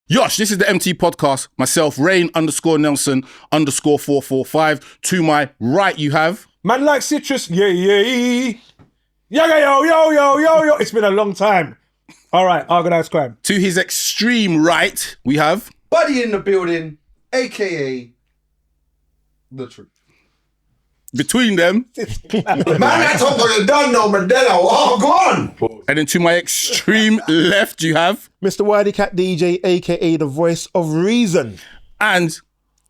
Yosh, this is the MT podcast. Myself, Rain_Nelson_445. To my right, you have... Man like Citrus, yo. It's been a long time. All right, organised crime. To his extreme right, we have... Buddy in the building, a.k.a. The Truth. Between them... Man, that's what you done now, Mandela. Oh, go on. And then to my extreme left, you have... Mr Wileycat DJ, a.k.a. the voice of reason. And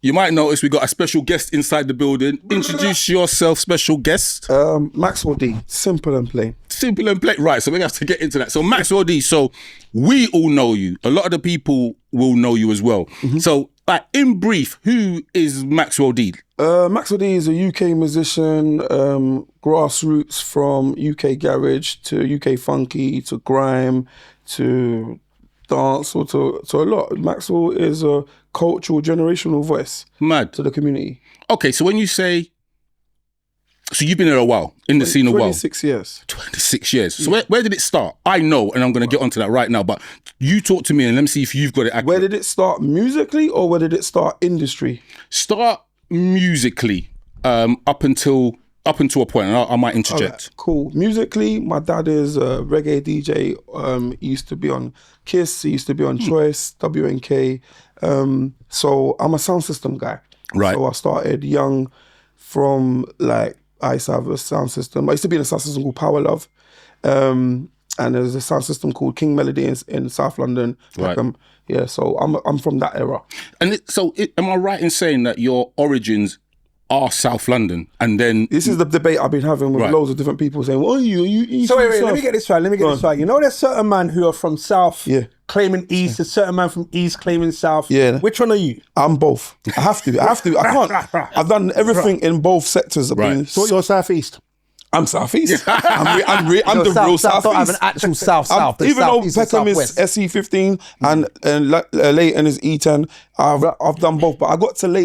you might notice we got a special guest inside the building. Introduce yourself, special guest. Maxwell D, simple and plain. Simple and plain. Right, so we're going to have to get into that. So Maxwell D, so we all know you. A lot of the people will know you as well. Mm-hmm. So in brief, who is Maxwell D? Maxwell D is a UK musician, grassroots from UK garage to UK funky to grime to dance or to a lot. Maxwell is a cultural generational voice. Mad. To the community. Okay, so when you say... So you've been there a while, in the scene a while. 26 years. 26 years. So where did it start? I know, and I'm going to get onto that right now, but you talk to me and let me see if you've got it accurate. Where did it start musically or where did it start industry? Start musically up until a point, and I might interject. Right, cool. Musically, my dad is a reggae DJ. He used to be on Kiss, he used to be on Choice, WNK. So I'm a sound system guy. Right. So I started young from I used to have a sound system. I used to be in a sound system called Power Love. And there's a sound system called King Melody in South London. Right. Yeah, so I'm from that era. And am I right in saying that your origins are South London, and then... This is the debate I've been having with loads of different people saying, well, you East. So wait, let me get this right. You know there's certain man who are from South claiming East, there's certain man from East claiming South. Yeah. Which one are you? I'm both. I have to. I can't. I've done everything in both sectors. So you're South East? I'm Southeast. I'm the real Southeast. Don't have an actual South. Even though Peckham is SE15 and Leighton is E10, I've done both. But I got to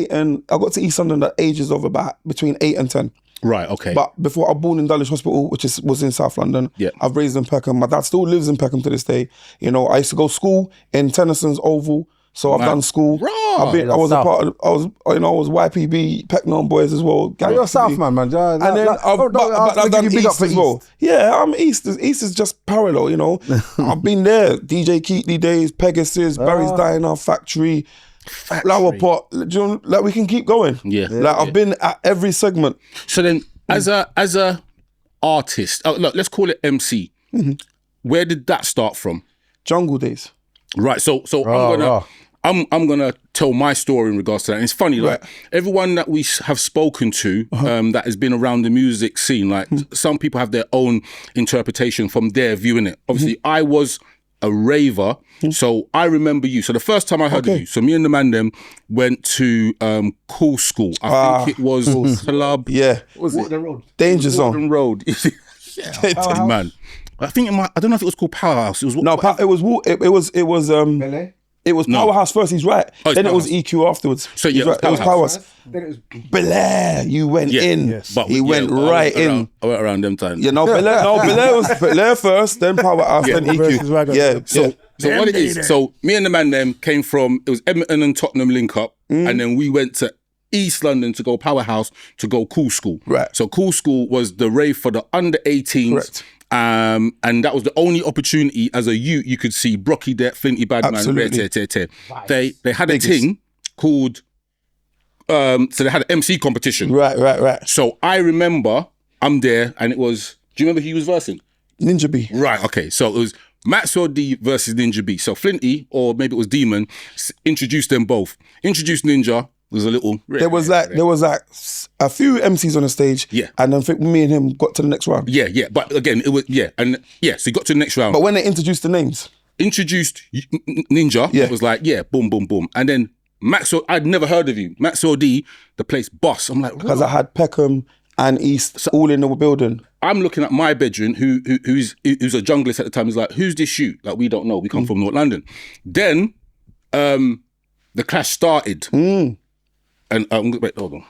East London at ages of about between 8 and 10. Right, okay. But before I was born in Dulwich Hospital, which was in South London, I've raised in Peckham. My dad still lives in Peckham to this day. You know, I used to go to school in Tennyson's Oval. So I've done school. I was a part of. I was YPB, Pecknam boys as well. You're a South man. And then I've done East as well. Yeah, I'm East. East is just parallel. You know, I've been there. DJ Keatley days, Pegasus, Barry's Diner, Factory, Flower Pot. We can keep going. Yeah. I've been at every segment. So then, as a artist, look, let's call it MC. Mm-hmm. Where did that start from? Jungle days. Right. So I'm gonna tell my story in regards to that. And it's funny, everyone that we have spoken to that has been around the music scene, some people have their own interpretation from their viewing it. Obviously, I was a raver, so I remember you. So the first time I heard of you, so me and the man them went to Cool School. I think it was Club. Yeah. Was it the road? Danger Zone. Warden Road. Man. I think I don't know if it was called Powerhouse. It was It was Powerhouse first, he's right. Then it was EQ afterwards. So yeah, it was Powerhouse. Then it was Belair, you went in. Yes. But he went right in. I went around them times. You know, Belair was Belair first, then Powerhouse, then EQ. Yeah. So what it is, so me and the man them came from, it was Edmonton and Tottenham link up, and then we went to East London to go Powerhouse to go Cool School. Right. So Cool School was the rave for the under 18s. Correct. And that was the only opportunity as a youth you could see Brocky Depp, Flinty Badman, They had a thing called so they had an MC competition. Right. So I remember I'm there and it was, do you remember who he was versing? Ninja B. Right, okay. So it was Maxwell D versus Ninja B. So Flinty, or maybe it was Demon, introduced them both. Introduced Ninja. Was a little... There was a few MCs on the stage. Yeah. And then me and him got to the next round. Yeah. But again, it was... Yeah. And yeah, so he got to the next round. But when they introduced the names... Introduced Ninja. It was like, boom. And then Maxwell... I'd never heard of you. Maxwell D, the place boss. I'm like... Because I had Peckham and East all in the building. I'm looking at my bedroom, who's a junglist at the time. He's like, who's this shoot? Like, we don't know. We come from North London. Then the clash started. And wait, hold on.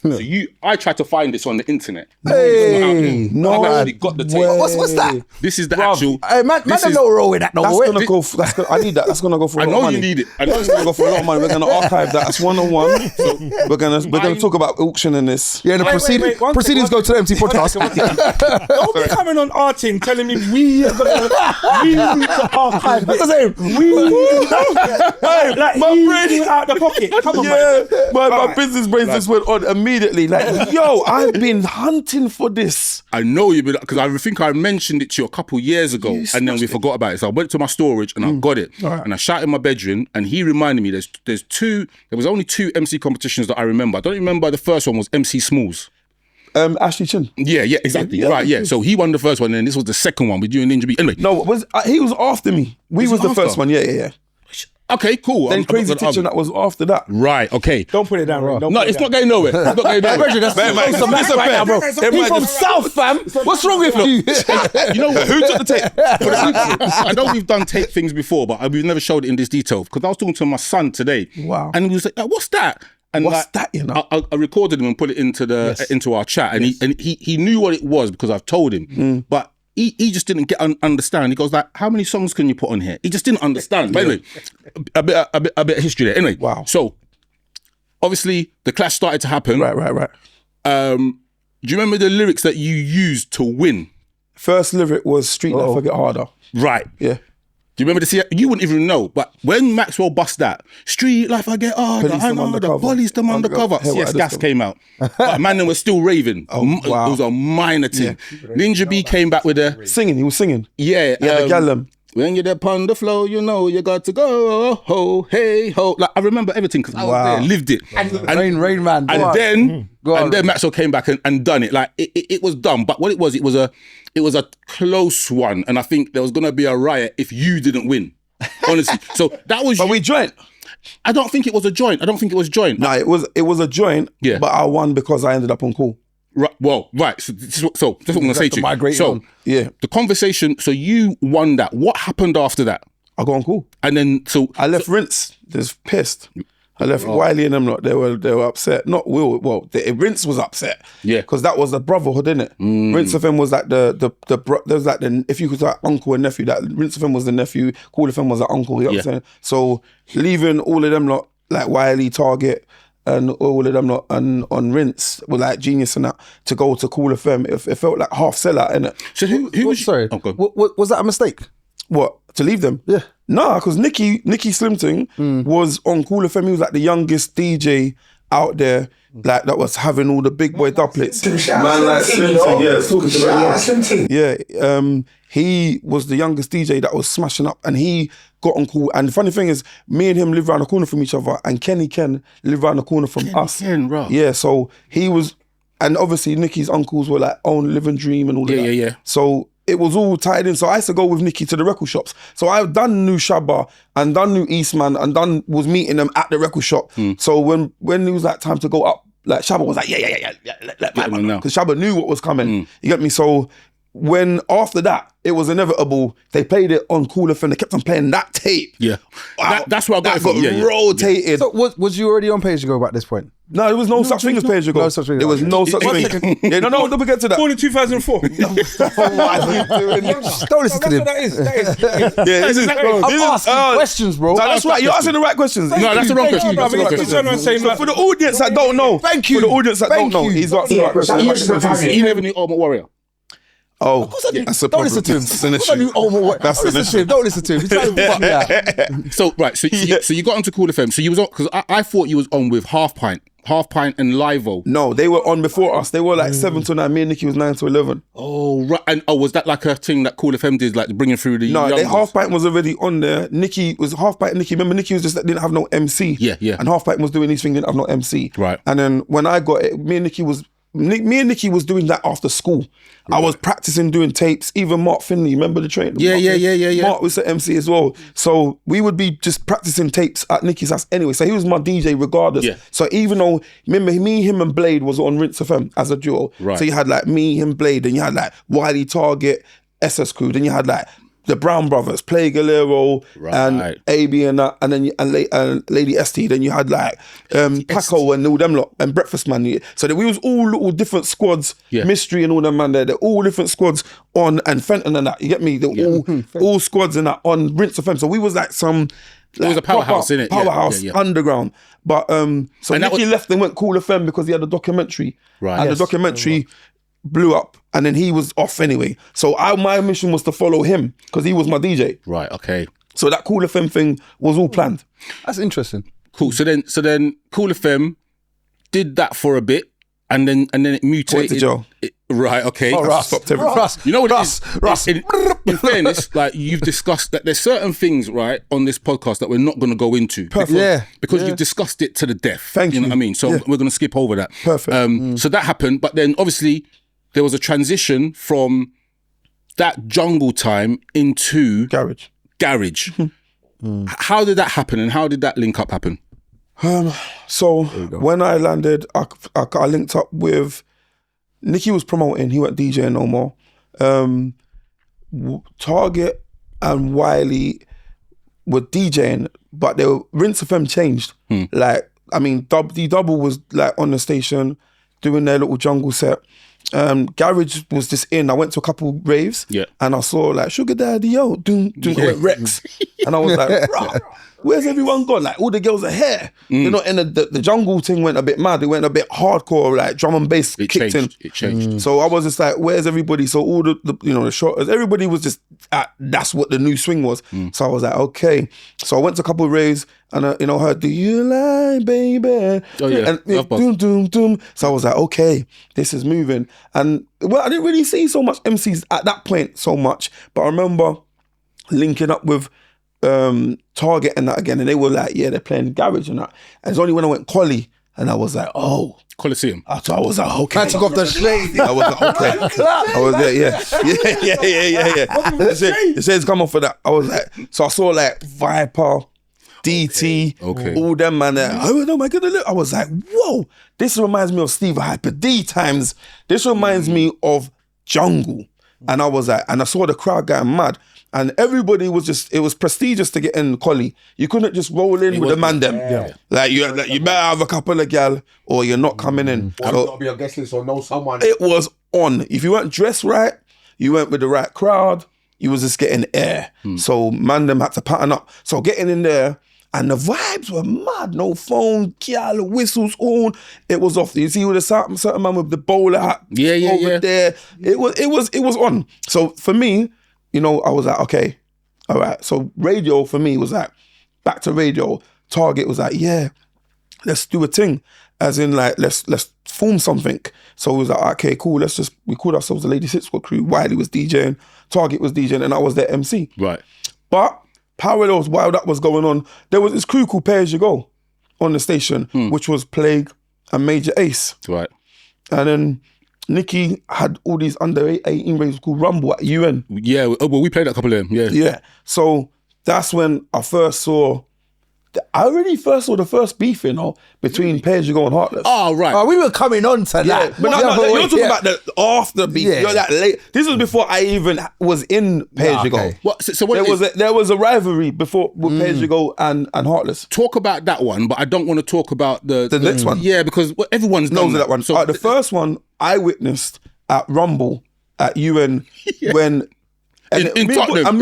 So I tried to find this on the internet. Hey, I've actually got the tape. What's that? This is the actual. Hey, man, don't know roll with that. That's gonna go. I need that. That's gonna go for a lot of money. I know you need it. I know It's gonna go for a lot of money. We're gonna archive that. That's 101. So we're gonna talk about auctioning this. Yeah, the proceedings go to the MT podcast. Don't be coming on our team telling me we need to archive it. Like my brain out the pocket. Come on, my business brains just went on immediately. Like, yo, I've been hunting for this. I know you've been, because I think I mentioned it to you a couple years ago, and then we forgot about it. So I went to my storage and I got it, and I shouted in my bedroom, and he reminded me there was only 2 MC competitions that I remember. I don't remember the first one was MC Smalls. Ashley Chin. Yeah, exactly. Yeah. Right, yeah. So he won the first one, and then this was the second one with you and Ninja B. Anyway. No, he was after me. We was the first one, yeah. Okay, cool. Then Crazy Teacher that was after that. Right, okay. Don't put it down, Ray. No, it's not going nowhere. It's not going nowhere. Bro. He's from South, fam. What's wrong with you? You know what? Who took the tape? I know we've done tape things before, but we've never showed it in this detail. Because I was talking to my son today. Wow. And he was like, what's that? And what's that, you know? I recorded him and put it into our chat. And he knew what it was because I've told him. But he just didn't understand. He goes like, how many songs can you put on here? He just didn't understand. But anyway, a bit of history there. Anyway, wow. So obviously the clash started to happen. Right. Do you remember the lyrics that you used to win? First lyric was Street Life I Get Harder. Right. Yeah. Do you remember the you wouldn't even know, but when Maxwell bust that, Street Life I Get Harder, police them undercover. Yes, Gas came out. But man, was still raving. Wow. It was a minor thing. Ninja B came back with a... Singing, he was singing. Yeah. The gallum. When you're upon the flow, you know you got to go, ho, hey, ho. Like, I remember everything because I was there, lived it. And Rain Man. And then Maxwell came back and done it. Like, it was done. But what it was a close one. And I think there was going to be a riot if you didn't win. Honestly. So that was... But we joined. I don't think it was a joint. No, it was a joint, but I won because I ended up on call. Right. Well, right. So that's what I'm going to say to you. So, the conversation, so you won that. What happened after that? I got on call. And then, I left Rinse. Just pissed. I left Wiley and them lot. They were upset. Not Will. Well, Rinse was upset. Yeah. Because that was the brotherhood, innit? Rinse FM was like there was like if you could say uncle and nephew, that Rinse FM was the nephew, Cool FM was the uncle, you know what I'm saying? So leaving all of them lot, like Wiley, Target, and all of them lot on Rinse were like Genius and that to go to Cool FM. It felt like half sellout, innit? So who was... Sorry. Was that a mistake? What? To leave them? Yeah. Nah, because Nicky Slimting was on Cool FM. He was like the youngest DJ out there, like that was having all the big boy doublets. Man like Slimting, yeah. He was the youngest DJ that was smashing up, and he got on Cool. And the funny thing is, me and him live around the corner from each other, and Kenny Ken live around the corner from us. Right. Yeah, so he was, and obviously Nicky's uncles were like Own Living Dream and all of that. Yeah. So it was all tied in. So I used to go with Nicky to the record shops. So I've done New Shabba and done New Eastman and was meeting them at the record shop. So when it was like time to go up, like Shabba was like, yeah, let because Shabba knew what was coming. You get me? So when after that, it was inevitable. They played it on Cool FM. They kept on playing that tape. Yeah, that's where I got it from. Got rotated. So was you already on Page to Go at this point? No, there was no such thing as Page to Go. No such thing. There was no such thing. Yeah, no, don't forget to that. Born in 2004. Don't listen to them. That is. I'm asking questions, bro. That's right. You're asking the right questions. No, that's the wrong question. For the audience that don't know. Thank you. For the audience that don't know, he's asking the right questions. He never knew Ultimate Warrior. Oh, that's a problem. Don't listen to him. Don't listen to him. He's trying to fuck me out. So right, so you got onto Cool FM. So you was on, because I thought you was on with Half Pint and Livo. No, they were on before us. They were like 7 to 9. Me and Nicky was 9 to 11. Oh right, and was that like a thing that Cool FM did, like bringing through the? No, Half Pint was already on there. Nicky was Half Pint. Nicky, remember Nicky was just didn't have no MC. Yeah. And Half Pint was doing his thing, didn't have no MC. Right. And then when I got it, me and Nicky was doing that after school. Right. I was practicing doing tapes. Even Mark Finley, remember the train? Yeah. Mark was the MC as well. So we would be just practicing tapes at Nicky's house anyway. So he was my DJ regardless. Yeah. So even though, remember, me, him and Blade was on Rinse FM as a duo. Right. So you had like me, him, Blade, and you had like Wiley, Target, SS Crew. Then you had like the Brown Brothers, Play Galero, and AB and that, and then Lady ST. Then you had like Paco and all them lot, and Breakfast Man. So we was all little different squads, Mystery and all them man there. They're all different squads on, and Fenton and that. You get me? They're all squads and that on Rinse FM. So we was like some. It was a powerhouse, innit? Powerhouse, underground. But so Nicky left and went Cool FM because he had a documentary. Right. And the documentary blew up, and then he was off anyway. So my mission was to follow him because he was my DJ. Right, okay. So that Cool FM thing was all planned. That's interesting. Cool. So then Cool FM did that for a bit, and then it mutated. Went to jail. Right, okay. Oh, Russ. Stopped everything. Russ. You know what Russ. In fairness, like you've discussed that there's certain things, right, on this podcast that we're not going to go into. Perfect. Because you've discussed it to the death. Thank you. You know what I mean? So we're going to skip over that. Perfect. So that happened, but then obviously there was a transition from that jungle time into Garage. How did that happen, and how did that link up happen? So when I landed, I linked up with Nicky was promoting, he went DJing no more. Target and Wiley were DJing, but Rinse FM changed. Like, I mean, D Double was like on the station doing their little jungle set. Garage was just in. I went to a couple raves and I saw like Sugar Daddy, yo, doom, I went Rex. And I was like, bruh, where's everyone gone? Like all the girls are here. You know, and the jungle thing went a bit mad. It went a bit hardcore, like drum and bass kicked in. It changed. So I was just like, where's everybody? So all the the shotters, everybody was just that's what the new swing was. So I was like, okay. So I went to a couple of raves and heard Do You Lie, Baby? Oh yeah. And doom, doom, doom. So I was like, okay, this is moving. And well, I didn't really see so much MCs at that point so much, but I remember linking up with Target and that again, and they were like, yeah, they're playing Garage and that. And it's only when I went Collie and I was like, oh, Coliseum. So I was like, okay. I took off the shade. I was like, okay. I was there, yeah. It says come off for that. I was like, so I saw like Viper, DT, all them man there. Oh my goodness, I was like, whoa, this reminds me of Steve Hyper D times. This reminds me of Jungle. And I was like, and I saw the crowd getting mad. And everybody was just, it was prestigious to get in Collie. You couldn't just roll in with the man them. Like you better have a couple of gal or you're not coming in. Or so, not be a guest list or know someone. It was on. If you weren't dressed right, you went with the right crowd, you was just getting air. So man them had to pattern up. So getting in there, and the vibes were mad. No phone, gal, whistles on. It was off. You see with a certain man with the bowler hat over there. It was on. So for me, I was like, okay, all right. So radio for me was like, back to radio. Target was like, yeah, let's do a thing. As in like, let's form something. So it was like, okay, cool. We called ourselves the Lady Six Squad crew. Wiley was DJing, Target was DJing, and I was their MC. Right. But parallels, while that was going on, there was this crew called Pay As You Go on the station, which was Plague and Major Ace. Right. And then Nicky had all these under 18 raves called Rumble at UN. Yeah, well, we played a couple of them, yeah. Yeah. So that's when I first saw, the first beef, between Pay As You Go and Heartless. Oh, right. Oh, we were coming on to that. But you're talking about the after beef. Yeah. You're that late. This was before I even was in Pay As You Go. What, so what there was a rivalry before with Pay As You Go and Heartless. Talk about that one, but I don't want to talk about the next one. Yeah, because everyone's knows that one. So the first one I witnessed at Rumble at UN when in Tottenham.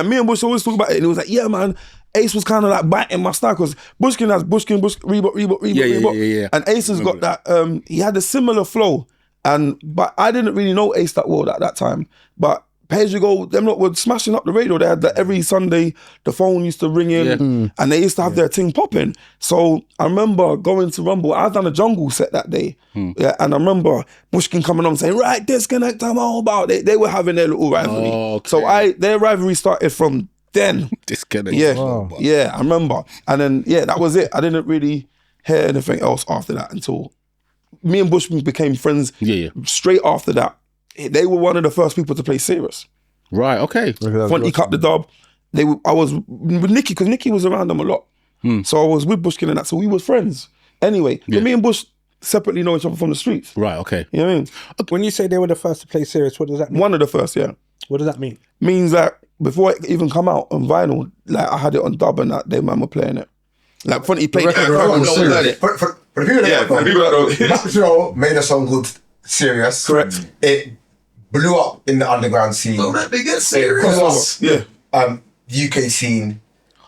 Me and Bush always talk about it, and it was like, yeah, man. Ace was kind of like biting my style because Bushkin has Bushkin, Reebok. Yeah. And Ace has got that, he had a similar flow. But I didn't really know Ace that well at that time. But Pay As You Go, them lot were smashing up the radio. They had that every Sunday, the phone used to ring in and they used to have their thing popping. So I remember going to Rumble. I'd done a jungle set that day. Yeah, and I remember Bushkin coming on saying, right, disconnect, I'm all about it. They were having their little rivalry. Oh, okay. So their rivalry started from then. Disconnect. Yeah, I remember. And then, that was it. I didn't really hear anything else after that until me and Bushman became friends. Straight after that, they were one of the first people to play Serious. Right, okay. Fonty cut the dub. I was with Nicky, because Nicky was around them a lot. So I was with Bushkin and that, so we were friends. Anyway, but me and Bush separately know each other from the streets. Right, okay. You know what I mean? When you say they were the first to play Serious, what does that mean? One of the first, yeah. What does that mean? Means that before it even come out on vinyl, like I had it on dub and that day man were playing it. Like Funny played it. For the people that Maxwell made a song called Serious. Correct. It blew up in the underground scene. Oh, that big get serious. Yeah. UK scene,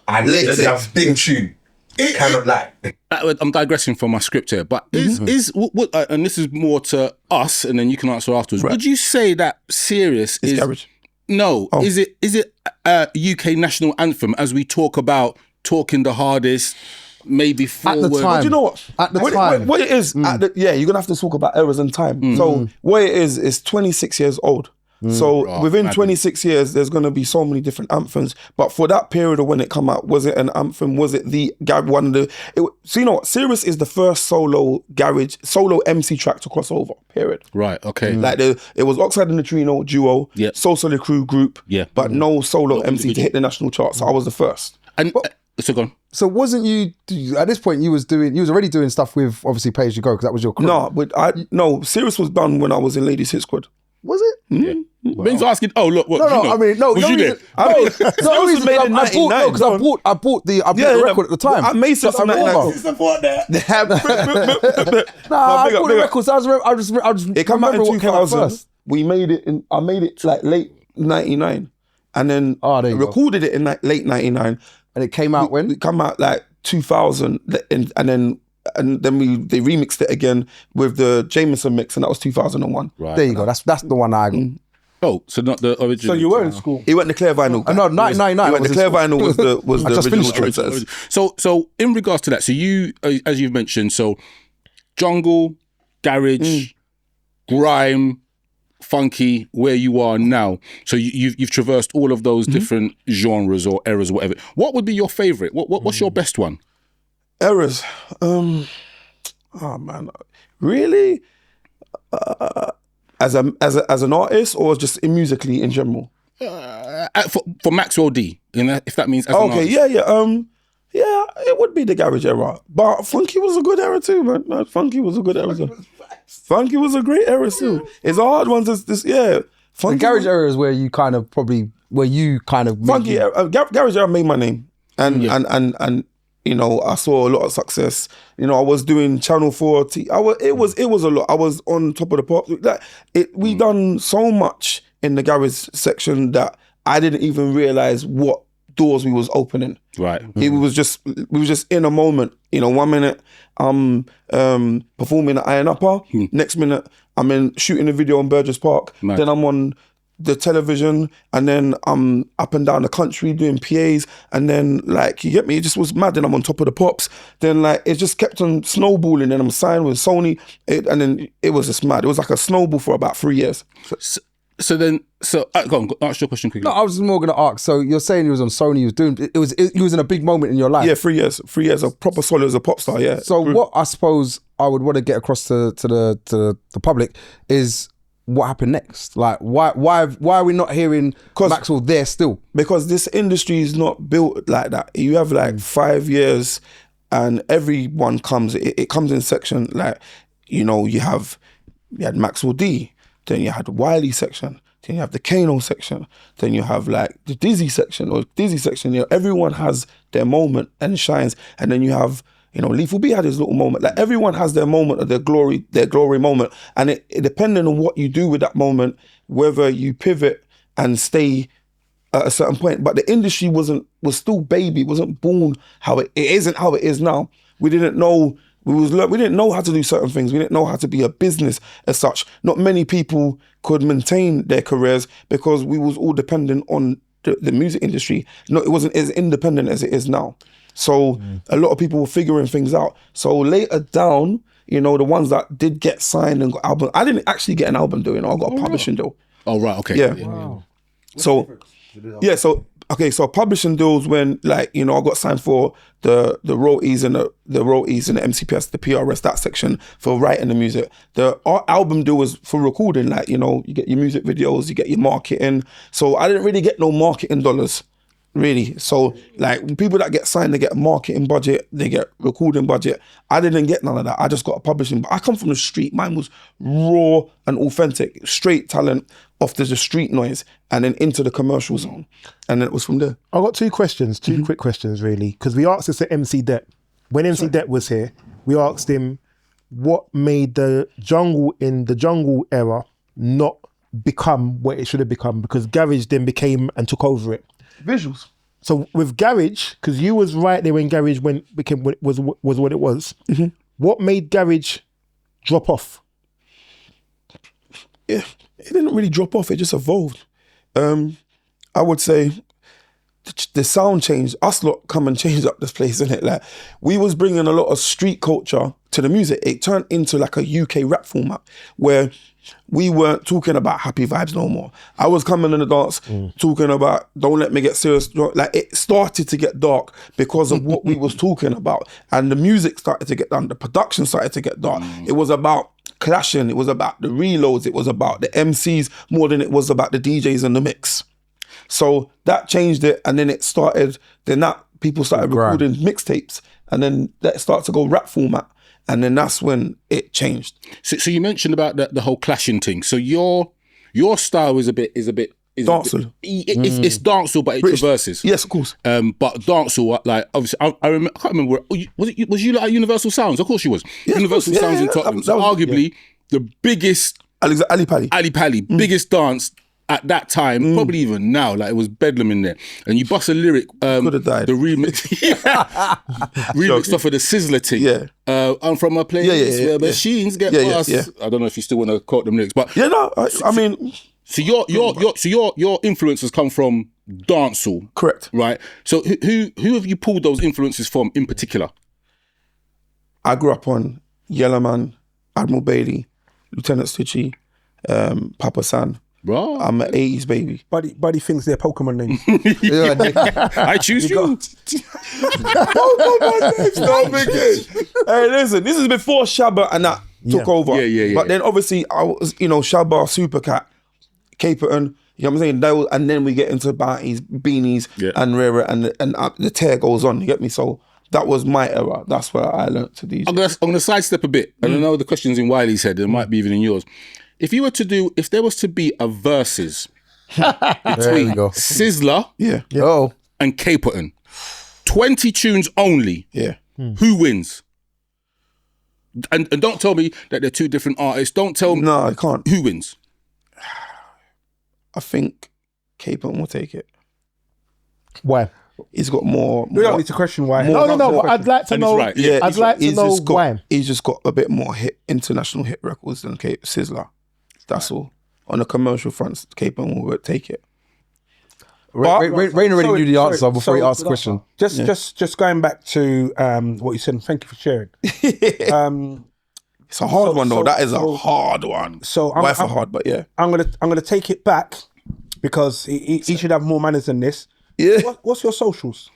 and it's a big tune. It cannot lie. I'm digressing from my script here, but is what and this is more to us, and then you can answer afterwards. Right. Would you say that Serious is garage? No. Oh. Is it a UK national anthem as we talk about talking the hardest, maybe forward? At the time. But you know what? At the what, time. what it is, you're gonna have to talk about eras and time. So what it is 26 years old. So within 26 years, there's going to be so many different anthems. But for that period of when it come out, was it an anthem? Was it one of the? So you know what? Serious is the first solo MC track to cross over. Period. Right. Okay. Like it was Oxide and Neutrino duo, Sosa the Crew group, but no solo MC to hit the national chart. So I was the first. And so go on. So wasn't you at this point? You was already doing stuff with obviously Pay As You Go because that was your crew. No, but Serious was done when I was in Ladies Hit Squad. Was it? Yeah. Ben's asking. Oh look, what? No, I mean, no. Was you there? Serious was made in 99. I bought the record at the time. I made stuff in 99. Support that. I bought the record. So I just It came out in what came out 2000. first. I made it like late 99, and then there you go. recorded it in late 99. And it came out when? It came out like 2000, and then they remixed it again with the Jameson mix, and that was 2001. Right. There you go. That's the one I got. Oh, so not the original. So you were in school. He went to Clear Vinyl. No, 1999. He went to Clear Vinyl was the I just original finished it. trendsetters. So in regards to that, so you, as you've mentioned, so jungle, garage, grime, funky, where you are now. So you've traversed all of those different genres or eras or whatever. What would be your favorite? What's your best one? Eras. Oh man, really? As an artist or just musically in general? For Maxwell D, if that means as an artist. Yeah, it would be the garage era. But funky was a good era too, man. Funky was a good era too. Funky was a great era too. It's a hard one to The garage era is where you kind of funky era, garage era made my name, and you know, I saw a lot of success. You know, I was doing Channel 4. It was a lot. I was on top of the pop. We done so much in the garage section that I didn't even realize what doors we was opening. Right. We was just in a moment. You know, 1 minute I'm performing at Iron Upper. Next minute I'm in shooting a video on Burgess Park. Nice. Then I'm on the television, and then I'm up and down the country doing PAs, and then like, you get me, it just was mad. Then I'm on top of the pops. Then like it just kept on snowballing. And I'm signed with Sony, and then it was just mad. It was like a snowball for about 3 years. So go on, ask your question quickly. No, I was just more going to ask. So you're saying he was on Sony, he was doing, he was in a big moment in your life. Yeah, 3 years. 3 years of proper solid as a pop star. Yeah. So what I suppose I would want to get across to the public is what happened next. Like why are we not hearing Maxwell there still? Because this industry is not built like that. You have like 5 years, and everyone comes. It comes in section. Like, you know, you had Maxwell D. Then you had the Wiley section. Then you have the Kano section. Then you have like the Dizzy section or Dizzy section. You know, everyone has their moment and shines. And then you have, you know, Lethal B had his little moment. Like everyone has their moment of their glory moment. And it depending on what you do with that moment, whether you pivot and stay at a certain point. But the industry was still baby, wasn't born how it isn't how it is now. We didn't know. We didn't know how to do certain things. We didn't know how to be a business as such. Not many people could maintain their careers because we was all dependent on the music industry. No, it wasn't as independent as it is now. So a lot of people were figuring things out. So later down, you know, the ones that did get signed and got album, I didn't actually get an album deal. You know, I got a publishing deal. Oh right, okay. Yeah. Wow. So publishing deals when, like, you know, I got signed for the royalties and the royalties and the MCPS, the PRS, that section for writing the music. Our album deal was for recording, like, you know, you get your music videos, you get your marketing. So I didn't really get no marketing dollars, really. So like people that get signed, they get a marketing budget, they get recording budget. I didn't get none of that. I just got a publishing. But I come from the street. Mine was raw and authentic, straight talent. off the street noise and then into the commercial zone. And then it was from there. I've got two questions, two quick questions really, because we asked this at MC Det. When MC Det was here, we asked him what made the jungle in the jungle era not become what it should have become, because garage then became and took over it. Visuals. So with garage, because you was right there when garage was what it was. What made garage drop off? Yeah, it didn't really drop off. It just evolved. I would say the sound changed. Us lot come and change up this place, innit? Like, we was bringing a lot of street culture to the music. It turned into like a UK rap format where we weren't talking about happy vibes no more. I was coming in the dance talking about don't let me get serious. Like, it started to get dark because of what we was talking about. And the music started to get done. The production started to get dark. It was about clashing. It was about the reloads. It was about the MCs more than it was about the DJs in the mix. So that changed it, and then it started, people started recording mixtapes, and then that started to go rap format, and then that's when it changed. So you mentioned about the whole clashing thing. So your style is a bit dancehall. It's dancehall, but it traverses. Yes, of course. But dancehall, like obviously, I can't remember. Was you like at Universal Sounds? Of course you was. Yeah, Universal Sounds in Tottenham. So arguably the biggest Ali Pali, biggest dance at that time, probably even now, like it was bedlam in there. And you bust a lyric, could have died. The remix, remix off of the Sizzla thing. Yeah. I'm from a place where machines get past. I don't know if you still want to quote them lyrics, but I mean, so your influences come from dancehall, correct? Right. So who have you pulled those influences from in particular? I grew up on Yellowman, Admiral Bailey, Lieutenant Stitchy, Papa San. Bro, I'm an 80s baby. Buddy thinks they're Pokemon names. I choose you. Pokemon names, don't make it. Hey, listen, this is before Shabba and that took over. Yeah. But then obviously I was, Shabba, Supercat, Capleton, you know what I'm saying? And then we get into Bounties, Beanies, and Rara, and the tear goes on, you get me? So that was my era. That's where I learned to DJ. I'm gonna sidestep a bit, and I know the question's in Wiley's head, and it might be even in yours. If there was to be a versus between Sizzla and Capleton, 20 tunes only, who wins? And don't tell me that they're two different artists. Don't tell me. No, I can't. Who wins? I think Capleton will take it. Why? He's got more. We don't need to question why. No. I'd like to know. Right. Yeah, I'd like to know why. He's just got a bit more international hit records than Sizzla. That's all. On the commercial fronts, Capleton will take it. Rain already knew the answer before he asked the question. Just going back to what you said, and thank you for sharing. It's a hard one though. That is a hard one. So I'm hard, but yeah. I'm gonna take it back because he should have more manners than this. Yeah. What's your socials?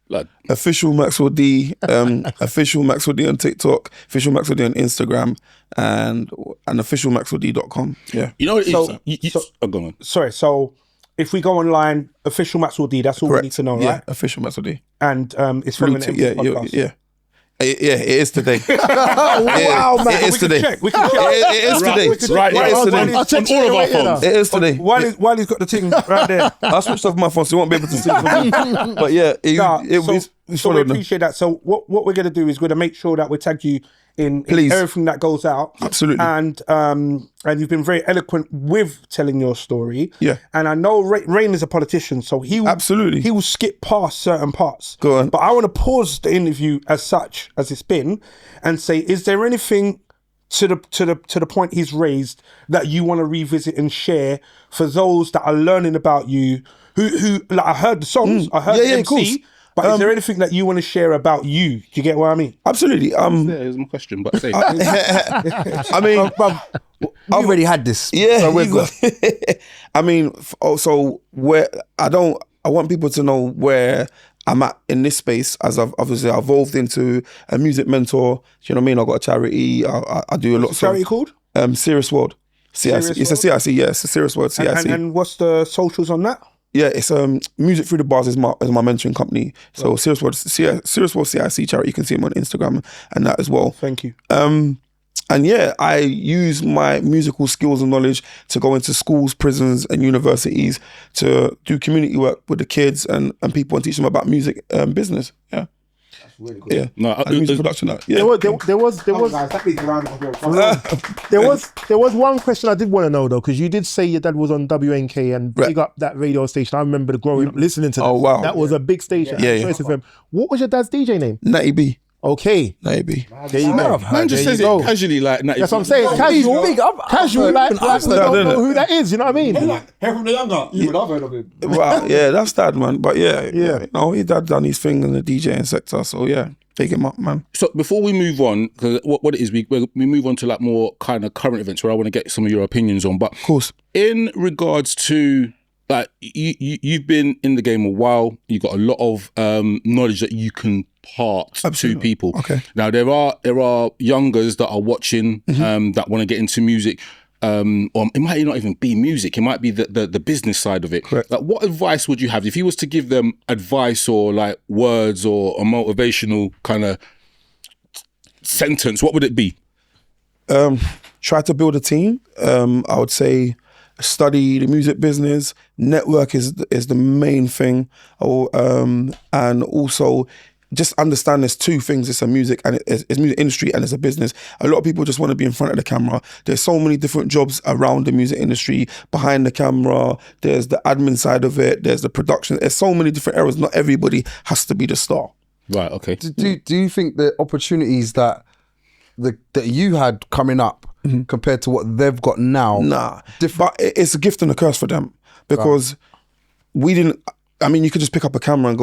Like official Maxwell D, official Maxwell D on TikTok, official Maxwell D on Instagram, and official maxwelld.com. Yeah. You know, go on. Sorry. So if we go online, official Maxwell D, that's all we need to know, right? Yeah, official Maxwell D. And it's from an MC podcast. Yeah. Yeah, it is today. Wow, man. It is today. We can check. It is today. Right. It is today. I'll check On all of our phones. It is today. While he's got the thing right there. I switched off my phone, so you won't be able to see it. But yeah, so we appreciate that. So what we're going to do is we're going to make sure that we tag you in everything that goes out. Absolutely. And you've been very eloquent with telling your story. Yeah. And I know Rain is a politician, so he will skip past certain parts. Go on. But I want to pause the interview as such as it's been and say, is there anything to the point he's raised that you want to revisit and share for those that are learning about you who like I heard the songs, I heard the MC, of course. But is there anything that you want to share about you? Do you get what I mean? Absolutely. Here's my question, but say I mean, I've already had this. Yeah. So we're good. I mean, so where I want people to know where I'm at in this space, as I've obviously evolved into a music mentor. Do you know what I mean? I've got a charity. I do a lot. What's the charity called? Serious World. CIC. It's a CIC. Yeah, it's a Serious World CIC. And what's the socials on that? Yeah, it's Music Through the Bars is my mentoring company. So Serious World CIC charity. You can see them on Instagram and that as well. Thank you. And yeah, I use my musical skills and knowledge to go into schools, prisons and universities to do community work with the kids and people and teach them about music business. Yeah. That's really good. Yeah. No, music production. Yeah. There was one question I did want to know though, because you did say your dad was on WNK and big up that radio station. I remember growing up listening to that. Oh wow. That was a big station. Yeah. Choice FM. What was your dad's DJ name? Natty B. Okay. Maybe. There you go. Man just says it casually like that. That's what I'm saying. Casual. Casual. Like, I don't know who that is. You know what I mean? Hear from the younger. You would have heard of him. Wow. Yeah, that's dad, man. But yeah. No, his dad done his thing in the DJing sector. So yeah, take him up, man. So before we move on, because what it is, we move on to like more kind of current events where I want to get some of your opinions on. But of course, in regards to like you've been in the game a while, you got a lot of knowledge that you can part to people. Okay. Now there are youngers that are watching that want to get into music. Or it might not even be music. It might be the business side of it. Correct. Like, what advice would you have if you was to give them advice or like words or a motivational kind of sentence? What would it be? Try to build a team. I would say study the music business. Network is the main thing. And also just understand there's two things. It's a music and it's music industry and it's a business. A lot of people just want to be in front of the camera. There's so many different jobs around the music industry, behind the camera. There's the admin side of it. There's the production. There's so many different areas. Not everybody has to be the star. Right, okay. Do you think the opportunities that you had coming up compared to what they've got now? Nah, but it's a gift and a curse for them because we didn't. I mean, you could just pick up a camera and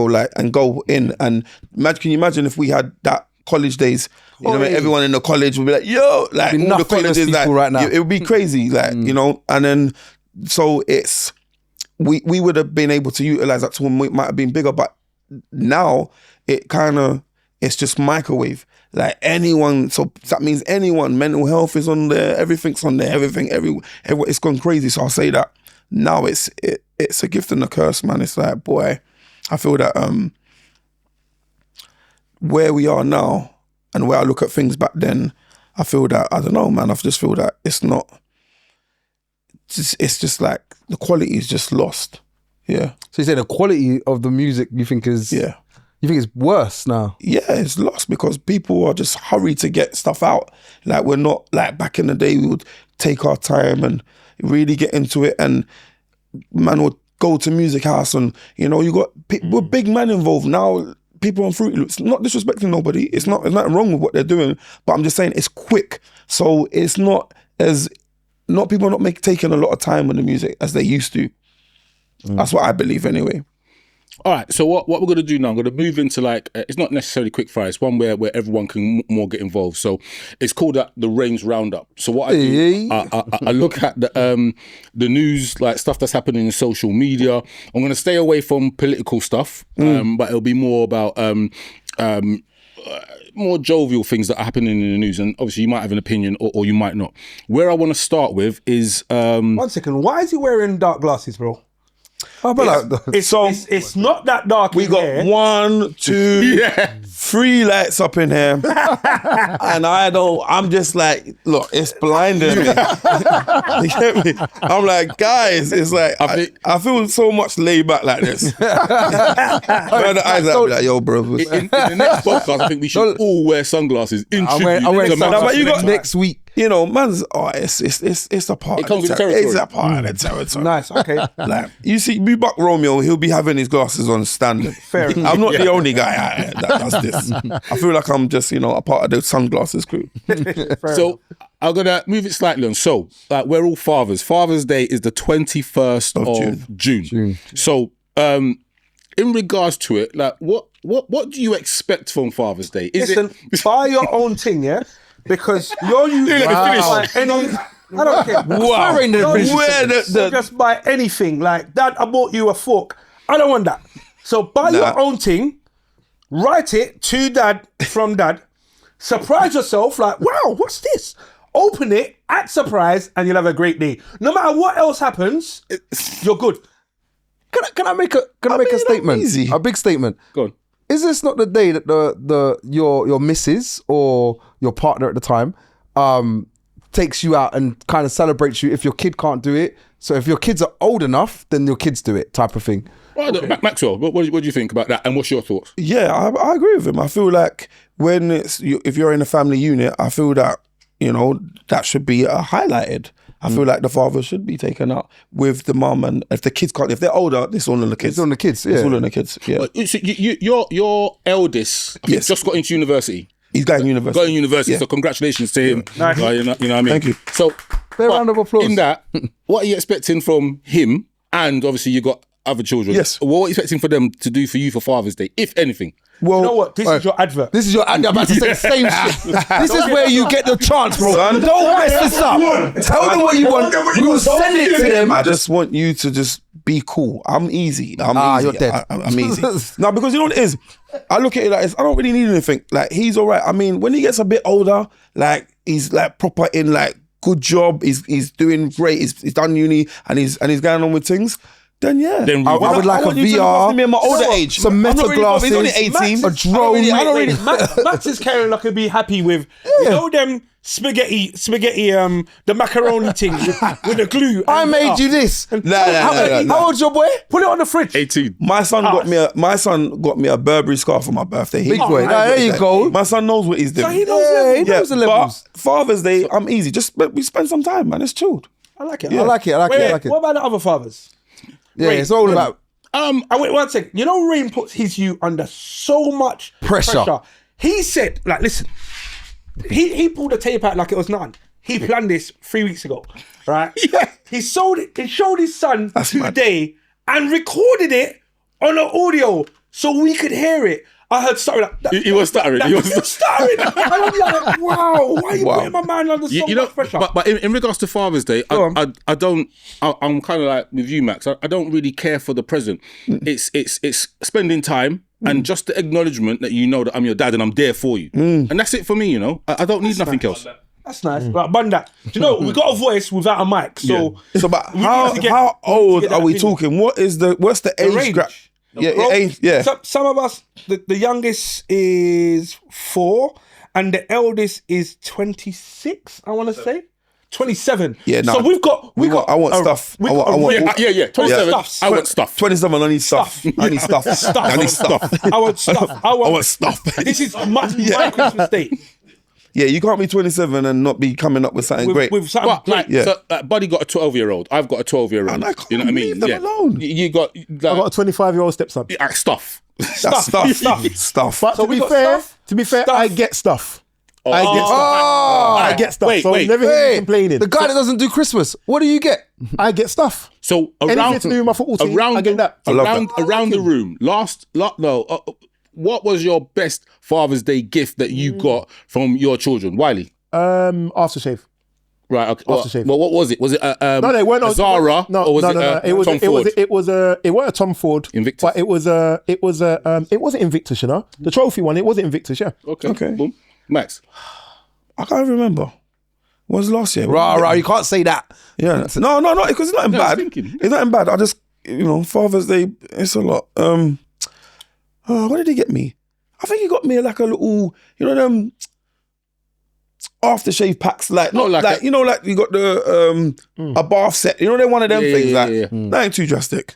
go in and can you imagine if we had that college days? You know, everyone in the college would be like, yo, like all the colleges like right now. It would be crazy, like you know. And then so it's we would have been able to utilize that tool. It might have been bigger, but now it's just microwave. Like anyone, so that means anyone. Mental health is on there. Everything's on there. Everything, it's gone crazy. So I'll say that now it's a gift and a curse, man. It's like, boy, I feel that where we are now and where I look at things back then, I feel that, I don't know, man. I just feel that it's just like the quality is just lost. Yeah. So you say the quality of the music you think is you think it's worse now? Yeah, it's lost because people are just hurried to get stuff out. Like we're not like back in the day. We would take our time and really get into it, and man would go to music house, and you know you got with big man involved now. People on Fruity Loops, not disrespecting nobody. It's nothing wrong with what they're doing, but I'm just saying it's quick, so it's people are not taking a lot of time with the music as they used to. That's what I believe anyway. All right, so what we're going to do now, I'm going to move into like, it's not necessarily quick fire, it's one where everyone can more get involved. So it's called the Range Roundup. So what I do, I look at the news, like stuff that's happening in social media. I'm going to stay away from political stuff, but it'll be more about more jovial things that are happening in the news. And obviously you might have an opinion or you might not. Where I want to start with is... 1 second, why is he wearing dark glasses, bro? It's not that dark. We got 1, 2, 3 lights up in here, and I'm just like, look, it's blinding me. You get me? I'm like, guys, it's like I feel so much laid back like this. The eyes out, like, yo, bro. In the next podcast, I think we should all wear sunglasses. I'm wearing sunglasses next week. You know, man's it's a part. It comes with the territory. It's a part of the territory. Nice, okay. Like you see, me buck Romeo, he'll be having his glasses on standard. Fair enough. I'm not the only guy out here that does this. I feel like I'm just, a part of the sunglasses crew. So I'm gonna move it slightly on. So we're all fathers. Father's Day is the 21st of June. So in regards to it, like what do you expect from Father's Day? Listen, buy your own thing, yeah? Because you're using I don't care. Wow. Just buy anything. Like, Dad, I bought you a fork. I don't want that. So buy your own thing, write it to Dad from Dad, surprise yourself, like, wow, what's this? Open it, act surprised, and you'll have a great day. No matter what else happens, you're good. Can I make a statement? Easy. A big statement. Go on. Is this not the day that your missus or your partner at the time takes you out and kind of celebrates you if your kid can't do it. So if your kids are old enough, then your kids do it, type of thing. Right, Maxwell, what do you think about that, and what's your thoughts? Yeah, I agree with him. I feel like when if you're in a family unit, I feel that, you know, that should be highlighted. I feel like the father should be taken out with the mum, and if the kids can't, if they're older, it's all on the kids. It's on the kids, yeah. It's all on the kids, yeah. So your eldest, I think, just got into university. He's going to university. Got in university, Yeah. So congratulations to him. Nice. You know what I mean? Thank you. So, Fair round of applause. in that, what are you expecting from him? And obviously you got other children. Yes. What are you expecting for them to do for you for Father's Day, if anything? Well, You know what? This is your advert. This is your. I'm about to say the same shit. This is where you get the chance, bro. Son. Don't mess this up. Tell them what you want. We will send it to them. I just want you to just be cool. I'm easy. I'm easy. You're dead. I'm easy. No, because you know what it is? I look at it like this. I don't really need anything. Like, he's all right. I mean, when he gets a bit older, like, he's like proper in like good job. He's doing great. He's done uni and he's going on with things. Then yeah, Then I would like a want you to look VR, after me at my older age. some I'm not meta really bothered. He's only glasses, 18. a drone. I don't really. Max is carrying like he'd be happy with, you know, them spaghetti, the macaroni thing with the glue. I made you this. No. How old's your boy? Put it on the fridge. 18. My son got me a Burberry scarf for my birthday. Big boy. There you go. My son knows what he's doing. So he knows Yeah, level. he knows the levels. But Father's Day, I'm easy. We spend some time, man. It's chilled. I like it. I like it. What about the other fathers? Yeah, it's all about. Wait 1 second. You know, Rain puts his you under so much Pressure. He said, like, listen, he pulled the tape out like it was nothing. He planned this 3 weeks ago, right? Yeah. He showed his son mad. today and recorded it on the audio so we could hear it. I heard stuttering. He was stuttering. He was stuttering. And I'm like, wow, why are you putting my man under so you know, much pressure? but in regards to Father's Day, I'm kind of like with you, Max. I don't really care for the present. It's spending time and just the acknowledgement that you know that I'm your dad and I'm there for you, and that's it for me. You know, I don't need nothing else. That's nice. Right, Bunda. Do you know, we got a voice without a mic. So, But we need to get- how we need to old get are that we opinion. talking? What's the age? range. Yeah, age. Yeah. Some of us, the youngest is 4 and the eldest is 26, I want to say. 27. Yeah, no. So we got. I want stuff. we I got a want- range. Yeah. 27. Stuffs. I want stuff. 27. I need stuff. I need stuff. I need stuff. I want stuff. I want stuff. This is my Christmas day. Yeah, you can't be 27 and not be coming up with something great. With something But like, great. so, Buddy got a 12-year-old. I've got a 12-year-old. And I can't You know what I mean? leave them alone. You got I got a 25-year-old stepson. stuff. That's stuff. But to we be got fair, stuff. I get stuff. I get stuff. Oh, I get stuff. Wait, so wait. never hear me complaining. the guy that doesn't do Christmas. What do you get? I get stuff. So Anything around to do with my football team, I get that. around the room. What was your best Father's Day gift that you got from your children, Wiley? Aftershave. Right. Okay. Aftershave. Well, what was it? Was it No, they weren't a Zara? No, or was no, it, no, no. It wasn't a Tom Ford. Invictus. But it wasn't Invictus, you know. The trophy one, it wasn't Invictus, yeah. Okay. Boom. Max. I can't remember. What was last year? Rah, you can't say that. Yeah. No, because it's not I was bad. thinking. It's not bad. I just, Father's Day, it's a lot. What did he get me? I think he got me like a little, them aftershave packs, like you got the a bath set. They're one of them things. That ain't too drastic.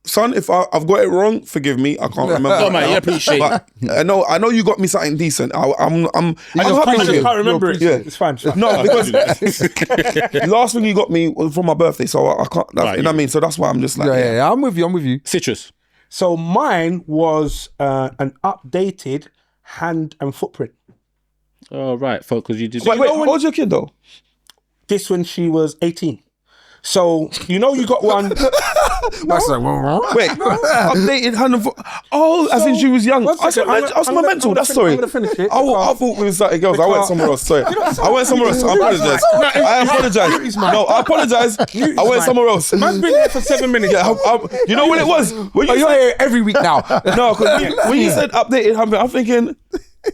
Son, if I've got it wrong, forgive me. I can't remember. No, man, I appreciate it. But I know you got me something decent. I'm happy I with just you. can't remember it. Yeah. It's fine. No, because the last thing you got me was for my birthday, so I can't. You know what I mean? So that's why I'm just like, Yeah, I'm with you. Citrus. So mine was an updated hand and footprint. Oh, right. Because you did. Wait, how old's your kid though? This when she was 18. So, you got one. That's like, Wait, updated hand and foot. Oh, as in she was young. I was my mental. That's sorry. I'm going to finish it. I thought we was something else. I went somewhere else. Sorry. I went somewhere else. I apologize. I apologize. No, I apologize. I went somewhere else. Man's been here for 7 minutes. Yeah, you know what it was? When you you're said, here every week now. no, because when you said updated hand, I'm thinking,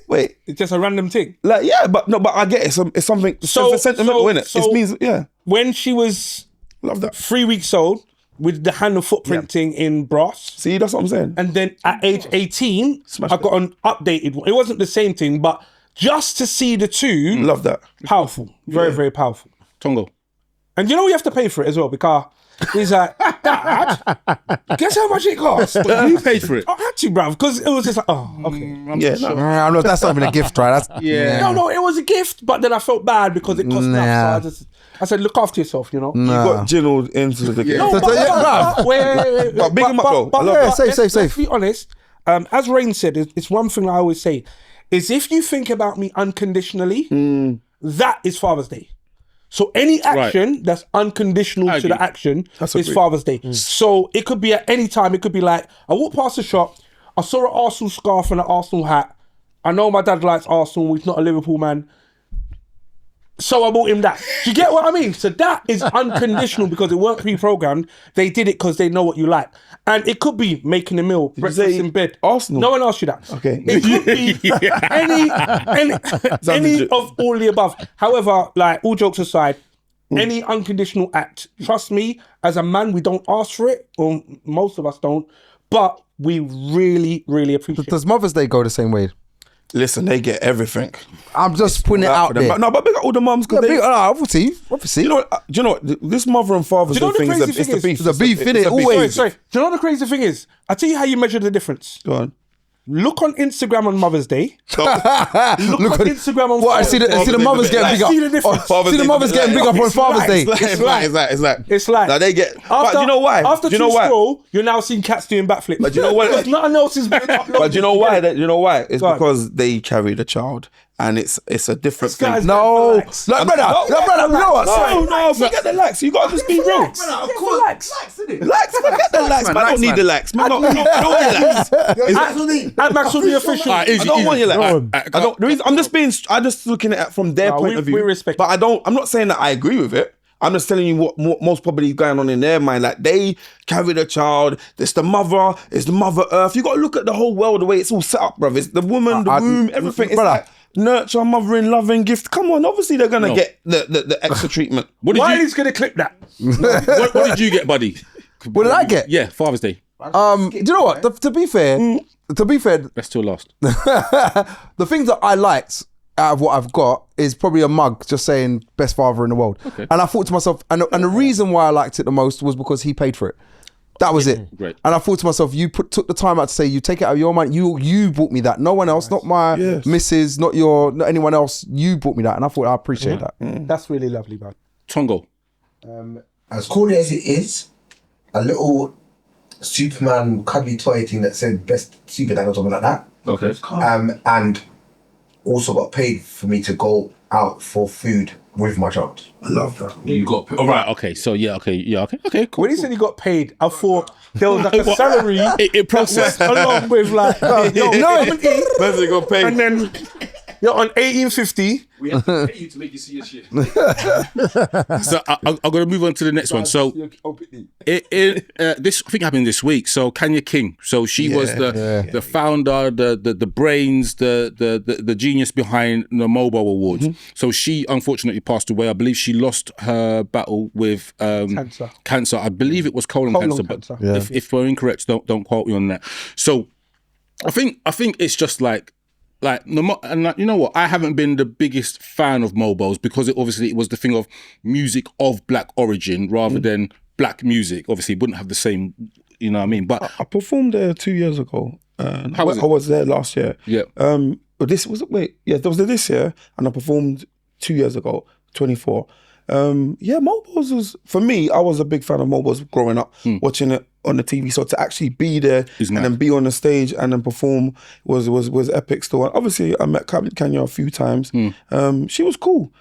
wait, It's just a random thing. like but I get it. It's something. It's sentimental, innit? It means When she was love that. 3 weeks old with the hand and footprint thing in brass. See, that's what I'm saying. And then at age 18, I got an updated one. It wasn't the same thing, but just to see the two, Love that. powerful, very, very powerful. Tongo. And you know you have to pay for it as well because he's like, Dad, guess how much it costs? But you paid for it. I had to, bruv, because it was just like, oh, okay. That's not even a gift, right? That's, No, it was a gift, but then I felt bad because it cost enough. So I said, look after yourself, you know? You got Jinnled into the game. No, wait. But big him up, though. I love that. safe. Let's be honest. As Rain said, it's one thing I always say, is if you think about me unconditionally, that is Father's Day. So any action that's unconditional to the action is Father's Day. So it could be at any time. It could be like, I walked past the shop, I saw an Arsenal scarf and an Arsenal hat. I know my dad likes Arsenal, he's not a Liverpool man. So I bought him that. Do you get what I mean? So that is unconditional because it weren't pre-programmed. They did it because they know what you like. And it could be making a meal, breakfast in bed. Arsenal? No one asked you that. Okay. It could be any of all the above. However, like all jokes aside, any unconditional act, trust me, as a man, we don't ask for it, or most of us don't, but we really, really appreciate it. Does Mother's Day go the same way? Listen, they get everything. I'm just putting it out there. No, but big up all the mums because Obviously. You know, do you know what? This mother and father's day thing is the beef. It's a beef, innit? Always. Sorry. Do you know what the crazy thing is? I'll tell you how you measure the difference. Go on. Look on Instagram on Mother's Day. Look on Instagram on What? I see the mothers getting big up. See the difference. See the mothers getting big up on Father's Day. It's like. Now they get. But do you know why? After do you know why? Scroll, you're now seeing cats doing backflips. But do you know what? Because nothing else is being uploaded. But do you know why? You know why? It's because they carry the child. And it's a different thing. No, brother, you know what? No, forget the likes. You gotta just be real. Of course. Likes, forget the likes. I don't need the likes. Man, I don't want your likes. At Maxwell D Official. I don't want your likes. I'm just looking at it from their point of view. We respect. But I'm not saying that I agree with it. I'm just telling you what most probably going on in their mind. Like they carry the child. It's the mother. It's the Mother Earth. You got to look at the whole world the way it's all set up, brother. It's the woman, the womb, everything. It's like nurture, mothering, loving, gift. Come on, obviously they're gonna get the extra treatment. Why is gonna clip that? What did you get, buddy? What did I get? Yeah, Father's Day. Do you know what? To be fair, That's till last. the things that I liked out of what I've got is probably a mug just saying best father in the world. Okay. And I thought to myself, and the reason why I liked it the most was because he paid for it. That was it. Great. And I thought to myself, took the time out to say, you take it out of your money. You bought me that. No one else, not my missus, not anyone else. You bought me that. And I thought I appreciate that. That's really lovely, man. Tongo. As corny as it is, a little Superman cuddly toy thing that said best super dad or something like that. Okay. And also got paid for me to go out for food with my child. I love that. You got all right. Okay. So okay. Cool. When he said he got paid, I thought there was like a salary it processed along with like, They got paid. and then you're on 1850. We have to pay you to make you see your shit. So I'm going to move on to the next one. So this I think happened this week. So Kanya King. So she was the founder, the brains, the genius behind the MOBO Awards. So she unfortunately passed away. I believe she lost her battle with cancer. I believe it was colon cancer. But if we're incorrect, don't quote me on that. So I think it's just like and you know what? I haven't been the biggest fan of MOBOs because it was the thing of music of black origin rather than black music. Obviously, it wouldn't have the same, you know what I mean? But I performed there 2 years ago. How was it? I was there last year. Yeah. But this was this year, and I performed 2 years ago, 24. MOBOs was, for me, I was a big fan of MOBOs growing up, watching it on the TV. So to actually be there then be on the stage and then perform was epic still. And obviously, I met Kanya a few times. She was cool.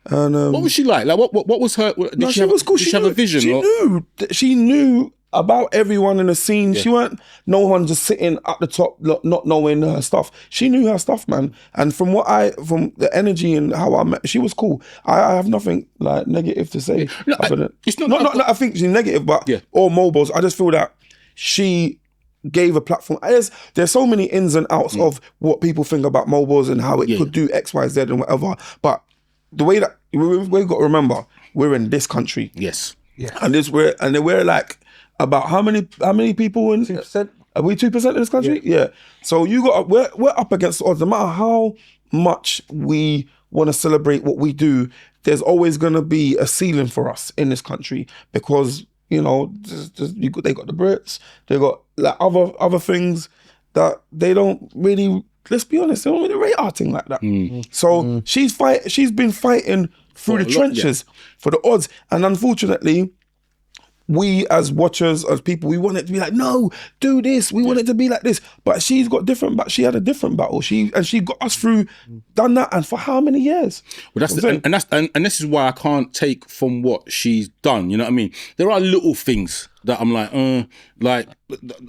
And what was she like? Like what was her? Did she have a vision? She knew about everyone in the scene. She weren't no one just sitting at the top not knowing her stuff. She knew her stuff, man. And from the energy and how I met, she was cool. I have nothing like negative to say. No, it's not. I think she's negative, but all MOBOs. I just feel that she gave a platform. There's so many ins and outs of what people think about MOBOs and how it could do X, Y, Z and whatever. But the way that we've got to remember, we're in this country. Yes. Yeah. And we're like about how many people in 2%? Are we 2% in this country? Yeah. So we're up against the odds. No matter how much we want to celebrate what we do, there's always going to be a ceiling for us in this country because, you know, they got the Brits, they got like other things that they don't really, let's be honest, they don't really rate our thing like that. So she's been fighting through the trenches for the odds. And unfortunately, we as watchers, as people, we want it to be like, no, do this. We want it to be like this. But she's got different, but she had a different battle. She got us through, done that, and for how many years? Well, and this is why I can't take from what she's done. You know what I mean? There are little things that I'm like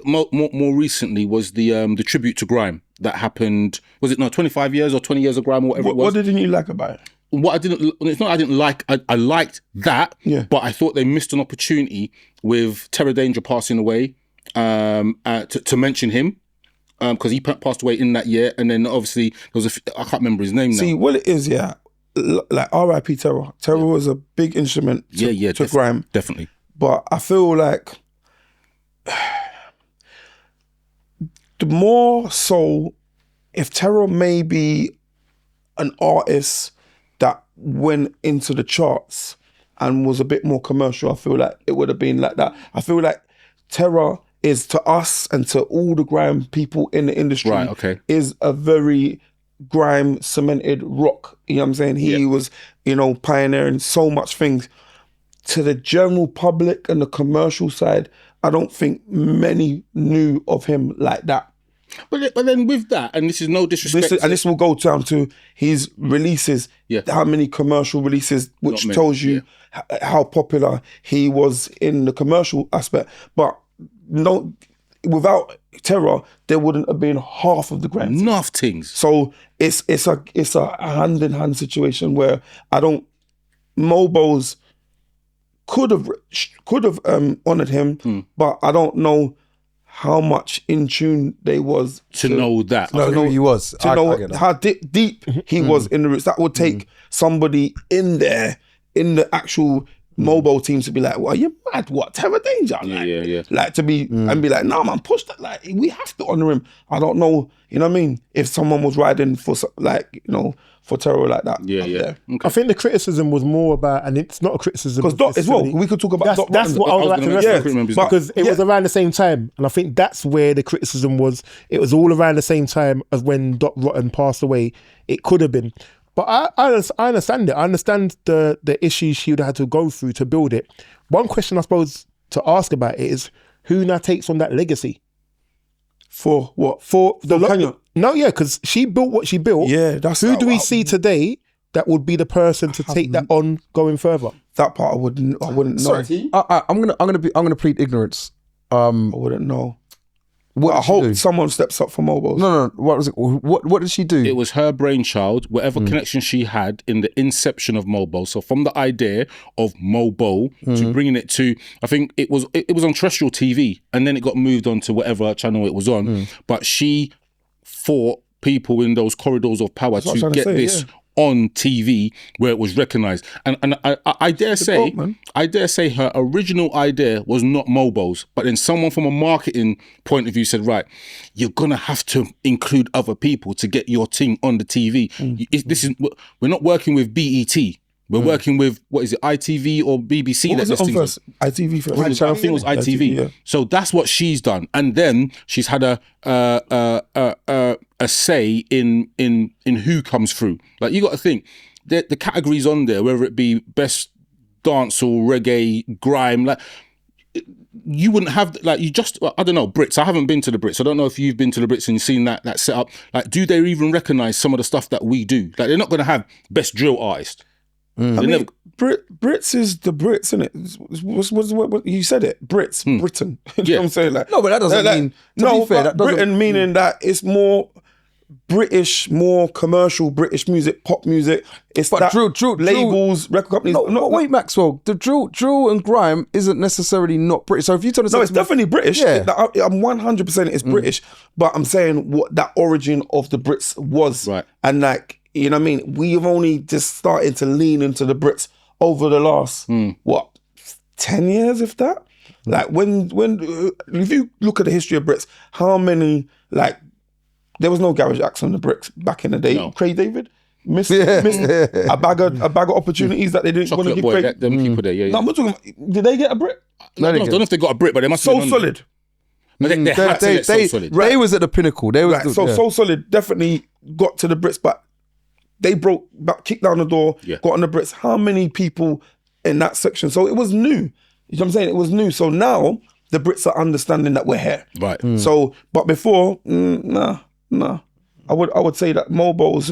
more recently was the tribute to Grime that happened. Was it 25 years or 20 years of Grime or whatever it was? What didn't you like about it? What I didn't, it's not I didn't like, I liked that, but I thought they missed an opportunity with Terror Danger passing away to mention him because he passed away in that year, and then obviously there was I can't remember his name now. See, what it is, like R.I.P. Terror. Terror was a big instrument to Grime. Definitely. But I feel like the more so, if Terror may be an artist that went into the charts and was a bit more commercial, I feel like it would have been like that. I feel like Terror is, to us and to all the Grime people in the industry, is a very Grime cemented rock. You know what I'm saying? He was, you know, pioneering so much things. To the general public and the commercial side, I don't think many knew of him like that. But then with that, and this is no disrespect, this will go down to his releases, how many commercial releases, which tells you how popular he was in the commercial aspect. But no, without Terror, there wouldn't have been half of the Grime. Enough things. So it's a hand in hand situation where MOBOs could have honoured him, but I don't know how much in tune they was to know that. To know who he was. To know how deep he was in the roots. That would take somebody in there, in the actual MOBO teams, to be like, well, are you mad? What? Terror Danger? Like to be, and be like, no, man, push that. Like, we have to honour him. I don't know, you know what I mean? If someone was riding for, like, you know, for Terror like that. Okay. I think the criticism was more about, and it's not a criticism. Because Dot as well, we could talk about Dot. That's what I was like to reference. Because it was around the same time. And I think that's where the criticism was. It was all around the same time as when Dot Rotten passed away. It could have been. But I understand it. I understand the issues she would have had to go through to build it. One question I suppose to ask about it is, who now takes on that legacy? For what? For the Kanya? No, because she built what she built. Yeah, that's who do we see today that would be the person to take that on going further? That part I wouldn't know. Sorry, I'm gonna plead ignorance. I wouldn't know. What I hope someone steps up for MOBOs. No. What was it? What did she do? It was her brainchild, whatever connection she had in the inception of MOBO. So from the idea of MOBO to bringing it to, I think it was on terrestrial TV, and then it got moved on to whatever channel it was on. But she fought people in those corridors of power to get this on TV where it was recognised. And I dare say her original idea was not MOBOs, but then someone from a marketing point of view said, right, you're gonna have to include other people to get your thing on the TV. We're not working with BET. We're working with, what is it, ITV or BBC? What was it on first? ITV first. I think it was ITV. Yeah. So that's what she's done, and then she's had a say in who comes through. Like, you got to think the categories on there, whether it be best dancehall, reggae, grime, like, you wouldn't have, like, you just, I don't know, Brits. I haven't been to the Brits. I don't know if you've been to the Brits and seen that setup. Like, do they even recognise some of the stuff that we do? Like, they're not going to have best drill artist. I mean, Brits is the Brits, isn't it? What you said it, Brits, Britain. You know what I'm saying? Like, no, but that doesn't mean. To be fair, that doesn't Britain meaning that it's more British, more commercial British music, pop music. It's but that drill, labels, record companies. No, wait, Maxwell. The drill and grime isn't necessarily not British. So if you tell us, no, it's definitely British. Yeah. I'm 100% it's British. But I'm saying what that origin of the Brits was, right? And like, you know what I mean? We've only just started to lean into the Brits over the last, 10 years, if that? Like, when if you look at the history of Brits, how many, like, there was no garage acts on the bricks back in the day. No. Craig David missed a bag of opportunities that they didn't want to Chocolate give boy, Craig. them people there, yeah. No, I'm not talking. Did they get a brick? I don't know if they got a brick, but they must have So been solid. No, they had to get So Solid. They was at the pinnacle. They was Right, So Solid definitely got to the Brits, but they kicked down the door, got on the Brits. How many people in that section? So it was new. You know what I'm saying? It was new. So now the Brits are understanding that we're here. Right. So, but before, nah. I would say that MOBOs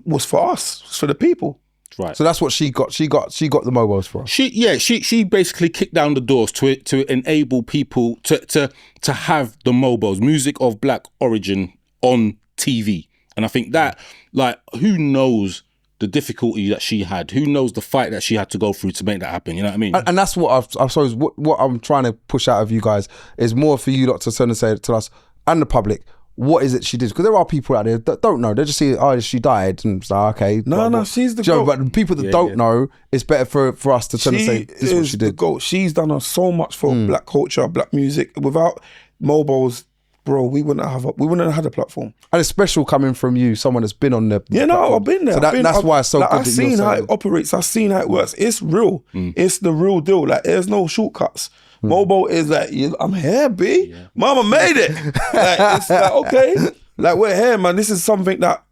was for us, for the people. Right. So that's what she got. She got the MOBOs for us. She basically kicked down the doors to enable people to have the MOBOs, music of black origin, on TV. And I think that, like, who knows the difficulty that she had? Who knows the fight that she had to go through to make that happen? You know what I mean? And that's what I suppose what I'm trying to push out of you guys is more for you lot to turn and say to us and the public, what is it she did? Because there are people out there that don't know. They just see, oh, she died, and it's like, okay. No, she's the you know, goat. but the people that don't know, it's better for us to turn and say, this is what she did. The goat. She's done so much for black culture, black music. Without MOBOs, bro, we wouldn't have had a platform. And it's special coming from you, someone that's been on the Yeah, no, I've been there. So that's why it's so good. I've seen how it operates. I've seen how it works. It's real. It's the real deal. Like, there's no shortcuts. MOBO is like, I'm here, B. Yeah. Mama made it. Like, it's like, okay. Like, we're here, man. This is something that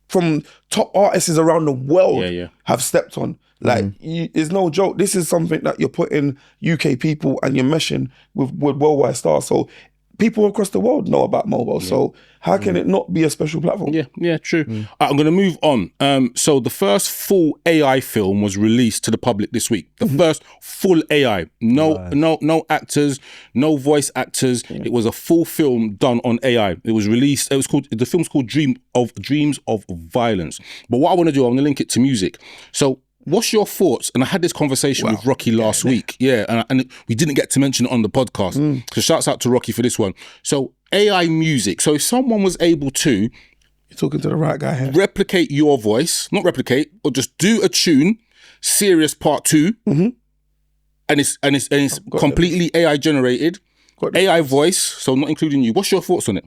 from top artists around the world have stepped on. Like, it's no joke. This is something that you're putting UK people and you're meshing with worldwide stars. So people across the world know about MOBO. So how can it not be a special platform? Yeah, true. I'm going to move on. So the first full AI film was released to the public this week. The first full AI. No actors, no voice actors. It was a full film done on AI. It was released. The film's called Dreams of Violence. But what I want to do, I want to link it to music. So what's your thoughts? And I had this conversation with Rocky last week. Yeah, and we didn't get to mention it on the podcast. So shouts out to Rocky for this one. So AI music. So if someone was able to... You're talking to the right guy here. Replicate your voice, not replicate, or just do a tune, Serious Part 2, and it's completely AI generated, AI voice, so not including you. What's your thoughts on it?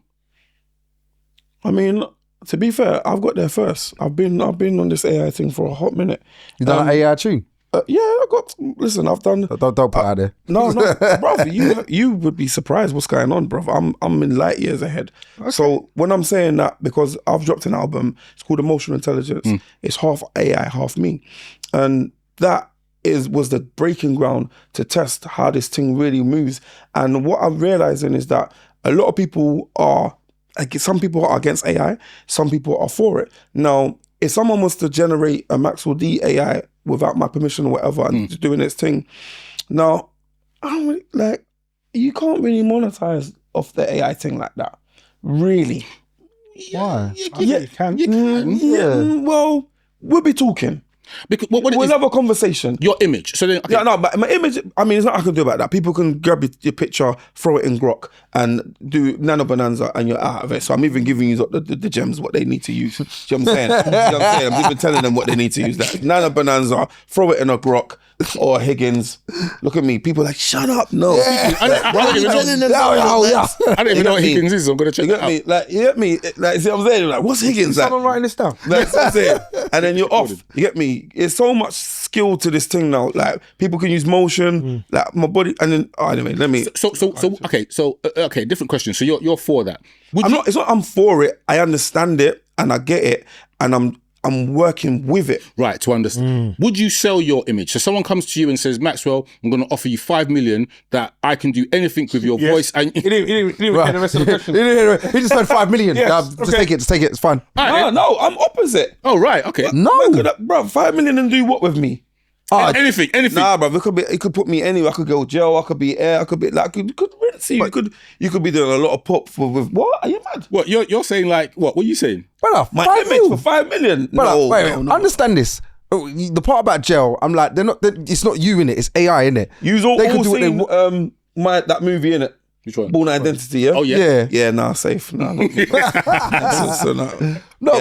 I mean, to be fair, I've got there first. I've been on this AI thing for a hot minute. You done an AI tune? Yeah, I've done. Don't put it out there. No, bro. You would be surprised what's going on, bro. I'm in light years ahead. Okay. So when I'm saying that, because I've dropped an album, it's called Emotional Intelligence. It's half AI, half me, and that was the breaking ground to test how this thing really moves. And what I'm realizing is that a lot of people are. Some people are against AI, some people are for it. Now, if someone was to generate a Maxwell D AI without my permission or whatever and just doing its thing, now, you can't really monetize off the AI thing like that. Really. Why? You can. Well, we'll be talking. Because we'll have a conversation. Your image. So then, okay. Yeah, no, but my image, I mean, there's nothing I can do about that. People can grab your picture, throw it in Grok, and do Nano Bonanza, and you're out of it. So I'm even giving you the gems, what they need to use. Do you know what I'm saying? I'm even telling them what they need to use. That Nano Bonanza, throw it in a Grok, or Higgins. Look at me. People are like, shut up. No. I don't even know what Higgins is. I'm going to check it out. You get me? Like, see what I'm saying? Like, what's Higgins? Someone writing this down. That's what I'm saying. And then you're off. You get me? It's so much skill to this thing now. Like, people can use motion, like my body, and then anyway, let me. Okay, different question. So you're for that? It's not. I'm for it. I understand it and I get it, and I'm working with it. Right, to understand. Would you sell your image? So someone comes to you and says, Maxwell, I'm going to offer you 5 million that I can do anything with your voice. And He didn't hear the rest of the question. He just said 5 million. Yes, Just take it. It's fine. No, I'm opposite. Oh, right, okay. No, bro, 5 million and do what with me? Anything. Nah, bro, it could put me anywhere. I could go gel, I could be air, I could be like, you could rinse you. You could be doing a lot of pop with what? Are you mad? What you're saying? Like what? What are you saying? Brother, my image for 5 million. Brother, wait, understand this. The part about gel, I'm like, it's not you in it. It's AI in it. You've all seen that movie in it. Which one? Born Identity, yeah? Oh, yeah. Yeah, nah, safe. Nah, no,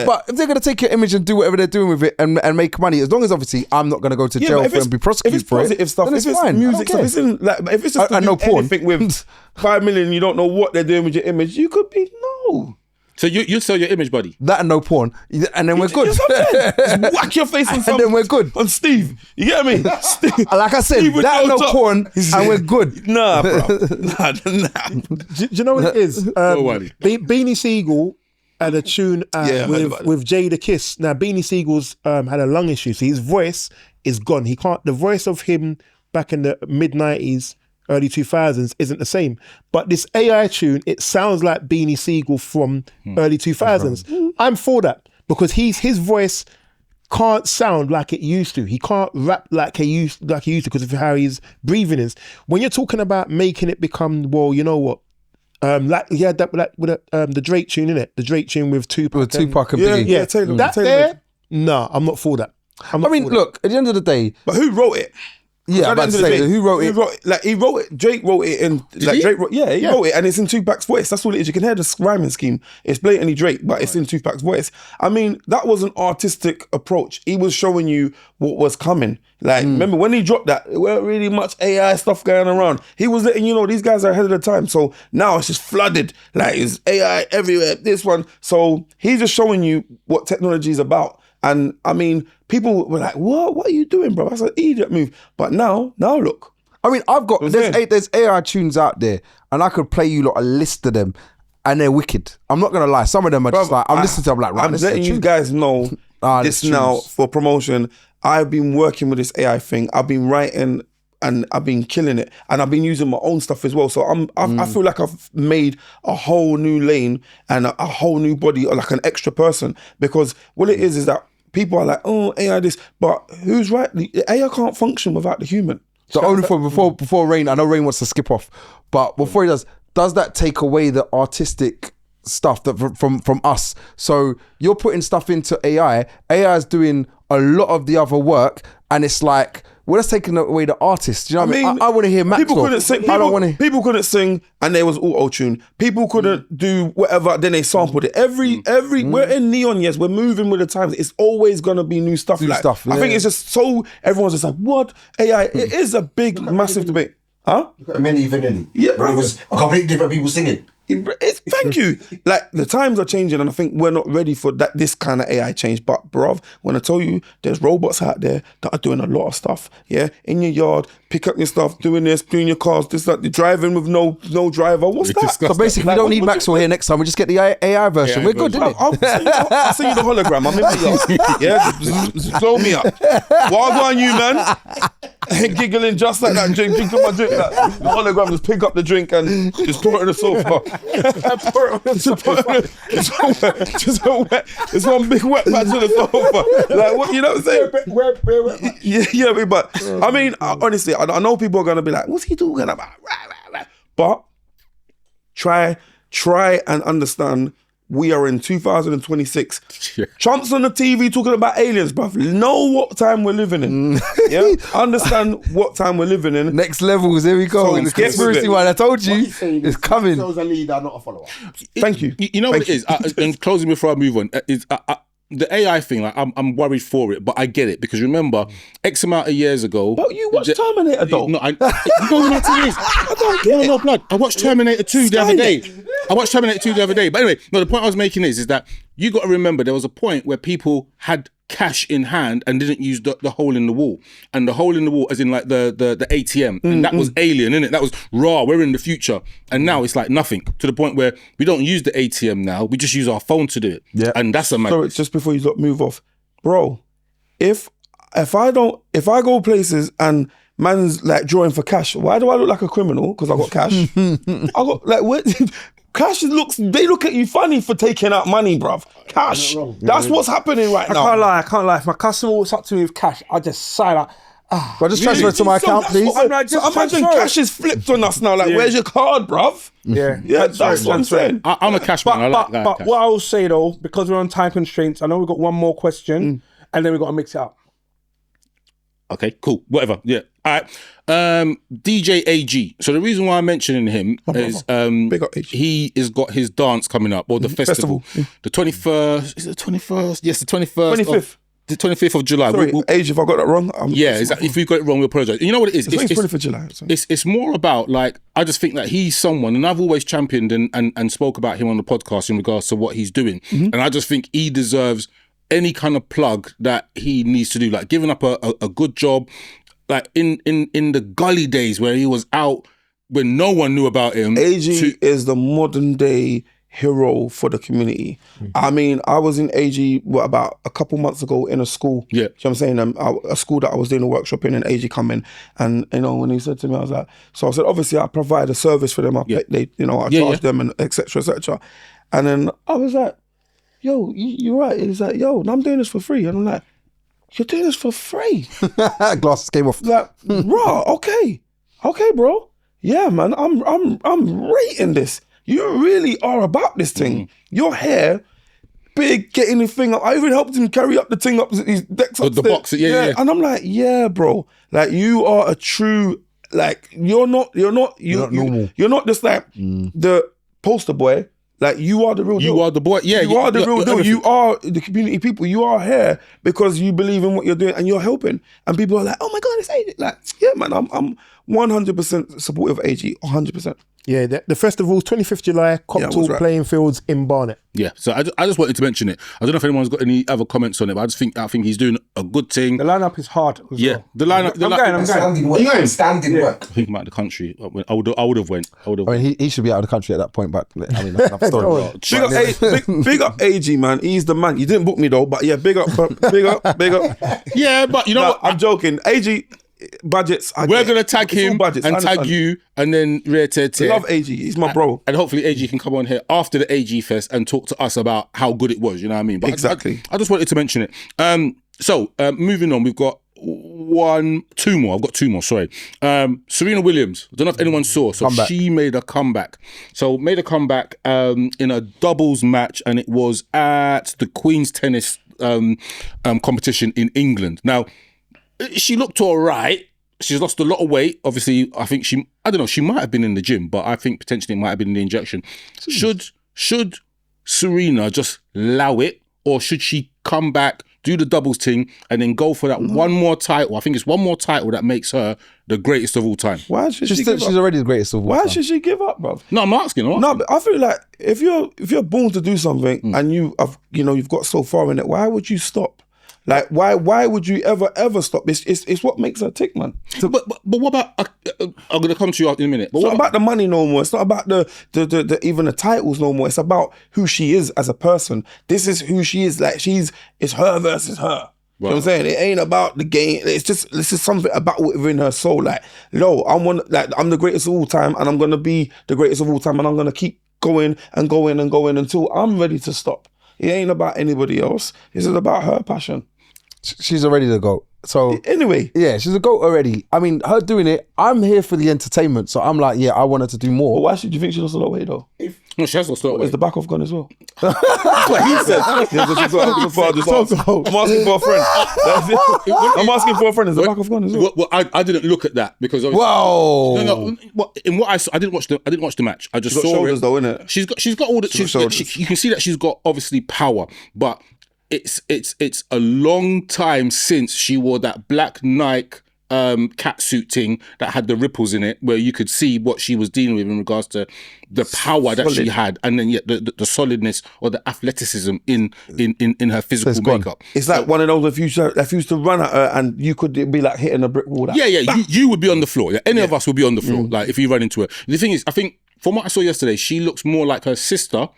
but if they're going to take your image and do whatever they're doing with it and make money, as long as obviously I'm not going to go to jail for and be prosecuted for it. If it's positive stuff, if it's fine. music stuff, if it's just to do anything with 5 million, you don't know what they're doing with your image, you could be, No. So you sell your image, buddy. That and no porn, and then we're good. Just whack your face on And then we're good. on Steve. You get me? Steve, Like I said, Steve with that and no top. porn, and we're good. Nah, bro. Nah. Do you know what it is? Worry. Beanie Siegel had a tune Yeah, I heard about with Jay the Kiss. Now Beanie Siegel's had a lung issue, so his voice is gone. He can't. The voice of him back in the mid-90s, early 2000s isn't the same. But this AI tune, it sounds like Beanie Siegel from early 2000s. I'm for that because his voice can't sound like it used to. He can't rap like he used to because of how his breathing is. When you're talking about making it become, well, you know what? With the Drake tune in it, the Drake tune with Tupac. With Tupac and Biggie. Yeah, Taylor. that there. No, I'm not for that. I mean, look, at the end of the day, But who wrote it? yeah, I'm about to say, who wrote it? Like he wrote it. Drake wrote it, and like he? Drake wrote, he wrote it, and it's in Tupac's voice. That's all it is. You can hear the rhyming scheme. It's blatantly Drake, but it's in Tupac's voice. I mean, that was an artistic approach. He was showing you what was coming. Like, remember when he dropped that? There weren't really much AI stuff going around. He was letting you know these guys are ahead of the time. So now it's just flooded. Like, it's AI everywhere. This one. So he's just showing you what technology is about. And I mean, people were like, what are you doing, bro? That's an idiot move. But now look. I mean, I've got, What's there's that? there's AI tunes out there, and I could play you lot a list of them, and they're wicked. I'm not gonna lie, some of them are just like, I'm listening to them like, right, I'm this is a letting you tune. guys know this this now tunes. for promotion. I've been working with this AI thing. I've been writing and I've been killing it, and I've been using my own stuff as well. So I feel like I've made a whole new lane and a whole new body, or like an extra person. Because what it is that people are like, oh, AI this, but who's right? The AI can't function without the human. So only before Rain, I know Rain wants to skip off, but before he does that take away the artistic stuff that from us? So you're putting stuff into AI is doing a lot of the other work, and it's like, well, that's taking away the artist. Do you know what I mean? I want to hear Maxwell. People couldn't sing. I don't want to. People couldn't sing, and there was auto-tune. People couldn't do whatever. Then they sampled it. We're in neon. Yes, we're moving with the times. It's always gonna be new stuff. New stuff, I think yeah. it's just so everyone's just like, what AI? It is a big, massive debate. Huh? Many vanilla. Yeah, Where it was a completely different people singing. Thank you. Like, the times are changing, and I think we're not ready for this kind of AI change. But bruv, when I tell you, there's robots out there that are doing a lot of stuff. Yeah, in your yard, pick up your stuff, doing this, doing your cars, this, that, driving with no driver. What's that? So basically, we don't need Maxwell here next time. We just get the AI version. We're good, Bruv, isn't it? I'll send you the hologram. I'm in my yard. Yeah, just blow me up. Well on you, man. Giggling just like that, drinking my drink. Like, the hologram just pick up the drink and just put it on the sofa. Just one big wet patch on the sofa. Like, what, you know what I'm saying? Yeah, but I mean, honestly, I know people are gonna be like, what's he talking about? But try and understand. We are in 2026. Yeah. Trump's on the TV talking about aliens, bruv. Know what time we're living in. Yeah, understand what time we're living in. Next levels, here we go. So the get with conspiracy it. one, I told you, it's coming. So as a leader, not a follower. Thank you. You know what it is? And closing before I move on, is the AI thing, like, I'm worried for it, but I get it, because remember, X amount of years ago. But you watched Terminator, though. No, you know what it is? I don't get no blood. I watched Terminator 2 the other day. But anyway, no, the point I was making is that you got to remember there was a point where people had cash in hand and didn't use the hole in the wall. And the hole in the wall, as in like the ATM. And that was alien, innit? That was raw. We're in the future. And now it's like nothing, to the point where we don't use the ATM now. We just use our phone to do it. Yeah. And that's a Sorry, madness. just before you move off, bro. If I go places and man's like drawing for cash, why do I look like a criminal? Because I got cash. I got like what? Cash they look at you funny for taking out money, bruv. Cash. That's what's happening right now. I can't lie. If my customer walks up to me with cash, I just sigh like, Well, just transfer it to my account, that's please. what I'm like, just so imagine transfer it. cash is flipped on us now. Like, where's your card, bruv? yeah. Yeah, that's what I'm saying. I'm a cash man. I like that. But what I will say though, because we're on time constraints, I know we've got one more question and then we've got to mix it up. Okay, cool. Whatever. Yeah. All right. DJ AG. So the reason why I'm mentioning him is Big up AG. he has got his dance coming up, or the festival. The 21st. Is it the 21st? Yes, the 21st. 25th. The 25th of July. Sorry, age, if I got that wrong. If we got it wrong, we apologise. You know what it is? It's 25th of July. It's more about, like, I just think that he's someone, and I've always championed and spoke about him on the podcast in regards to what he's doing. And I just think he deserves any kind of plug that he needs to do, like giving up a good job, like in the gully days where he was out when no one knew about him. AG is the modern day hero for the community. I mean, I was in AG about a couple months ago in a school. Yeah. You know what I'm saying? A school that I was doing a workshop in, and AG come in, and you know, when he said to me, I was like, so I said, obviously I provide a service for them. I charge them and etc. And then I was like, yo, you're right. He's like, yo, I'm doing this for free. And I'm like, you're doing this for free? Glasses came off. Like, raw, okay, bro. Yeah, man, I'm rating this. You really are about this thing. Your hair, big, getting the thing up. I even helped him carry up the thing up his decks up the box, yeah. And I'm like, yeah, bro. Like, you are a true, like, you're not normal. You're not just like the poster boy. Like, you are the real deal. You are the boy. Yeah, you are the real deal. You are the community people. You are here because you believe in what you're doing and you're helping. And people are like, oh my God, it's AG. Like, yeah, man, I'm 100% supportive of AG, 100%. Yeah, the festival's 25th July, Cocktail Playing Fields in Barnet. Yeah, so I just wanted to mention it. I don't know if anyone's got any other comments on it, but I think he's doing a good thing. The lineup is hard. Yeah, the lineup. I'm going. Standing work. I think about the country. I would have went. I mean, he should be out of the country at that point, but I mean, that's another story. Big up AG, man. He's the man. You didn't book me though, but yeah, big up. Yeah, but you know what? I'm joking. AG budgets. We're gonna tag him and tag you, and then love AG. He's my bro, and hopefully AG can come on here after the AG Fest and talk to us about how good it was. You know what I mean? But exactly. I just wanted to mention it. So moving on, we've got two more. I've got two more. Sorry. Serena Williams. I don't know if anyone saw. So she made a comeback. In a doubles match, and it was at the Queen's Tennis competition in England. Now, she looked all right. She's lost a lot of weight. Obviously, I think she might have been in the gym, but I think potentially it might have been in the injection. Should Serena just allow it, or should she come back, do the doubles thing, and then go for that one more title? I think it's one more title that makes her the greatest of all time. Why should she give up? She's already the greatest of all time. Why should she give up, bro? No, I'm asking. No, but I feel like if you're born to do something and you've got so far in it, why would you stop? Like, why would you ever stop? It's what makes her tick, man. So, but what about? I'm gonna come to you in a minute. But it's not about the money no more. It's not about the even the titles no more. It's about who she is as a person. This is who she is. Like, it's her versus her. You know what I'm saying? It ain't about the game. This is something about within her soul. Like, no, I'm the greatest of all time, and I'm gonna be the greatest of all time, and I'm gonna keep going and going and going until I'm ready to stop. It ain't about anybody else. It's about her passion. She's already the GOAT. So anyway, yeah, she's a GOAT already. I mean, her doing it, I'm here for the entertainment. So I'm like, yeah, I want her to do more. But why should you think she lost a lot of weight though? No, she has lost a lot of weight. Is the back off gone as well? That's what he said. I'm asking for a friend. I'm asking for a friend. Is the back off gone as well? Well, I didn't look at that because whoa. No. In what I saw, I didn't watch the match. I just saw shoulders though, innit? She's got all the. You can see that she's got obviously power, but it's a long time since she wore that black Nike catsuit thing that had the ripples in it, where you could see what she was dealing with in regards to the power that she had, and then the solidness or the athleticism in her physical makeup. It's like one of those if you used to run at her and you could be like hitting a brick wall. Yeah. You would be on the floor. Yeah, any of us would be on the floor. Like if you run into her. The thing is, I think, from what I saw yesterday, she looks more like her sister.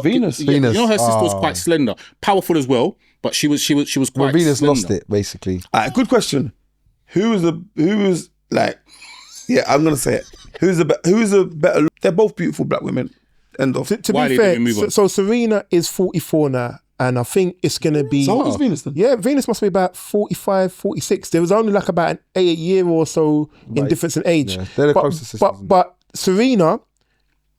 Venus. You know, her sister was quite slender, powerful as well, but she was quite. Venus slender. lost it basically. Good question. Who is like? Yeah, I'm gonna say it. Who's a better? They're both beautiful black women. End of. To be fair, so Serena is 44 now. And I think it's going to be... So what is Venus then? Yeah, Venus must be about 45, 46. There was only like about a year or so in difference in age. Yeah, they're the closest sisters. But Serena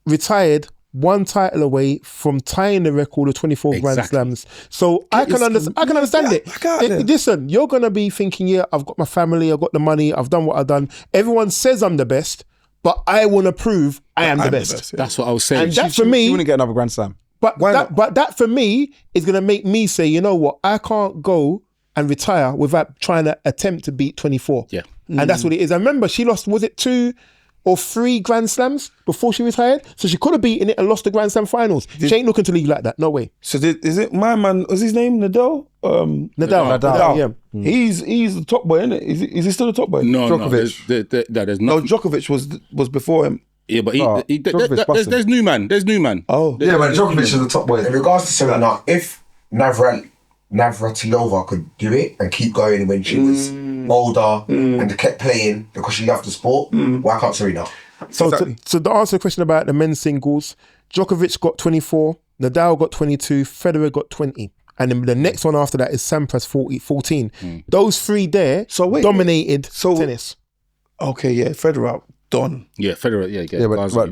retired one title away from tying the record of 24 Grand Slams. So I can understand it. Listen, you're going to be thinking, yeah, I've got my family, I've got the money, I've done what I've done. Everyone says I'm the best, but I want to prove I am the best. That's what I was saying. And that for me... She wouldn't get another Grand Slam. But that for me is going to make me say, you know what, I can't go and retire without trying to attempt to beat 24. Yeah. And that's what it is. I remember she lost, was it 2 or 3 Grand Slams before she retired? So she could have beaten it and lost the Grand Slam finals. She ain't looking to leave like that. No way. So is it my man? What's his name? Nadal? Nadal. Yeah. He's the top boy, isn't it? Is he still the top boy? No, Djokovic. there's No, nothing. Djokovic was before him. Yeah, but Djokovic busted. there's new man. There's new man. Oh, Yeah, but Djokovic is the top boy. In regards to Serena, if Navratilova could do it and keep going when she was older and kept playing because she loved the sport, why can't Serena? So to answer the question about the men's singles, Djokovic got 24, Nadal got 22, Federer got 20. And then the next one after that is Sampras 14. Those 3 there dominated tennis. Okay, yeah, Federer, done. Yeah, Federer. Yeah,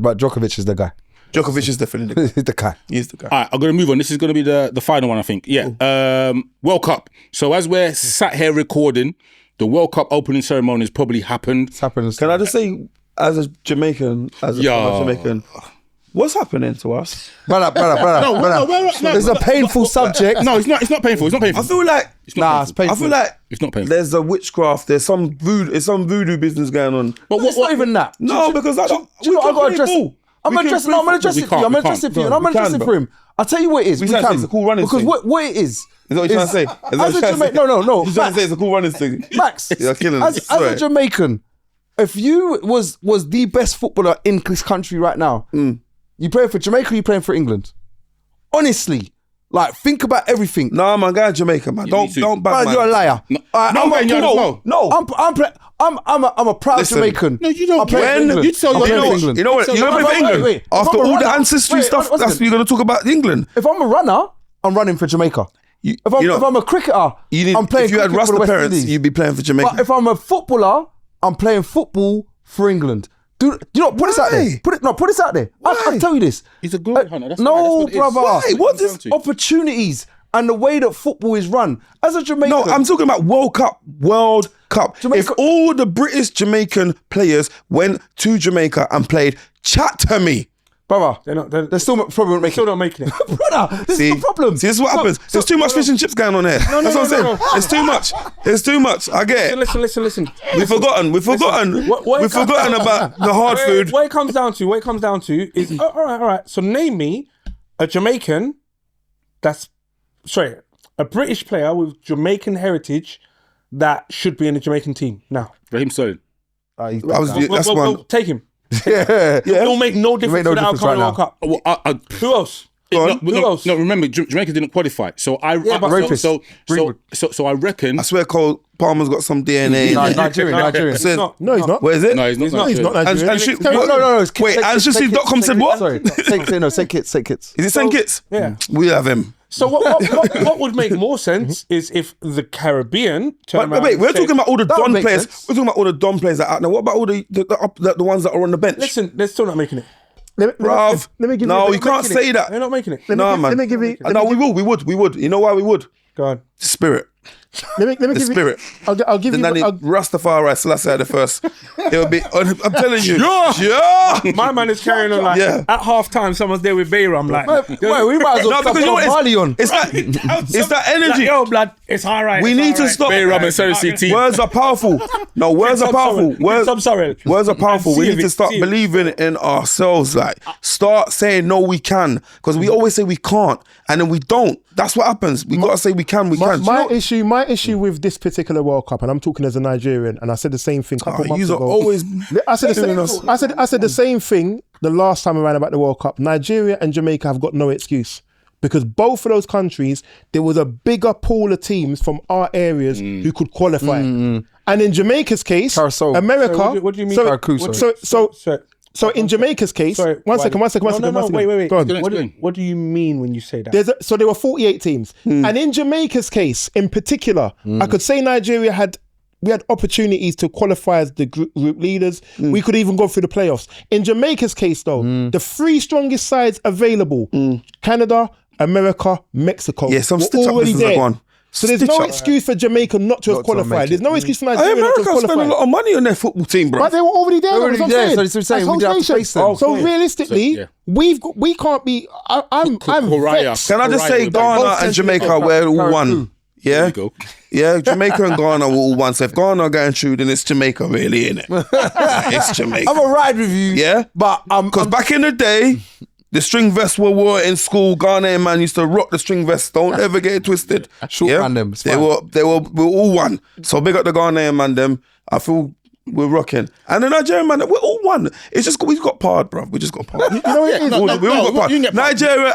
But Djokovic is the guy. Djokovic is definitely the guy. He's the guy. He's the guy. All right, I'm going to move on. This is going to be the final one, I think. Yeah. World Cup. So as we're sat here recording, the World Cup opening ceremony has probably happened. It's happened. Can I just say, as a Jamaican, what's happening to us? Brother. It's a painful subject. No, it's not painful. It's not painful. I feel like It's not painful. I feel like It's not painful. there's a witchcraft. There's some voodoo business going on. But It's not even that. No, because I don't. Do you know what I got to address it? I'm going to address it for you. I'm going to address it for you. And I'm going to address it for him. I'll tell you what it is. We trying to say can. it's a cool running Because thing. what it is. Is that what you're trying to say? Is that what As you're a trying to say? Jamaican, no. You're trying to say it's a cool running thing. Max, You're killing as us. a Jamaican, if you was the best footballer in this country right now, you playing for Jamaica or you playing for England? Honestly, like think about everything. Nah, man, guy Jamaica, man. Don't back Man, you're a liar. I'm a proud Jamaican. No, you don't. I'm playing for You tell I'm your playing for age. England. You know what? You know England. Wait. After If I'm a all the runner- ancestry wait, stuff, listen. that's you're gonna talk about England. If I'm a runner, I'm running for Jamaica. If I'm a cricketer, I'm playing if you had cricket for Rasta the West parents, Indies. you'd be playing for Jamaica. But if I'm a footballer, I'm playing football for England. Do you know? Put this out there. Put this out there. I'll tell you this. He's a glory hunter. That's No, what it is. brother. Why? What That's is what it Opportunities and the way that football is run. As a Jamaican, No, I'm talking about World Cup. Jamaica- If all the British Jamaican players went to Jamaica and played, chat to me. brother. They're still probably still not making it. brother. This is the problem. See, this is what happens. There's too much fish and chips going on here. That's what I'm saying. There's too much. There's too much. I get it. Listen. We've forgotten. We've forgotten about the hard food. What it comes down to is all right. So name me a Jamaican a British player with Jamaican heritage that should be in the Jamaican team now. Raheem Sterling. That's one. Take him. Yeah. It'll make no difference to the outcome of the World Cup. Well, Who else? Who else? No, remember, Jamaica didn't qualify. So I reckon. I swear Cole Palmer's got some DNA. Nigerian. No, he's not. Where is it? No, he's not. He's not Nigerian. No. Wait, Ancestry.com said what? Sorry. St. Kitts. Is it St. Kitts? Yeah. We have him. So what would make more sense is if the Caribbean turn around. Wait, we're talking about all the Don make players. sense. We're talking about all the Don players that are out there. What about all the ones that are on the bench? Listen, they're still not making it. Bruv. Let me give No, you. you can't say that. They're not making it. No, man. Let me give you. No, we would. You know why we would? Go on. Spirit. Let me The give spirit. you. I'll give The you. nanny Rastafari, Selassie the first. It'll be. I'm telling you. Yeah. My man is carrying on like Yeah. at half time. Someone's there with Bayram. I'm like, Wait, we might as well No, because you know what? Mali on. It's that energy. yo, blood, it's all right. We need to stop. Bayram and Cersei team. Words are powerful. No, words are powerful. I'm sorry. Words are powerful. We need to start See it. believing in ourselves. Like, start saying no, we can, because we always say we can't, and then we don't. That's what happens. We gotta say we can. We can. My issue with this particular World Cup, and I'm talking as a Nigerian, and I said the same thing a couple months You're ago. always. I said the same thing the last time around about the World Cup. Nigeria and Jamaica have got no excuse. Because both of those countries, there was a bigger pool of teams from our areas who could qualify. And in Jamaica's case, Carousel. America. Sorry, what do you mean? So in Jamaica's case, one second. Wait. Go on. What do you mean when you say that? So there were 48 teams. And in Jamaica's case, in particular, I could say Nigeria we had opportunities to qualify as the group leaders. We could even go through the playoffs. In Jamaica's case, though, the three strongest sides available, Canada, America, Mexico, Yeah, some were stitch up already business are there. gone. So there's no excuse for Jamaica not to have qualified. There's no excuse for Nigeria not to America have spent a qualified. lot of money on their football team, bro. But they were already there. Already That's there, what I'm so saying. we didn't have to face them. So realistically, we can't be. I'm Korea. vexed. Can I just say Right, Ghana and Jamaica were all one? Yeah, There you go. yeah. Jamaica and Ghana were all one. So if Ghana are going through, then it's Jamaica, really, innit? It's Jamaica. I'm gonna ride with you. Yeah, but because back in the day, the string vests were worn in school. Ghanaian man used to rock the string vests. Don't ever get it twisted. Short man them, it's They fine. were all one. So big up the Ghanaian man them. I feel we're rocking. And the Nigerian man, we're all one. It's just we've got pard, bruv. We just got pard. You know what it is? We all got pard. you can get pard. Nigeria,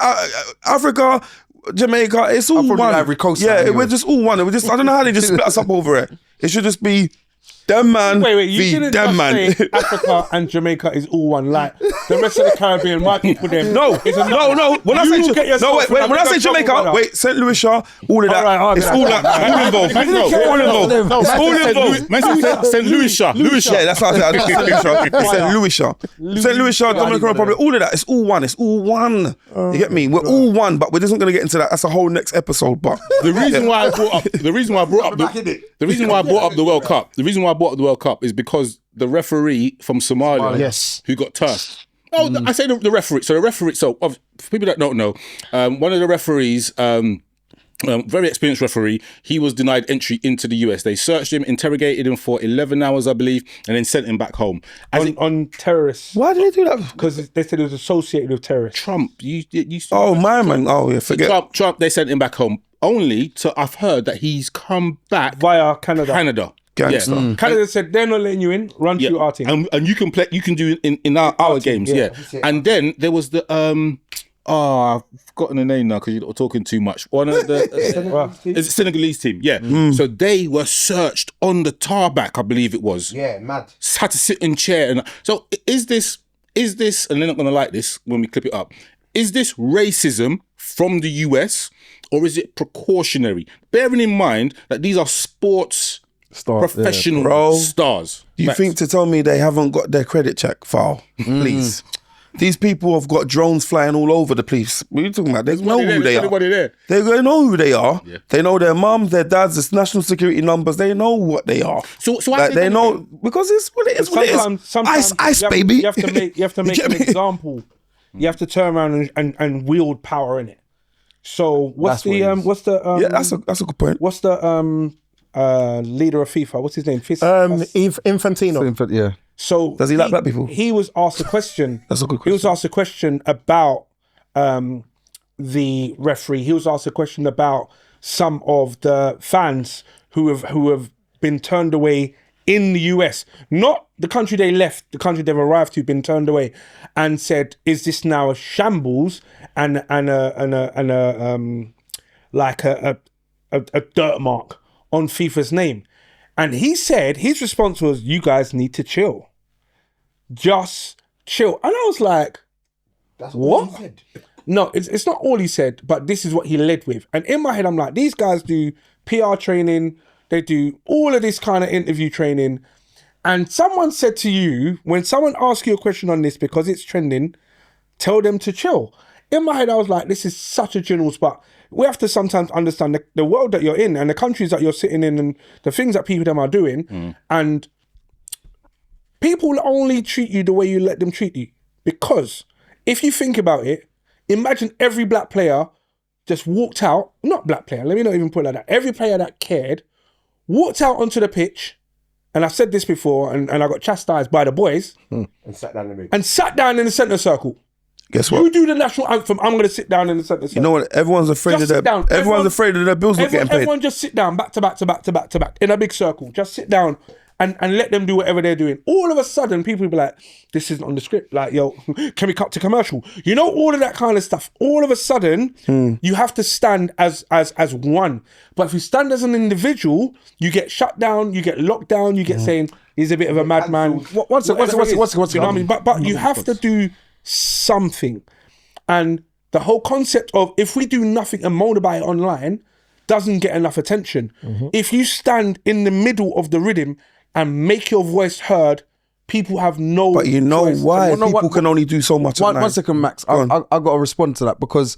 Africa, Jamaica, it's all from the one. Ivory Coast Yeah, side, we're anyway. just all one. I don't know how they just split us up over it. It should just be them man Wait, you v didn't them just man. say Africa and Jamaica is all one. Like the rest of the Caribbean, white people them. No, it's a no. When I You say get yourself wait, in a when I bigger say Jamaica, trouble, brother. wait, St. Lucia, all of that. Alright, It's all that. All involved. All involved. It's all involved. Man said St. Lucia. Yeah, that's what I said. St. Lucia, Dominican Republic, all of that. It's all one. It's all one. You get me? We're all one, but we're just not going to get into that. That's a whole next episode. But The reason why I brought up the reason why I brought up the World Cup. The reason why I brought up the World Cup is because the referee from Somalia, Yes. who got turfed. Oh, I say the referee. So the referee. So for people that don't know, one of the referees, very experienced referee, he was denied entry into the US. They searched him, interrogated him for 11 hours, I believe, and then sent him back home. on terrorists. why did they do that? Because they said it was associated with terrorists. Trump, you Oh, my man. Oh, yeah, forget. Trump, they sent him back home. Only to I've heard that he's come back Via Canada. Gangster. Yeah. Canada said they're not letting you in. Run through our team. and you can play. You can do it in our games. yeah. Yeah. And then there was the I've forgotten the name now because you're talking too much. One of the it's a Senegalese team. Yeah. So they were searched on the tarmac, I believe it was. Yeah, mad. Had to sit in chair. And so is this? And they're not going to like this when we clip it up. Is this racism from the US or is it precautionary? Bearing in mind that these are sports professional stars. You Max. think to tell me they haven't got their credit check file? Please. These people have got drones flying all over the place. What are you talking about? They know who they are. Everybody there. They know who they are. Yeah. They know their mums, their dads, the national security numbers. They know what they are. So I Like, think they know because it's what it is. What it is. Sometimes Ice, you have, baby. You have to make You an get me? example. You have to turn around and wield power in it. So what's That's what it is. Yeah, that's a good point. what's the leader of FIFA? What's his name? Infantino. Yeah. So Does he like black people? He was asked a question. That's a good He was question. asked a question about the referee. He was asked a question about some of the fans who have been turned away in the US, not the country they left, the country they've arrived to, been turned away, and said, "Is this now a shambles and a dirt mark on FIFA's name?" And he said his response was, "You guys need to chill, just chill." And I was like, That's What? he said. no, it's not all he said, but this is what he led with. And in my head, I'm like, these guys do PR training, they do all of this kind of interview training. And someone said to you, when someone asks you a question on this because it's trending, tell them to chill. In my head, I was like, this is such a general spot. We have to sometimes understand the world that you're in and the countries that you're sitting in and the things that people them are doing. And people only treat you the way you let them treat you. Because if you think about it, imagine every black player just walked out, not black player, let me not even put it like that. Every player that cared walked out onto the pitch, and I've said this before, and I got chastised by the boys, And sat down in the middle. and sat down in the centre circle. Guess You what? do the national anthem, I'm going to sit down in the centre circle. You know what? Everyone's afraid Just of their. sit down. Everyone's afraid of their bills not getting paid. Everyone just sit down, back to back to back to back to back, in a big circle. Just sit down and let them do whatever they're doing. All of a sudden, people will be like, this isn't on the script. Like, yo, can we cut to commercial? You know, all of that kind of stuff. All of a sudden, you have to stand as one. But if you stand as an individual, you get shut down, you get locked down, you get saying, he's a bit of a madman. One second. You know what I mean? But you have to do something. And the whole concept of if we do nothing and moan about it online doesn't get enough attention. If you stand in the middle of the Riddim and make your voice heard, people have no But you know choice. why no, people can only do so much. One online. second, Max. Go on. I got to respond to that because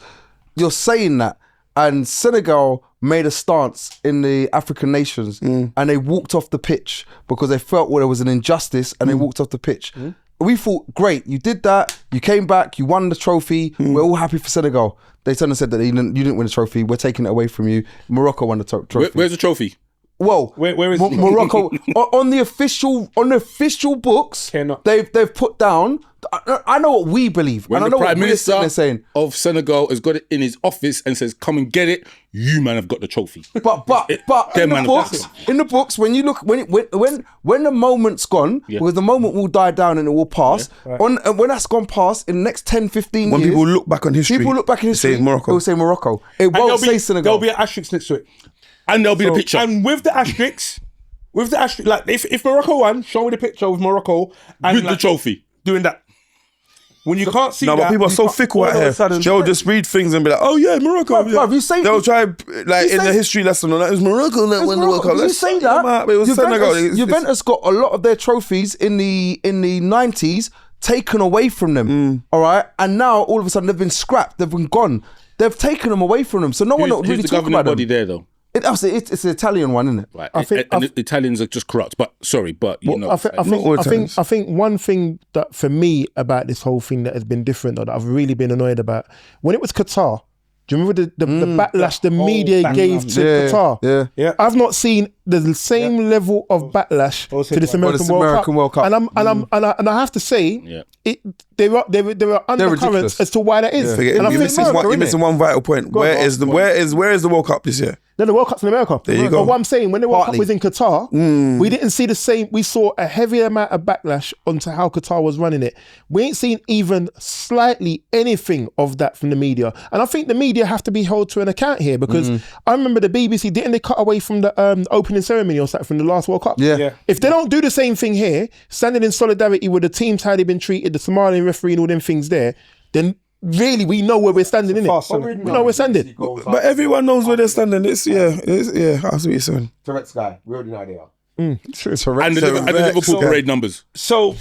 you're saying that, and Senegal made a stance in the African nations, and they walked off the pitch because they felt there was an injustice, and they walked off the pitch. We thought, great, you did that, You came back, you won the trophy. We're all happy for Senegal. They suddenly said that you didn't win the trophy. We're taking it away from you. Morocco won the trophy. Where's the trophy? Well, where is it? Morocco on the official books? Cannot. They've put down. I know what we believe, When and I the know Prime what we're sitting Minister there saying. of Senegal has got it in his office and says, "Come and get it," you man have got the trophy. But Them in man the books, when you look when the moment's gone, because the moment will die down and it will pass. And when that's gone past in the next 10, 15 When years, people look back on history, people look back in history, say Morocco. It will say Morocco. It And won't say Senegal. There'll be an asterisk next to it. And there'll be the picture. And with the asterisk, like if Morocco won, show me the picture of Morocco and With the trophy. doing that. When you can't see No, that, but people are so fickle all out of a here. sudden- They'll just read things and be like, "Oh yeah, Morocco." Bruv, you say- they'll try like in say- the history lesson on that. It was Morocco that won the World Cup. You Let's say sort them that. out. It was Senegal. Juventus got a lot of their trophies in the 90s taken away from them. All right, and now all of a sudden they've been scrapped. They've been gone. They've taken them away from them. So no one Who's really the talk governing about body them. there though? It's the Italian one, isn't it? Right. think- and the Italians are just corrupt. But sorry, you know. I think one thing that for me about this whole thing that has been different, or that I've really been annoyed about, when it was Qatar, do you remember the backlash the media gave to Qatar? Yeah. I've not seen the same level of backlash to this American World Cup. And I have to say, there are undercurrents ridiculous. as to why that is. Forget And it. I You're think missing America, you're innit? missing one vital point. Where is the World Cup this year? No, the World Cup's in America. There you go. But what I'm saying, when the World Cup Partly. was in Qatar, we didn't see the same. We saw a heavy amount of backlash onto how Qatar was running it. We ain't seen even slightly anything of that from the media. And I think the media have to be held to an account here, because I remember the BBC, didn't they cut away from the opening ceremony or something from the last World Cup? Yeah. If they don't do the same thing here, standing in solidarity with the teams, how they've been treated, the Somalian referee and all them things there, then really we know where we're standing, innit? We know where we're standing. But everyone knows where they're standing. I see what you're saying. Tourette's guy. We already know who they are. True. And the Liverpool parade numbers. So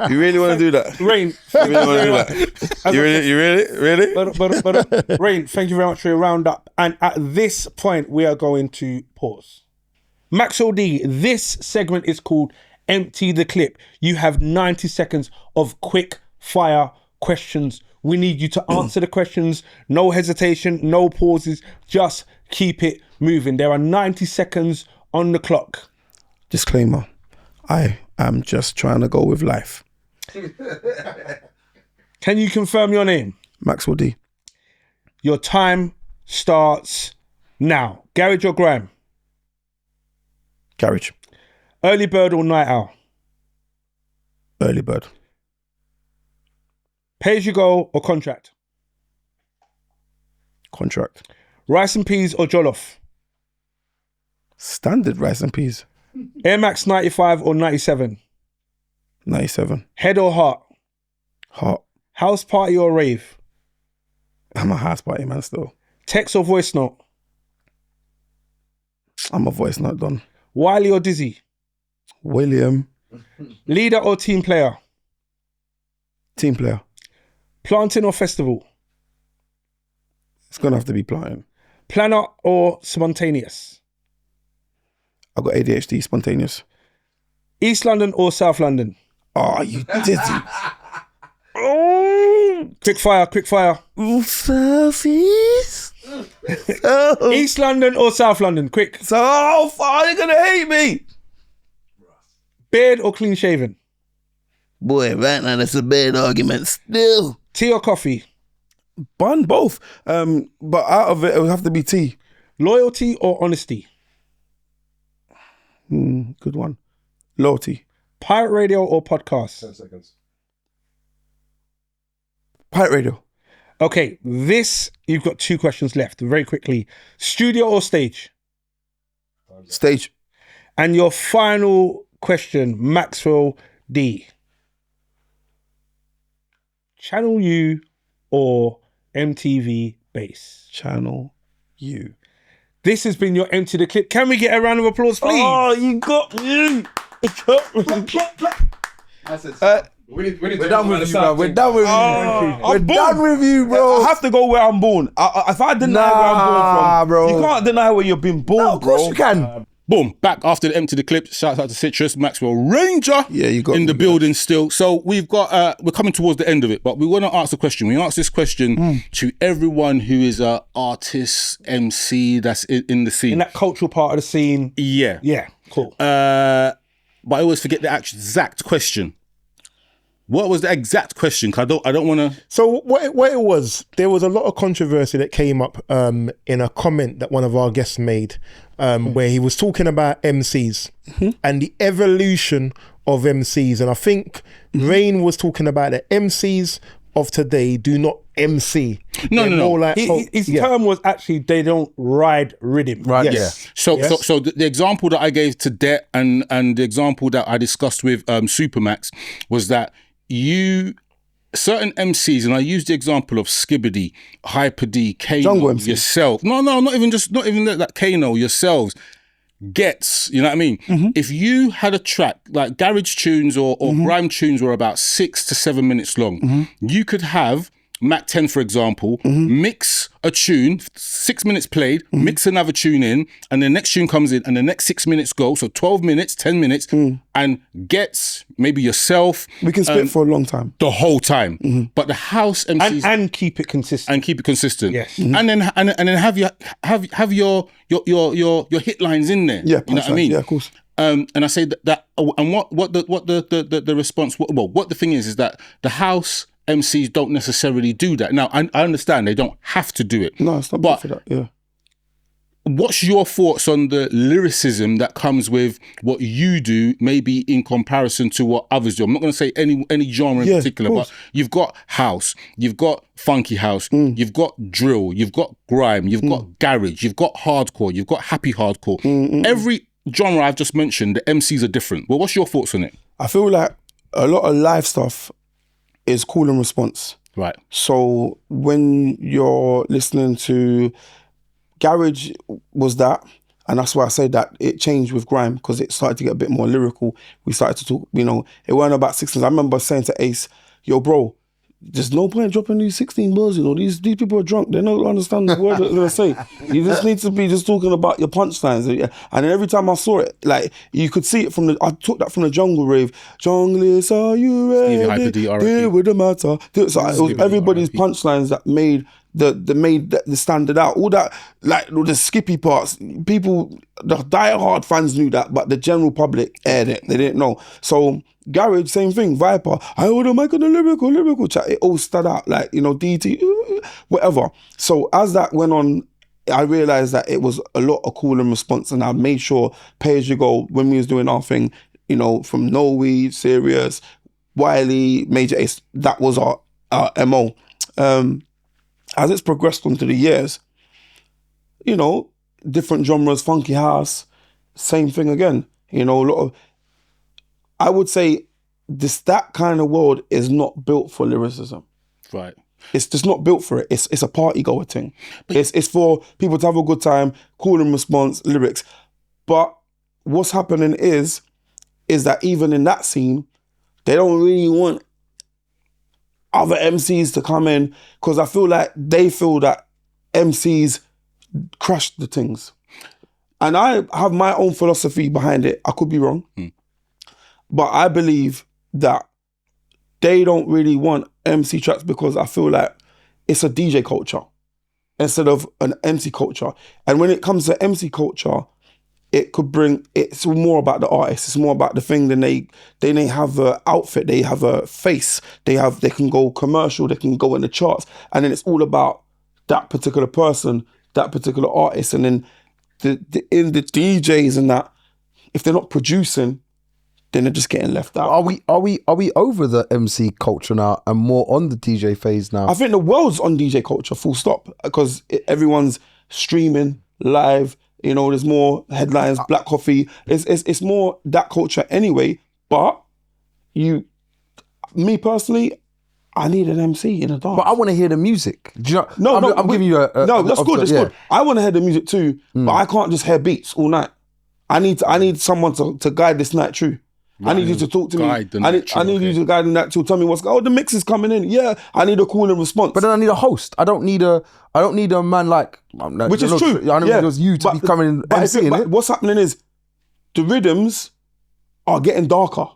You really want to do that? Rain, You really want to do that? You really? but Rain, thank you very much for your roundup. And at this point, we are going to pause. Maxwell D, this segment is called Empty the Clip. You have 90 seconds of quick fire questions. We need you to answer the questions. No hesitation, no pauses. Just keep it moving. There are 90 seconds on the clock. Disclaimer. I am just trying to go with life. Can you confirm your name? Maxwell D. Your time starts now. Garage or Grime? Garage. Early bird or night owl? Early bird. Pay as you go or contract? Contract. Rice and peas or jollof? Standard rice and peas. Air Max 95 or 97? 97. Head or heart? Heart. House party or rave? I'm a house party man still. Text or voice note? I'm a voice note done. Wiley or Dizzy? William. Leader or team player? Team player. Planting or festival? It's going to have to be planting. Planner or spontaneous? I've got ADHD, spontaneous. East London or South London? Oh, you did Quick fire. Southeast. East London or South London? Quick. So how far are you going to hate me? Beard or clean shaven? Boy, right now that's a bad argument still. Tea or coffee? Bun, both. But out of it would have to be tea. Loyalty or honesty? Good one. Loyalty. Pirate radio or podcast? 10 seconds. Pirate radio. Okay, you've got 2 questions left, very quickly. Studio or stage? Stage. And your final question, Maxwell D. Channel U or MTV Base? Channel U. This has been your Empty the Clip. Can we get a round of applause, please? Oh, you got me. We're done with you, bro. We're done with you. We're done with you, bro. I have to go where I'm born. If I deny where I'm born from, bro. you can't deny where you've been born, No, of course bro. you can. Boom, back after the empty the clip. Shout out to Citrus, Maxwell Ranger. Yeah, you got in the me, building still. So we've got we're coming towards the end of it, but we want to ask the question. We ask this question to everyone who is a artist, MC that's in the scene. In that cultural part of the scene. Yeah. Yeah, cool. But I always forget the exact question. What was the exact question? 'Cause I don't want to. So what it was, there was a lot of controversy that came up in a comment that one of our guests made, where he was talking about MCs and the evolution of MCs. And I think Rain was talking about the MCs of today do not MC. No. More like, His term was actually they don't ride rhythm. Right. Yes. So the example that I gave to Det and the example that I discussed with Supermax was that certain MCs, and I used the example of Skibbity, Hyper D, Kano, yourself. No, not even that Kano, yourselves. Gets, you know what I mean? If you had a track like garage tunes or grime tunes were about 6 to 7 minutes long, you could have Mac 10, for example, mix a tune, 6 minutes played, mix another tune in, and the next tune comes in, and the next 6 minutes go. So 12 minutes, 10 minutes, and gets maybe yourself. We can spit for a long time. The whole time. But the house MCs and keep it consistent. Yes. And then have your hit lines in there. Yeah, you know what I mean? Yeah, of course. And I say that and what the response, what the thing is that the house MCs don't necessarily do that. Now, I understand they don't have to do it. No, it's not bad for that, yeah. What's your thoughts on the lyricism that comes with what you do, maybe in comparison to what others do? I'm not going to say any genre in particular, but you've got house, you've got funky house, you've got drill, you've got grime, you've got garage, you've got hardcore, you've got happy hardcore. Every genre I've just mentioned, the MCs are different. Well, what's your thoughts on it? I feel like a lot of live stuff is call and response. Right. So when you're listening to garage was that, and that's why I say that it changed with grime because it started to get a bit more lyrical. We started to talk, it weren't about 16s. I remember saying to Ace, yo bro, there's no point dropping these 16 bars, these people are drunk, they don't understand the word that they're gonna say. You just need to be just talking about your punchlines. And then every time I saw it, like you could see it I took that from the jungle rave. Junglist, are you ready? Deal with the matter. So it was everybody's punchlines that made the standard out. All that, like all the skippy parts, people, the diehard fans knew that, but the general public aired it. They didn't know. So garage, same thing. Viper, I hold a mic on the lyrical chat. It all stood out, like DT, whatever. So as that went on, I realized that it was a lot of call and response, and I made sure pay as you go when we was doing our thing. From No Weed, Serious, Wiley, Major Ace. That was our MO. As it's progressed onto the years, different genres, funky house, same thing again. A lot of, I would say that kind of world is not built for lyricism. Right. It's just not built for it. It's a party goer thing. It's for people to have a good time, call and response, lyrics. But what's happening is that even in that scene, they don't really want other MCs to come in because I feel like they feel that MCs crush the things. And I have my own philosophy behind it. I could be wrong. But I believe that they don't really want MC tracks because I feel like it's a DJ culture instead of an MC culture. And when it comes to MC culture, it's more about the artist. It's more about the thing than they have an outfit, they have a face, they can go commercial, they can go in the charts. And then it's all about that particular person, that particular artist. And then in the DJs and that, if they're not producing, then they're just getting left out. Are we over the MC culture now and more on the DJ phase now? I think the world's on DJ culture, full stop, because everyone's streaming live. There's more headlines, black coffee. It's more that culture anyway. But me personally, I need an MC in a dance. But I want to hear the music. Do you know? I'm giving you a no. That's good. That's good. I want to hear the music too, but I can't just hear beats all night. I need someone to guide this night through. I need you to talk to me. I need you to guide in that to tell me what's. Oh, the mix is coming in. Yeah, I need a call and response. But then I need a host. I don't need a man like. Which is true. I don't need you to be coming and seeing it. What's happening is the rhythms are getting darker.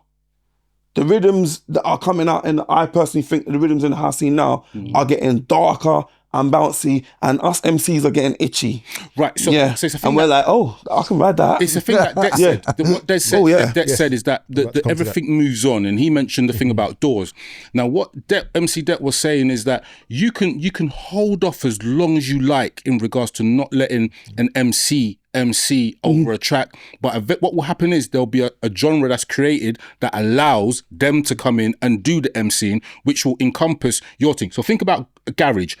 The rhythms that are coming out, and I personally think the rhythms in the house scene now are getting darker and bouncy, and us MCs are getting itchy. Right. So, yeah. so it's a thing and we're like, oh, I can ride that. It's a thing that Det said. What Det said, Det said is that everything moves on, and he mentioned the thing about doors. Now, what MC Det was saying is that you can hold off as long as you like in regards to not letting an MC over a track, but what will happen is there'll be a genre that's created that allows them to come in and do the MCing, which will encompass your thing. So think about garage,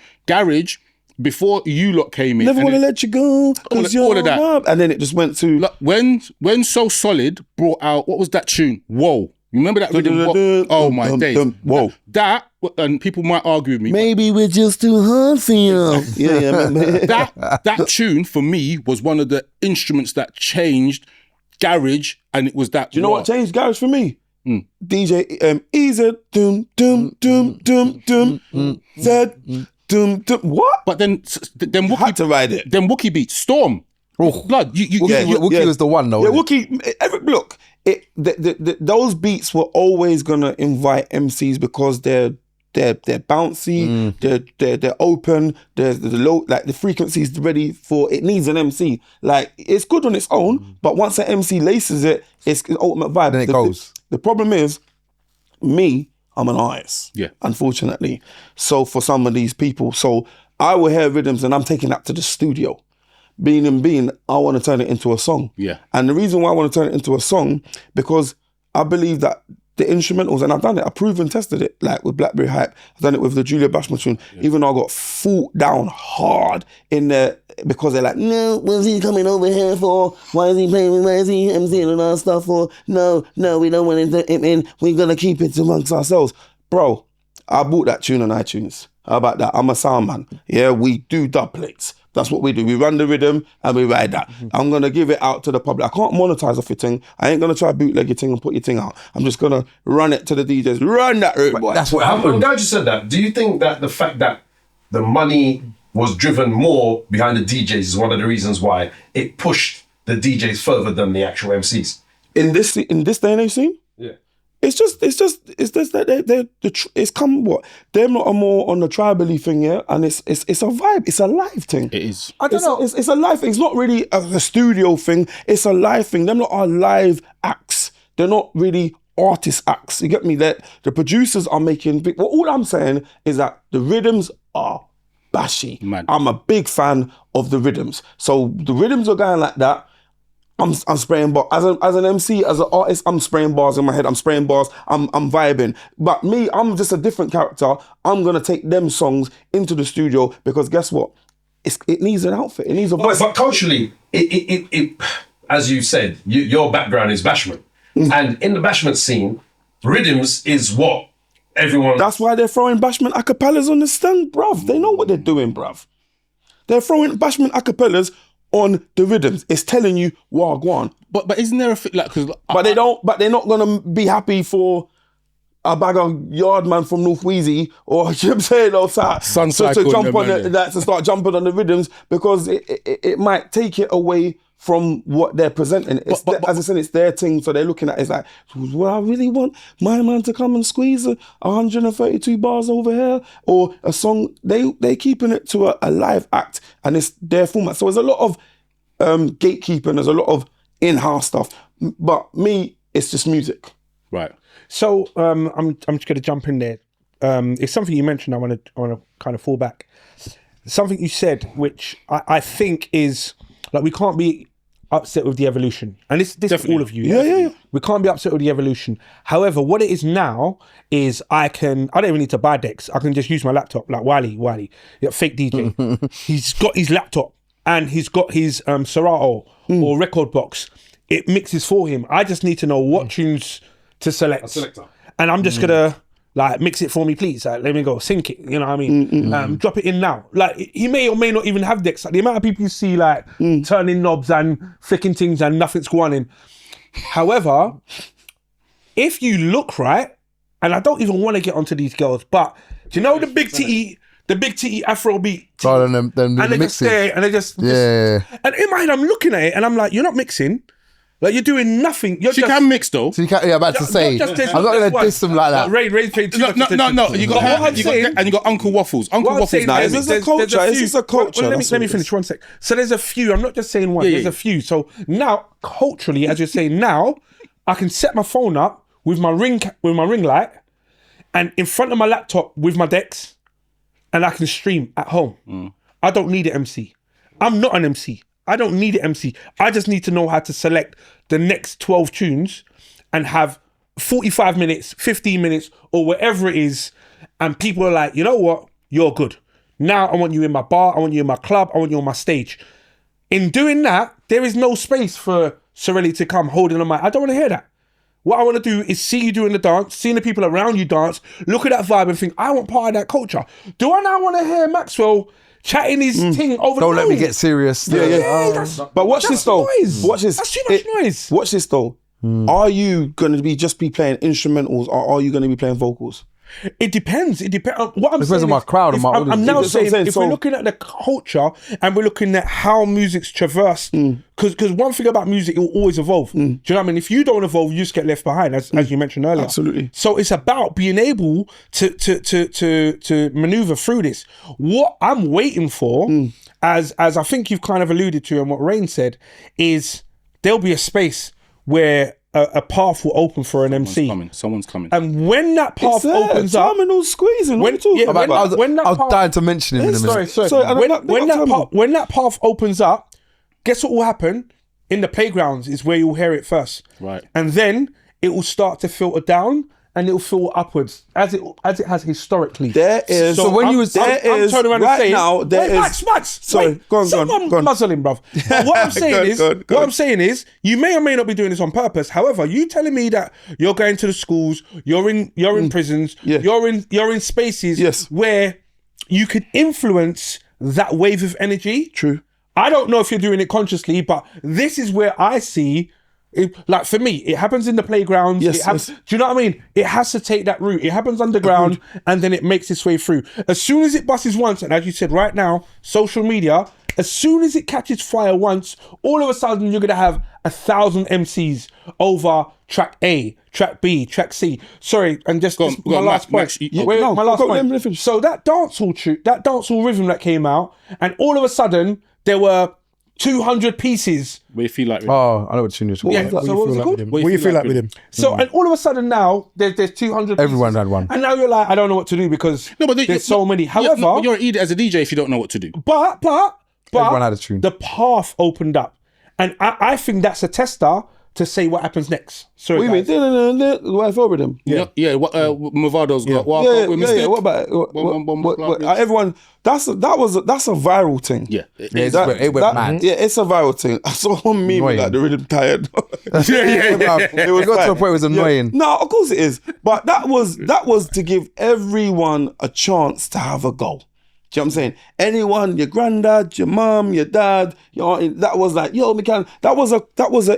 before you lot came in. Never want to let you go, all of that. And then it just went to... Like, when So Solid brought out, what was that tune? Whoa. You remember that rhythm? Oh my days. Whoa. That, and people might argue with me. Maybe we're just too hard for you. Yeah. that tune, for me, was one of the instruments that changed garage, and it was that... Do you know what changed garage for me? DJ Easy, doom, doom, doom, doom, doom, Z, doom, doom. What? But then Wookie had to ride it. Then Wookie beat Storm. Oh. Blood. Wookie was the one though. Yeah, Wookie. Look, those beats were always gonna invite MCs because they're bouncy, they're open, the low, like the frequency's ready for, it needs an MC. Like, it's good on its own, but once an MC laces it, it's the ultimate vibe. Then it goes. The problem is, I'm an artist. Yeah. Unfortunately. So for some of these people, so I will hear rhythms and I'm taking that to the studio. Being, I want to turn it into a song. Yeah. And the reason why I want to turn it into a song, because I believe that the instrumentals, and I've done it, I've proven tested it, like with Blackberry Hype, I've done it with the Julia Bashment tune, even though I got fought down hard in there because they're like, no, what's he coming over here for? Why is he playing, why is he MCing and our stuff for? No, we don't want him in, we're gonna keep it amongst ourselves. Bro, I bought that tune on iTunes. How about that? I'm a sound man. Yeah, we do dub plates. That's what we do. We run the rhythm and we ride that. I'm going to give it out to the public. I can't monetize off your thing. I ain't going to try bootleg your thing and put your thing out. I'm just going to run it to the DJs. Run that route, boy. That's what happened. I'm glad you said that. Do you think that the fact that the money was driven more behind the DJs is one of the reasons why it pushed the DJs further than the actual MCs? In this day and age scene? Yeah. It's just that it's come what? They're not more on the tribally thing, yeah, and it's a vibe. It's a live thing. It is. I don't know. It's a live thing. It's not really a studio thing. It's a live thing. Them not are live acts. They're not really artist acts. You get me? That the producers are making big. Well, all I'm saying is that the rhythms are bashy. Man. I'm a big fan of the rhythms. So the rhythms are going like that. I'm spraying bars. As an MC, as an artist, I'm spraying bars in my head. I'm spraying bars. I'm vibing. But me, I'm just a different character. I'm gonna take them songs into the studio because guess what? It needs an outfit. It needs a voice. But culturally, it as you said, your background is Bashment, and in the Bashment scene, rhythms is what everyone. That's why they're throwing Bashment acapellas on the stand, bruv. They know what they're doing, bruv. They're throwing Bashment acapellas on the rhythms. It's telling you wagwan. But isn't there a thing like? But they're not gonna be happy for a bag of yardman from North Wheezy or you know what I'm saying, or to jump on that to start jumping on the rhythms because it might take it away from what they're presenting. As I said, it's their thing, so they're looking at it, it's like, well, I really want my man to come and squeeze 132 bars over here, or a song. They keeping it to a live act, and it's their format. So there's a lot of gatekeeping, there's a lot of in-house stuff. But me, it's just music. Right. So I'm just going to jump in there. It's something you mentioned. I want to kind of fall back. Something you said, which I think is like, we can't be upset with the evolution, and this is all of you. Yeah. We can't be upset with the evolution. However, what it is now is I don't even need to buy decks. I can just use my laptop, like Wiley, fake DJ. He's got his laptop and he's got his Serato or record box. It mixes for him. I just need to know what tunes to select. A selector. And I'm just gonna like mix it for me, please. Like, let me go sync it. You know what I mean? Drop it in now. Like, he may or may not even have decks. Like, the amount of people you see like turning knobs and flicking things and nothing's going in. However, if you look right, and I don't even want to get onto these girls, but do you know the big titty Afro beat? Rather than and they just stare and they just yeah. and in my head I'm looking at it and I'm like, you're not mixing. Like you're doing nothing. She can mix though. So you can't, about to say, I'm not going to diss them like that. Rain played too much attention. No. You got her, and you got Uncle Waffles. Uncle Waffles. This is a culture. This is a culture. Let me finish one sec. So there's a few. I'm not just saying one. There's a few. So now, culturally, as you're saying now, I can set my phone up with my ring light, and in front of my laptop with my decks, and I can stream at home. I don't need an MC. I'm not an MC. I don't need an MC. I just need to know how to select the next 12 tunes and have 45 minutes, 15 minutes, or whatever it is. And people are like, you know what? You're good. Now I want you in my bar. I want you in my club. I want you on my stage. In doing that, there is no space for Sorelli to come holding on my... I don't want to hear that. What I want to do is see you doing the dance, seeing the people around you dance, look at that vibe and think, I want part of that culture. Do I now want to hear Maxwell chatting his thing over the Don't let phone? me get serious. But watch this though. Noise. Watch this. That's too much noise. Watch this though. Are you going to just be playing instrumentals, or are you going to be playing vocals? It depends. It depends. What I'm Depends saying on my is, crowd and my audience. I'm now That's what I'm saying, saying, if so- we're looking at the culture and we're looking at how music's traversed, because one thing about music, it will always evolve. Do you know what I mean? If you don't evolve, you just get left behind, as you mentioned earlier. Absolutely. So it's about being able to maneuver through this. What I'm waiting for, as I think you've kind of alluded to, and what Rain said, is there'll be a space where a path will open for an MC. Someone's coming. And when that path opens up, Terminal's squeezing. What are you talking yeah, about? when I was dying to mention him in a minute. when that path opens up, guess what will happen? In the playgrounds is where you'll hear it first. Right. And then it will start to filter down and it will filter upwards as it has historically. There is. So when you was I'm turning around and saying, now, there is. Max, Sorry, wait, go on. someone muzzle him, bruv. What I'm saying I'm saying is, you may or may not be doing this on purpose. However, you telling me that you're going to the schools, you're in prisons, you're in spaces where you could influence that wave of energy. True. I don't know if you're doing it consciously, but this is where I see it, like for me, it happens in the playgrounds. Do you know what I mean? It has to take that route. It happens underground and then it makes its way through. As soon as it busts once, and as you said right now, social media, as soon as it catches fire once, all of a sudden you're going to have 1,000 MCs over track A, track B, track C. Sorry, and just my last point. My last point. So that dancehall rhythm that came out, and all of a sudden there were 200 pieces. What do you feel like? Oh, I know what tune you're talking Yeah, about. so what was it called? What do you feel like with him? So, and all of a sudden now, there's 200 Everyone pieces. had one. And now you're like, I don't know what to do because there's so many. However, but you're an idiot as a DJ if you don't know what to do. But Everyone had a tune. The path opened up. And I think that's a tester to say what happens next. Sorry, What do you mean? What if over them? Yeah. What Movado's got? What about everyone? That's a viral thing. Yeah, it went mad. Yeah, it's a viral thing. I saw one meme Annoying. like the Riddim tired. It got to a point it was annoying. No, of course it is. But that was to give everyone a chance to have a go. Do you know what I'm saying? Anyone, your granddad, your mum, your dad, your auntie, that was like, yo, McCann, that was a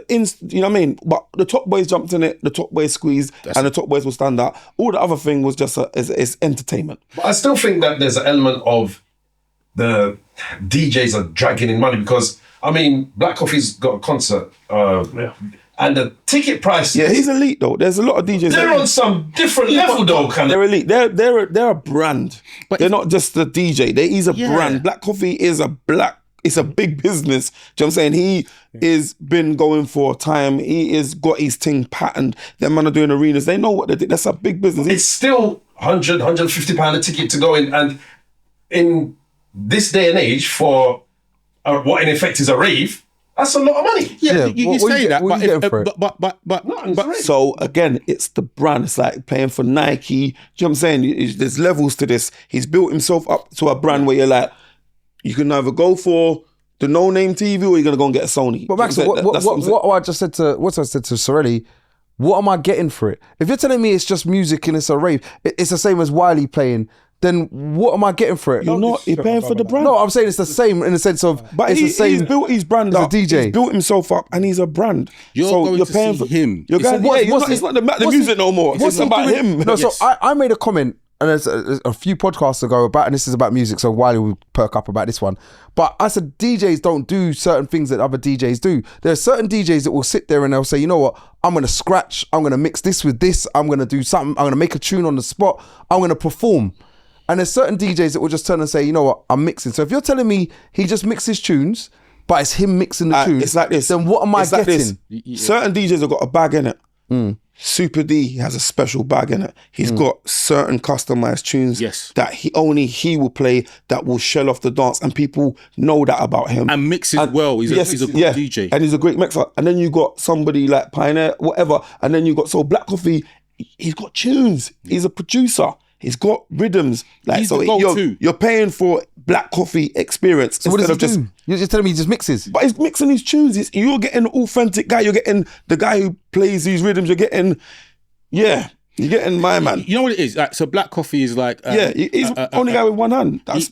you know what I mean? But the top boys jumped in it, the top boys squeezed, and the top boys will stand out. All the other thing was just it's entertainment. But I still think that there's an element of the DJs are dragging in money because, I mean, Black Coffee's got a concert and the ticket price. Yeah, he's elite though. There's a lot of DJs. They're on some different level though, kind of. They're elite. They're a brand. But they're not just a DJ. He's a brand. Black Coffee is it's a big business. Do you know what I'm saying? He is been going for time. He is got his thing patterned. Them man are doing arenas. They know what they do. That's a big business. It's still £100, £150 a ticket to go in. And in this day and age for what in effect is a rave, that's a lot of money. Yeah, you say that, but so again, it's the brand. It's like playing for Nike. Do you know what I'm saying? There's levels to this. He's built himself up to a brand where you're like, you can either go for the no-name TV or you're gonna go and get a Sony. But Max, what I just said to Sorelli, what am I getting for it? If you're telling me it's just music and it's a rave, it's the same as Wiley playing, then what am I getting for it? You're paying for the brand. No, I'm saying it's the same in the sense of, but it's the same. He's built his brand up. He's a DJ. He's built himself up and he's a brand. You're paying for him. It's It's not the music no more. It's about him. No, so I made a comment and there's a few podcasts ago about, and this is about music, so Wiley will perk up about this one. But I said DJs don't do certain things that other DJs do. There are certain DJs that will sit there and they'll say, you know what, I'm gonna scratch, I'm gonna mix this with this, I'm gonna do something, I'm gonna make a tune on the spot, I'm gonna perform. And there's certain DJs that will just turn and say, you know what, I'm mixing. So if you're telling me he just mixes tunes, but it's him mixing the tunes, it's like this. then what am I getting? Certain DJs have got a bag in it. Super D has a special bag in it. He's got certain customized tunes that he will play that will shell off the dance, and people know that about him. And mixes well. He's a good DJ. And he's a great mixer. And then you got somebody like Pioneer, whatever. And then you got Black Coffee. He's got tunes. He's a producer. He's got rhythms. Like, He's so the go-to. you're paying for Black Coffee experience. So what does he instead of do? You're just telling me he just mixes. But he's mixing his tunes. You're getting an authentic guy. You're getting the guy who plays these rhythms. You're getting my man. You know what it is? Like, so Black Coffee is like... he's only guy with one hand. That's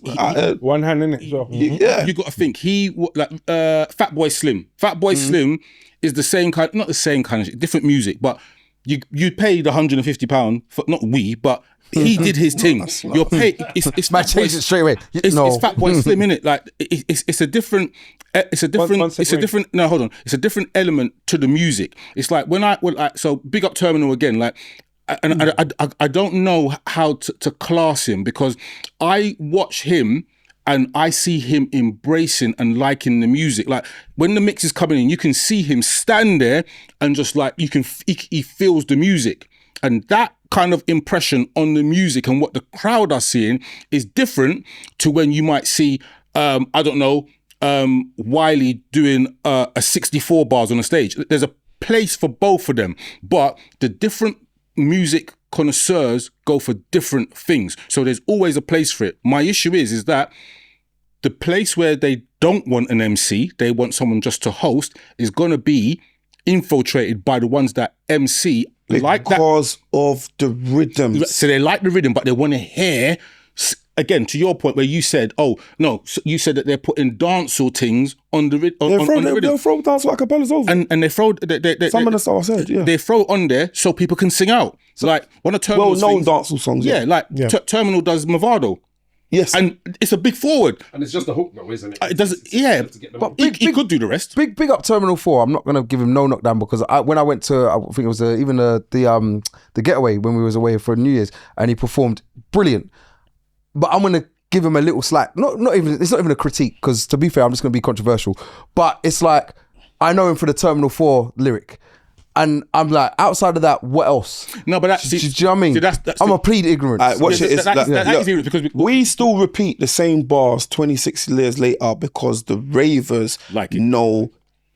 one hand in it. So. Yeah. You got to think, Fatboy Slim. Fatboy Slim is the same kind, not the same kind of, different music, but you paid £150 for, not we, but he did his thing. You're paid. It's Man, change it straight away. It's Fatboy Slim, innit? Like it's a different. It's a different. No, hold on. It's a different element to the music. It's like so big up Terminal again. Like, and I don't know how to class him, because I watch him and I see him embracing and liking the music. Like when the mix is coming in, you can see him stand there and just like he feels the music. And that kind of impression on the music and what the crowd are seeing is different to when you might see, Wiley doing a 64 bars on a stage. There's a place for both of them, but the different music connoisseurs go for different things. So there's always a place for it. My issue is that the place where they don't want an MC, they want someone just to host, is going to be infiltrated by the ones that MC because of the rhythm. So they like the rhythm, but they want to hear, again, to your point where you said, you said that they're putting dancehall things on the rhythm. They'll throw dancehall acapellas over. And they throw... Some of the stuff I said, yeah. They throw on there so people can sing out. So like, one of Terminal's well-known dancehall songs. Terminal does Movado. Yes. And it's a big forward. And it's just a hook though, isn't it? It doesn't, but he could do the rest. Big up Terminal 4. I'm not going to give him no knockdown, because when I went to, I think it was the getaway when we was away for New Year's, and he performed brilliant. But I'm going to give him a little slack. It's not even a critique, because to be fair, I'm just going to be controversial. But it's like, I know him for the Terminal 4 lyric. And I'm like, outside of that, what else? No, but do you know what I mean? I'm a plead ignorance. Watch it. Because we still repeat the same bars 26 years later because the ravers know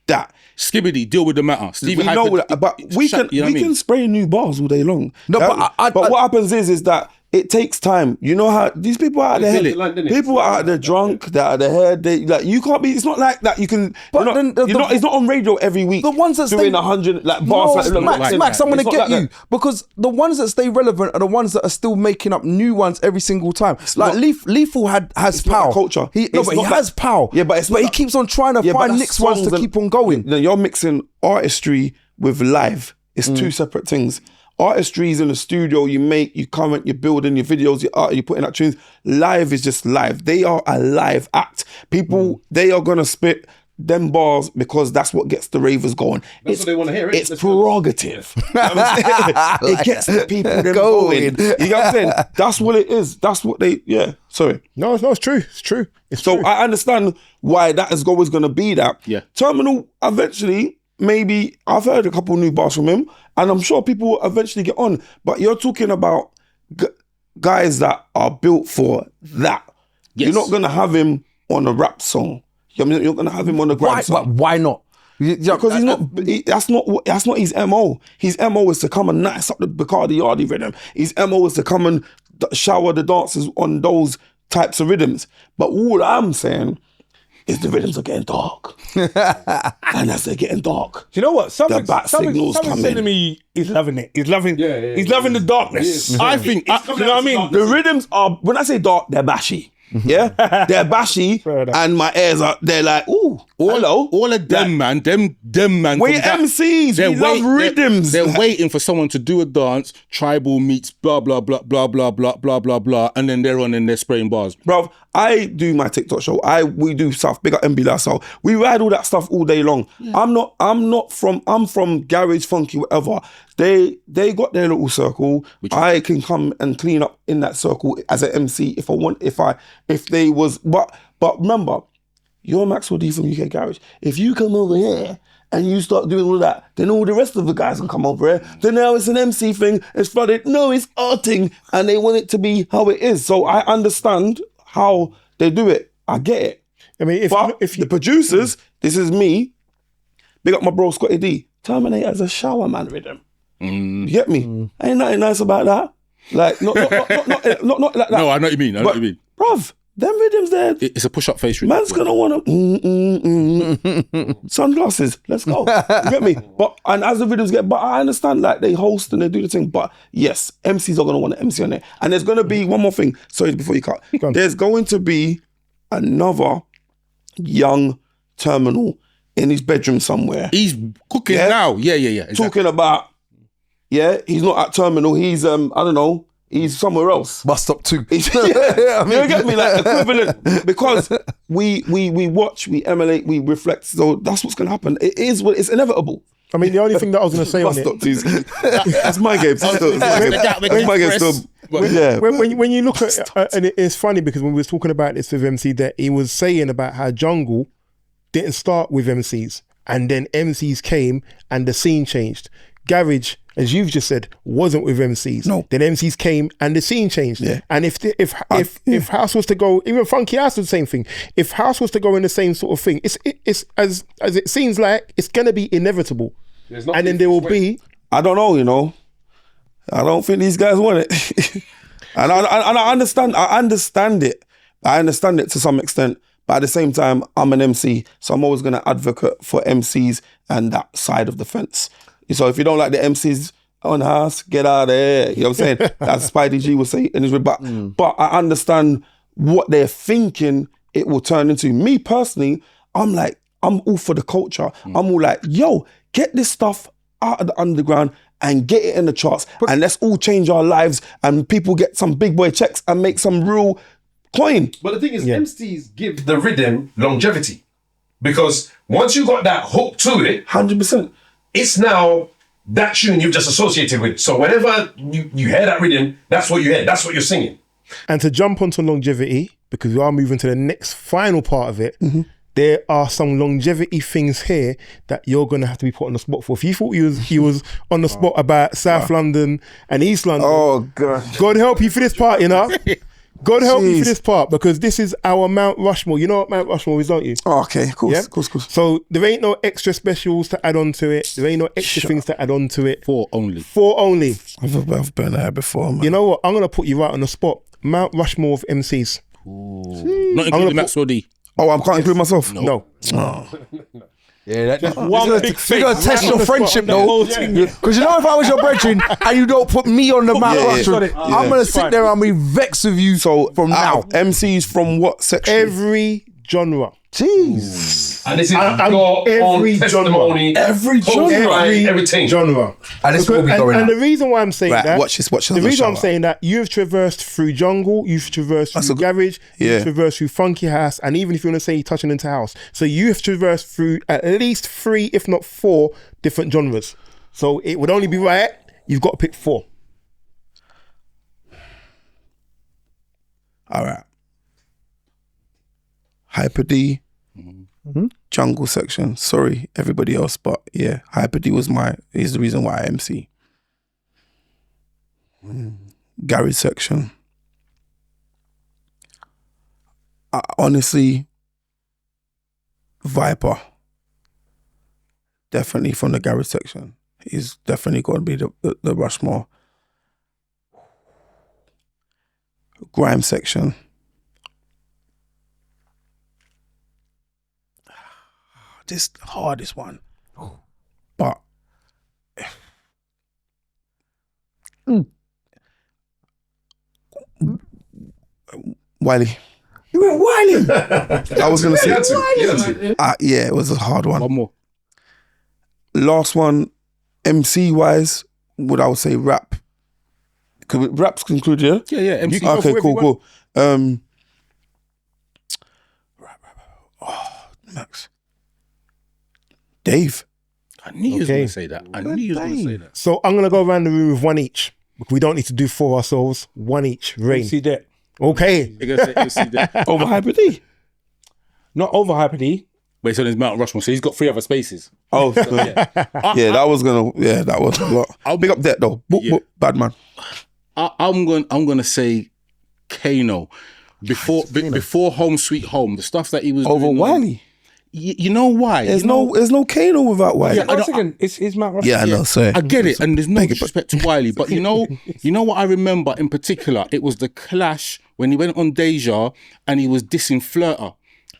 that. Skibbity, deal with the matter. We know that, but we can spray new bars all day long. No, but what happens is that it takes time. You know how these people are out there. People are out there drunk. They're out there. You can't be. It's not like that. You can. But it's not on radio every week. The ones that doing 100 bars. Max, I'm gonna get you, because the ones that stay relevant are the ones that are still making up new ones every single time. Like Lethal has power. Culture. He has power. Yeah, but he keeps on trying to find next ones to keep on going. You're mixing artistry with live. It's two separate things. Artistry is in the studio, you comment, you're building your videos, you're putting out tunes. Live is just live. They are a live act. People, they are going to spit them bars because that's what gets the ravers going. That's what they want to hear. It's prerogative. It gets the people going. You know what I'm saying? That's what it is. That's what sorry. No, it's true. It's true. True. I understand why that is always going to be that. Yeah. Terminal, eventually, maybe, I've heard a couple new bars from him, and I'm sure people will eventually get on. But you're talking about guys that are built for that. Yes. You're not going to have him on a rap song. You're going to have him on a grime song. But why not? Because he's not. That's not his MO. His MO is to come and nice up the Bacardi Yardi rhythm. His MO is to come and shower the dancers on those types of rhythms. But all I'm saying is the rhythms are getting dark. And as they're getting dark, do you know what? The bat signals come saying to in. me, he's loving it. He's loving the darkness. I think, you know what I mean? The rhythms are, when I say dark, they're bashy. Yeah, they're bashy, and my ears are. They're like, ooh, hello. All of them, man. Them man. We're from that- MCs. We love rhythms. They're waiting for someone to do a dance. Tribal meets blah blah blah blah blah blah blah blah blah, and then they're on and they're spraying bars. Bruv, I do my TikTok show. We do stuff. Big up MB Dancehall. We ride all that stuff all day long. Yeah. I'm from garage, funky, whatever. They got their little circle. I can come and clean up in that circle as an MC if I want. If they was, but remember, you're Maxwell D from UK Garage. If you come over here and you start doing all that, then all the rest of the guys can come over here. Then now it's an MC thing. It's flooded. No, it's arting, and they want it to be how it is. So I understand how they do it. I get it. I mean, if the producers, this is me. Big up my bro Scotty D. Terminate as a shower man rhythm. You get me? Ain't nothing nice about that. Like not like that. No, I know what you mean. Bruv, them rhythms there. It's a push-up face rhythm. Man's gonna wanna sunglasses. Let's go. You get me? And as the rhythms get, but I understand like they host and they do the thing. But yes, MCs are gonna want to MC on there. And there's gonna be one more thing. Sorry, before you cut. There's going to be another young terminal in his bedroom somewhere. He's cooking now. Yeah. Exactly. Talking about, he's not at terminal. He's I don't know. He's somewhere else. Bus stop 2. You get me? Like equivalent. Because we watch, we emulate, we reflect. So that's what's gonna happen. It's inevitable. I mean, the only thing that I was going to say on it... That's my game. That's my game still. When you look at... and it's funny because when we was talking about this with MC, that he was saying about how jungle didn't start with MCs. And then MCs came and the scene changed. Garage, as you've just said, wasn't with MCs. No. Then MCs came and the scene changed. Yeah. And if House was to go, even Funky House was the same thing. If House was to go in the same sort of thing, it's as it seems like it's gonna be inevitable. And then there will be. I don't know, you know. I don't think these guys want it. and I understand. I understand it. I understand it to some extent. But at the same time, I'm an MC, so I'm always gonna advocate for MCs and that side of the fence. So if you don't like the MCs on House, get out of there. You know what I'm saying? That's Spidey G will say in his rebut. But I understand what they're thinking it will turn into. Me personally, I'm all for the culture. I'm all like, yo, get this stuff out of the underground and get it in the charts. And let's all change our lives and people get some big boy checks and make some real coin. But the thing is, MCs give the rhythm longevity. Because once you got that hook to it, 100%. It's now that tune you've just associated with. So whenever you hear that rhythm, that's what you hear. That's what you're singing. And to jump onto longevity, because we are moving to the next final part of it, there are some longevity things here that you're going to have to be put on the spot for. If you thought you was on the spot about South London and East London, oh God, God help you for this part, you know? God help you for this part, because this is our Mount Rushmore. You know what Mount Rushmore is, don't you? Oh, okay, of course, of course. So there ain't no extra specials to add on to it. There ain't no extra things to add on to it. 4 only. 4 only. I've been there before, man. You know what? I'm going to put you right on the spot. Mount Rushmore of MCs. Not including Maxwell D. Oh, I can't include myself? No. Oh. Yeah, that's one big thing. You're gonna test your friendship though, because you know if I was your brethren and you don't put me on the map, I'm gonna sit there and be vexed with you. So from now, MCs from what section? Every genre. Jeez. And this is your own testimony. Every genre. And this will be going and the reason why I'm saying that, watch this. The reason I'm saying that, you've traversed through jungle, you've traversed through garage, you've traversed through funky house, and even if you want to say touching into house, so you've traversed through at least 3, if not 4 different genres. So it would only be right, you've got to pick 4. All right. Hyper D, jungle section. Sorry, everybody else, but yeah, Hyper D is the reason why I MC. Garage section. Honestly, Viper. Definitely from the garage section. He's definitely got to be the Rushmore. Grime section. This hardest one, but Wiley, went Wiley. I was gonna say, Yeah, it was a hard one. One more. Last one, MC wise, would I would say rap. Could raps conclude, yeah? Yeah. MC. Okay, cool. Max. Dave. I knew you was going to say that. So I'm going to go around the room with one each. We don't need to do four ourselves. One each. Rain. See that? Okay. You're going to say MC that. Over Hyper D. Not over Hyper D. Wait, so there's Mount Rushmore. So he's got 3 other spaces. Oh, yeah, that was a lot. I'll big up that though. Bad man. I'm going to say Kano. Before Home Sweet Home, the stuff that he was over doing Wiley. You know why? There's no Kano without Wiley. Yeah, once again, it's Mount Rushmore. Yeah, I know. Sorry. I get it, and there's no disrespect to Wiley, but you know what I remember in particular? It was the clash when he went on Deja and he was dissing Flirter.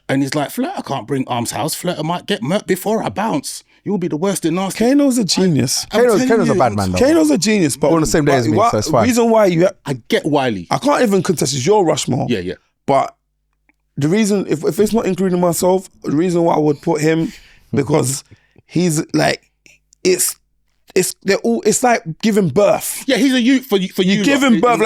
And he's like, Flirter can't bring Arms House. Flirter might get murked before I bounce. You'll be the worst in nasty. Kano's a genius. Kano's a bad man though. Kano's a genius, but we're on the same day as me, so it's fine. Reason why I get Wiley. I can't even contest is your Rushmore. Yeah. But the reason, if it's not including myself, the reason why I would put him, because he's like, it's like giving birth. Yeah, he's a youth for you. You're giving birth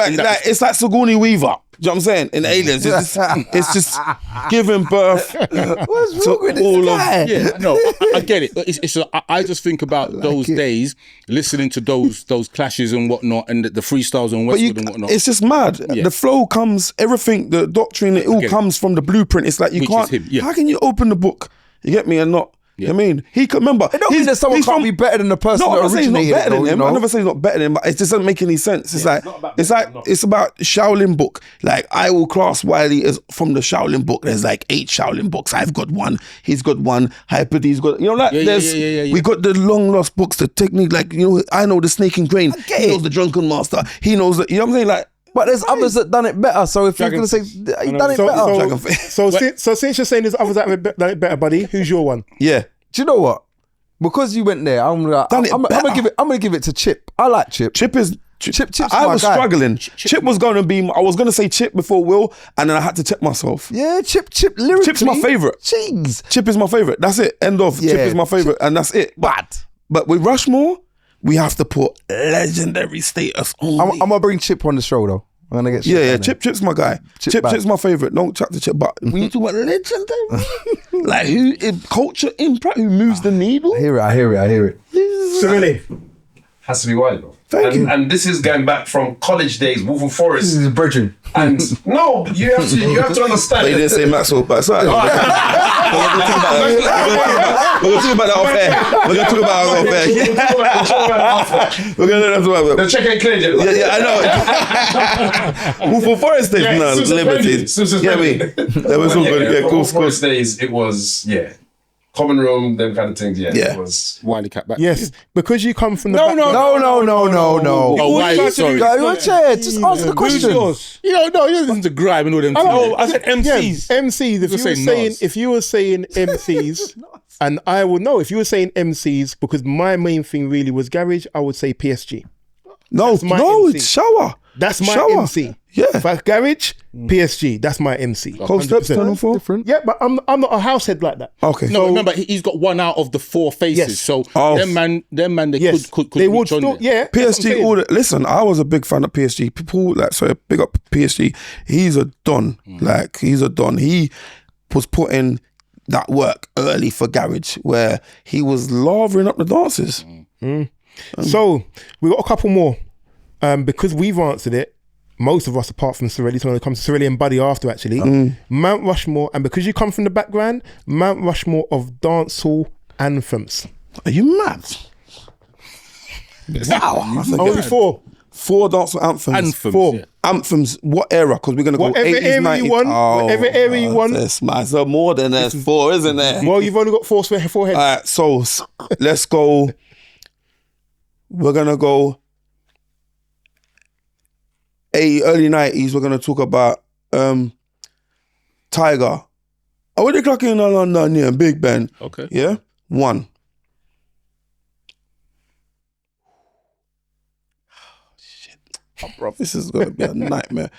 it's like Sigourney Weaver. Do you know what I'm saying? In Aliens, it's just giving birth. What's wrong with this guy? Yeah, no, I get it. I just think about those days, listening to those clashes and whatnot, and the freestyles and Westwood and whatnot. It's just mad. Yeah. The flow comes, everything, the doctrine, it all comes from the blueprint. It's like you Which can't. is him, yeah. How can you open the book? You get me and not. Yeah. I mean, he could remember. I don't mean that someone can't be better than the person that originated it. I never say he's not better than him, but it just doesn't make any sense. It's it's about Shaolin book. Like, I will class Wiley as from the Shaolin book. There's like 8 Shaolin books. I've got 1. He's got 1. Hyper D's got. You know, like we got the long lost books, the technique. Like, you know, I know the snake and grain. He knows the drunken master. He knows that. You know what I'm saying? Like. But there's others that done it better. So if you're going to say he done it better, So since you're saying there's others that have done it better, buddy, who's your one? Yeah. Do you know what? Because you went there, I'm gonna give it to Chip. I like Chip. Chip's I was guy. struggling. Chip was gonna be. I was gonna say Chip before Will, and then I had to check myself. Yeah, Chip lyrically. Chip's my favorite. Jeez. Chip is my favorite. That's it. End of. Yeah, Chip is my favorite, and that's it. But with Rushmore, we have to put legendary status only. I'm gonna bring Chip on the show though. I'm gonna get Chip's my guy. Chip's my favorite. Don't chat to Chip, but when you talk about legendary, like who in culture impact, who moves the needle. I hear it. So really, has to be Wiley, bro. Thank you. And this is going back from college days, Wolfen Forest. This is Bridging. And no, you have to understand. They didn't say Maxwell, but it's alright. We're gonna talk about that off air. We're gonna talk about that off air. We're gonna talk about the check ain't cleared yet. Yeah, I know. Wolfen Forest days, no, limited. Yeah, I mean, that was all good. Yeah, cool. Forest days, it was common room, them kind of things. Yeah. It was Wileycat back. yes, because you come from the No. Oh, Wiley, sorry. Just answer the question. yours? You know, no, you listen to Grime and all them. I said MCs. MCs. If you were saying MCs, and I would know if you were saying MCs, because my main thing really was garage, I would say PSG. No, MC. it's Shower. That's my Shower. MC. Yeah. If I garage, PSG, that's my MC. Cold steps, 10-4. Different. Yeah, but I'm not a house head like that. Okay. No, remember he's got 1 out of the 4 faces. Yes. So them man, they Yes, could they reach would on still, there. yeah. that's what I'm PSG, saying. listen, I was a big fan of PSG. People big up PSG. He's a don. Like, he's a don. He was putting that work early for garage, where he was lavering up the dances. So we got a couple more. Because we've answered it, most of us, apart from Sorelli, so when it comes to Sorelli and Buddy after actually, Mount Rushmore, and because you come from the background, Mount Rushmore of dancehall anthems. Are you mad? Wow. Only 4. 4 dancehall anthems. 4. yeah. Anthems, what era? Because we're going to go Whatever 80s, era 90s. you want, whatever era you want. There's more than there's 4, isn't there? Well, you've only got 4 heads. All right, so let's go. We're going to go early 90s. We're going to talk about Tiger. Oh, what they clocking in London here? Big Ben. Okay. Yeah? 1. Shit. Oh, bro, this is going to be a nightmare.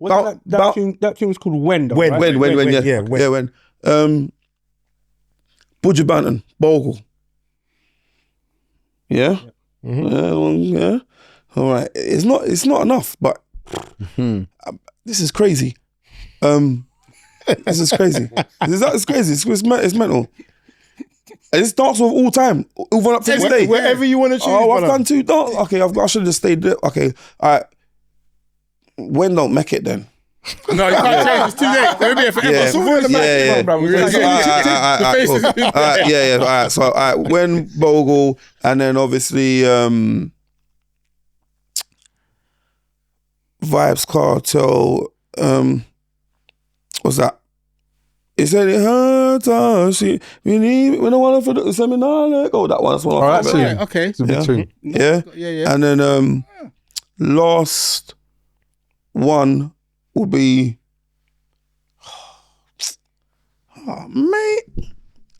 That tune was called When. Though, When, right? yeah. When. Buju Banton, Bogle. Yeah? Yeah. All right. It's not enough, but this is crazy. This is crazy. It's crazy. It's mental. It's dancehall of all time, even up to this day. Wherever you want to choose. Oh, I've done two dance. Okay, I should have stayed there. Okay, all right. When don't make it then? No, you can't change. It's too late. It'll be forever. All right. So, all right. When Bogle, and then obviously Vibes Cartel. What's that? It said it hurt us. We don't want to for the seminar. Let go. That one. That's one. That's Okay. It's a big tune. Yeah. And then last one would be. Oh, mate.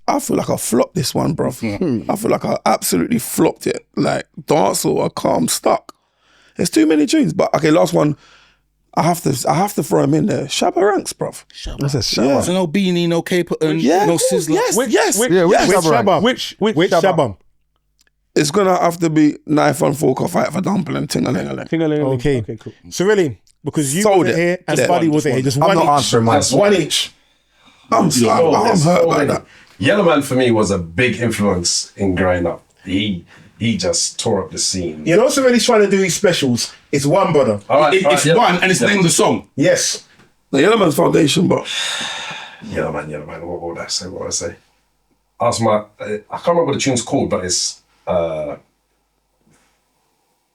I feel like I flopped this one, bro. I feel like I absolutely flopped it. Like dancehall, I can't. Stuck. There's too many tunes. But okay, last one. I have to throw him in there. Shabba Ranks, bruv. That's a Shabba. So no Beanie, no Capleton, no Sizzla. Which Shabba? It's gonna have to be knife and fork or fight for dumpling, ting-a-ling-a-ling. Okay, cool. So really, because you Sold wasn't it. here and Yeah. Buddy wasn't here, just I'm one not each. answering mine. One each. I'm hurt by that. Yellowman for me was a big influence in growing up. He just tore up the scene. You know what's really trying to do these specials? It's one, brother. It's one, and it's named the song. Yes. The Yellowman's foundation, but Yellowman. What would I say? Ask my. I can't remember what the tune's called, but it's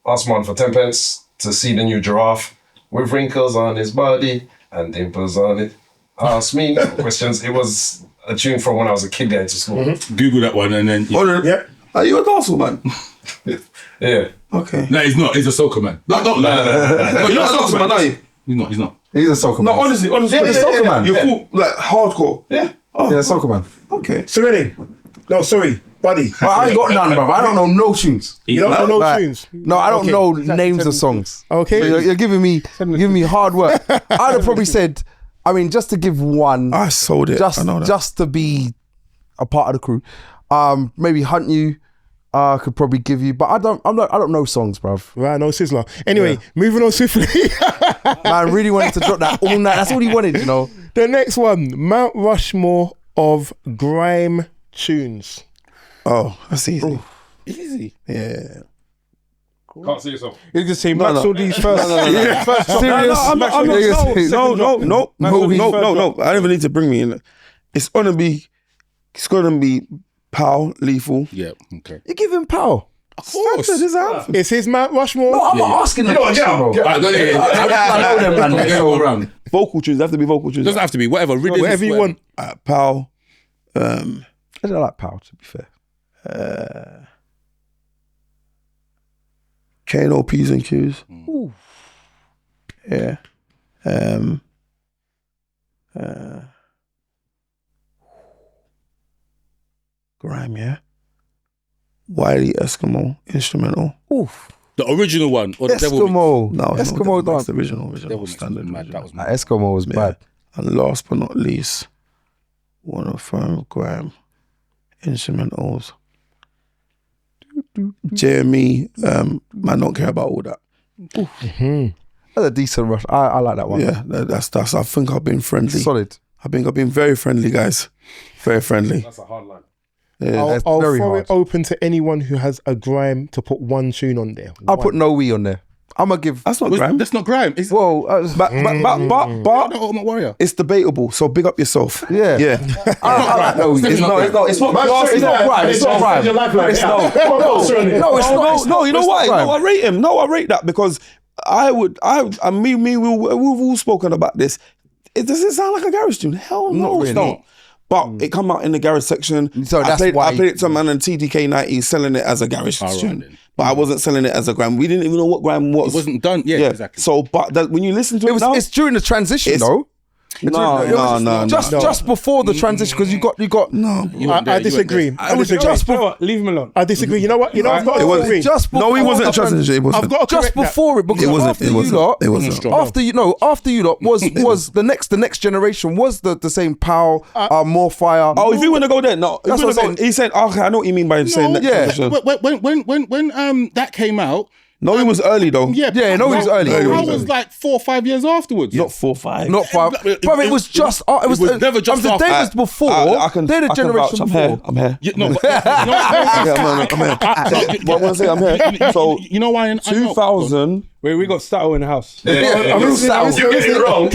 ask man for 10 pence to see the new giraffe with wrinkles on his body and dimples on it. Ask me questions. It was a tune from when I was a kid going to school. Google that one, and then yeah. Are you a dancehall man? Yeah. Okay. No, he's not. He's a soca man. No, you're not a dancehall man, are you? He's not. He's a soca man. No, honestly, Yeah, he's a soca man. You're cool, like hardcore. Yeah. Oh, Yeah, soca man. okay. So really, no, sorry, Buddy. But I ain't got none, bro. I don't know no tunes. You don't know no Like, tunes. No, I don't Okay. know names of songs. Okay. So you're giving me hard work. I'd have probably said, I mean, just to give one, I sold it. I know that. just to be a part of the crew. Maybe Hunt You. Could probably give you, but I don't know songs, bruv. Right, no Sizzla. Anyway, moving on swiftly. Man, really wanted to drop that all night. That's all he wanted, you know. The next one, Mount Rushmore of grime tunes. Oh, that's easy. Easy. Yeah. Can't see yourself. You can say Maxwell D's first. First No, serious. I'm not. No. I don't even need to bring me in. It's gonna be Pow, Lethal. Yeah. Okay. You give him power. Of course. It's his Mount Rushmore. No, I'm not asking the question, bro. Alright, go ahead. I know them, man. Go around. Vocal tunes have to be vocal tunes. Doesn't have to be whatever. Riddim, Whatever you want. Pow. I don't like power, to be fair. Kano P's and Q's. Ooh. Yeah. Grime, yeah. Wiley Eskimo instrumental. Oof. The original one or the Devil Mix? Eskimo. No, Eskimo that's dance. the original Devil Mix standard. was mad. That was mad. Eskimo was bad. And last but not least, one of Grime instrumentals. Jeremy, man, don't care about all that. That's a decent rush. I like that one. Yeah, that's. I think I've been friendly. Solid. I think I've been very friendly, guys. Very friendly. That's a hard line. Yeah. That's I'll very throw hard. it open to anyone who has a grime to put one tune on there. I'll put No We on there. I'm gonna give. That's not Grime. That's not grime. It's Whoa. But the Ultimate Warrior. it's debatable. So big up yourself. Yeah. Yeah. I like No We. It's not grime. It's not Grime. It's not Grime. It's not. No, it's not. No, you know it's why? not No, Grime. I rate him. No, I rate that because we've all spoken about this. It doesn't sound like a garage tune. Hell no, Not really. it's not. But it come out in the garage section. So that's I why- played it to a man in TDK 90 selling it as a garage All right tune. then. But I wasn't selling it as a grime. We didn't even know what grime was. It wasn't done. Yeah, exactly. So, but when you listen to it, now, It's during the transition, It's- though. No. Just before the transition, because you got no. I disagree. I disagree. Just before, leave him alone. I disagree. You know what? I've got to agree. Just before, no, he wasn't a transition. It wasn't. I've got to just before it, because It wasn't. after It you wasn't. lot, It wasn't. after you lot was the next generation was the same power, more fire. Oh, if you want to go there, no. That's what I'm saying. He said, okay, I know what you mean by saying that. yeah. transition. When that came out. No, he was early though. Yeah, he was early. I was like 4 or 5 years afterwards. Not 4 or 5. Not 5. But it was just. It was never just the after. day was before. They're the generation before. I'm here. Yeah, no, but, you know what I'm here. What I want to say, I'm here. So, you know why? 2000. Wait, we got Sato in the house. You're getting it wrong.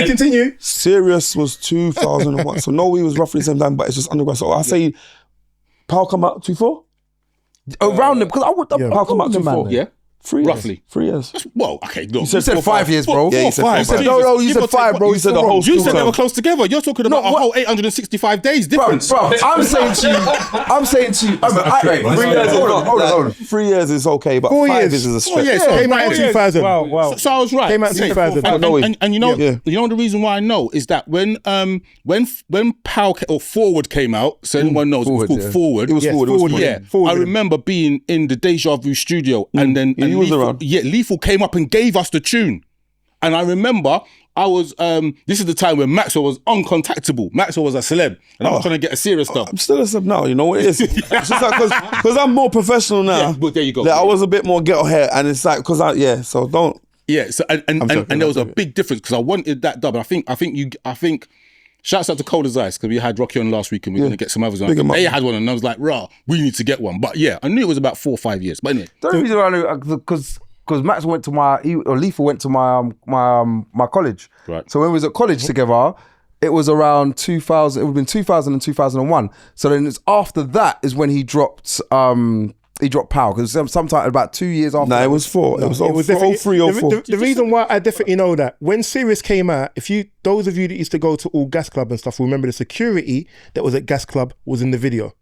Continue. Serious was 2001. So no, we was roughly the same time, but it's just undergrad. So I say, Power come out 24. Around them, because I would. Power come out 24. Yeah. 3 years. Roughly. 3 years. Well, okay, look. You said 5 years, bro. Yeah, you said 5. You said no. You said 5, bro. You said the whole You school said they term. were close together. You're talking about a whole 865 days difference. Bro, I'm saying to you. 3 years. Hold on. 3 years is okay, but 4 5 years. years is a stretch. Yeah, so Came out in 2000. Wow. So I was right. Came out in 2000. And you know, you know the reason why I know is that when Power or Forward came out, so anyone knows it was called Forward. It was Forward. Yeah, I remember being in the Deja Vu studio, and then he was around. Yeah, Lethal came up and gave us the tune, and I remember I was. This is the time when Maxwell was uncontactable. Maxwell was a celeb, and I was trying to get a serious stuff. I'm still a sub now, you know what it is? It's just like, because I'm more professional now. Yeah, but there you go. Like, I was a bit more ghetto hair, and it's like, so don't. Yeah, so and there was a big difference because I wanted that dub. And I think. Shouts out to Cold as Ice because we had Rocky on last week and we're going to get some others on. They had one and I was like, rah, we need to get one. But yeah, I knew it was about 4 or 5 years. But anyway. The only reason I knew, because Max went to Lethal went to my college. Right. So when we was at college together, it was around 2000, it would have been 2000 and 2001. So then it's after that is when he dropped Power, because sometime about 2 years after. It was 4. It was 03, 04. The reason why I definitely know that, when Sirius came out, those of you that used to go to all Gas Club and stuff, remember the security that was at Gas Club was in the video.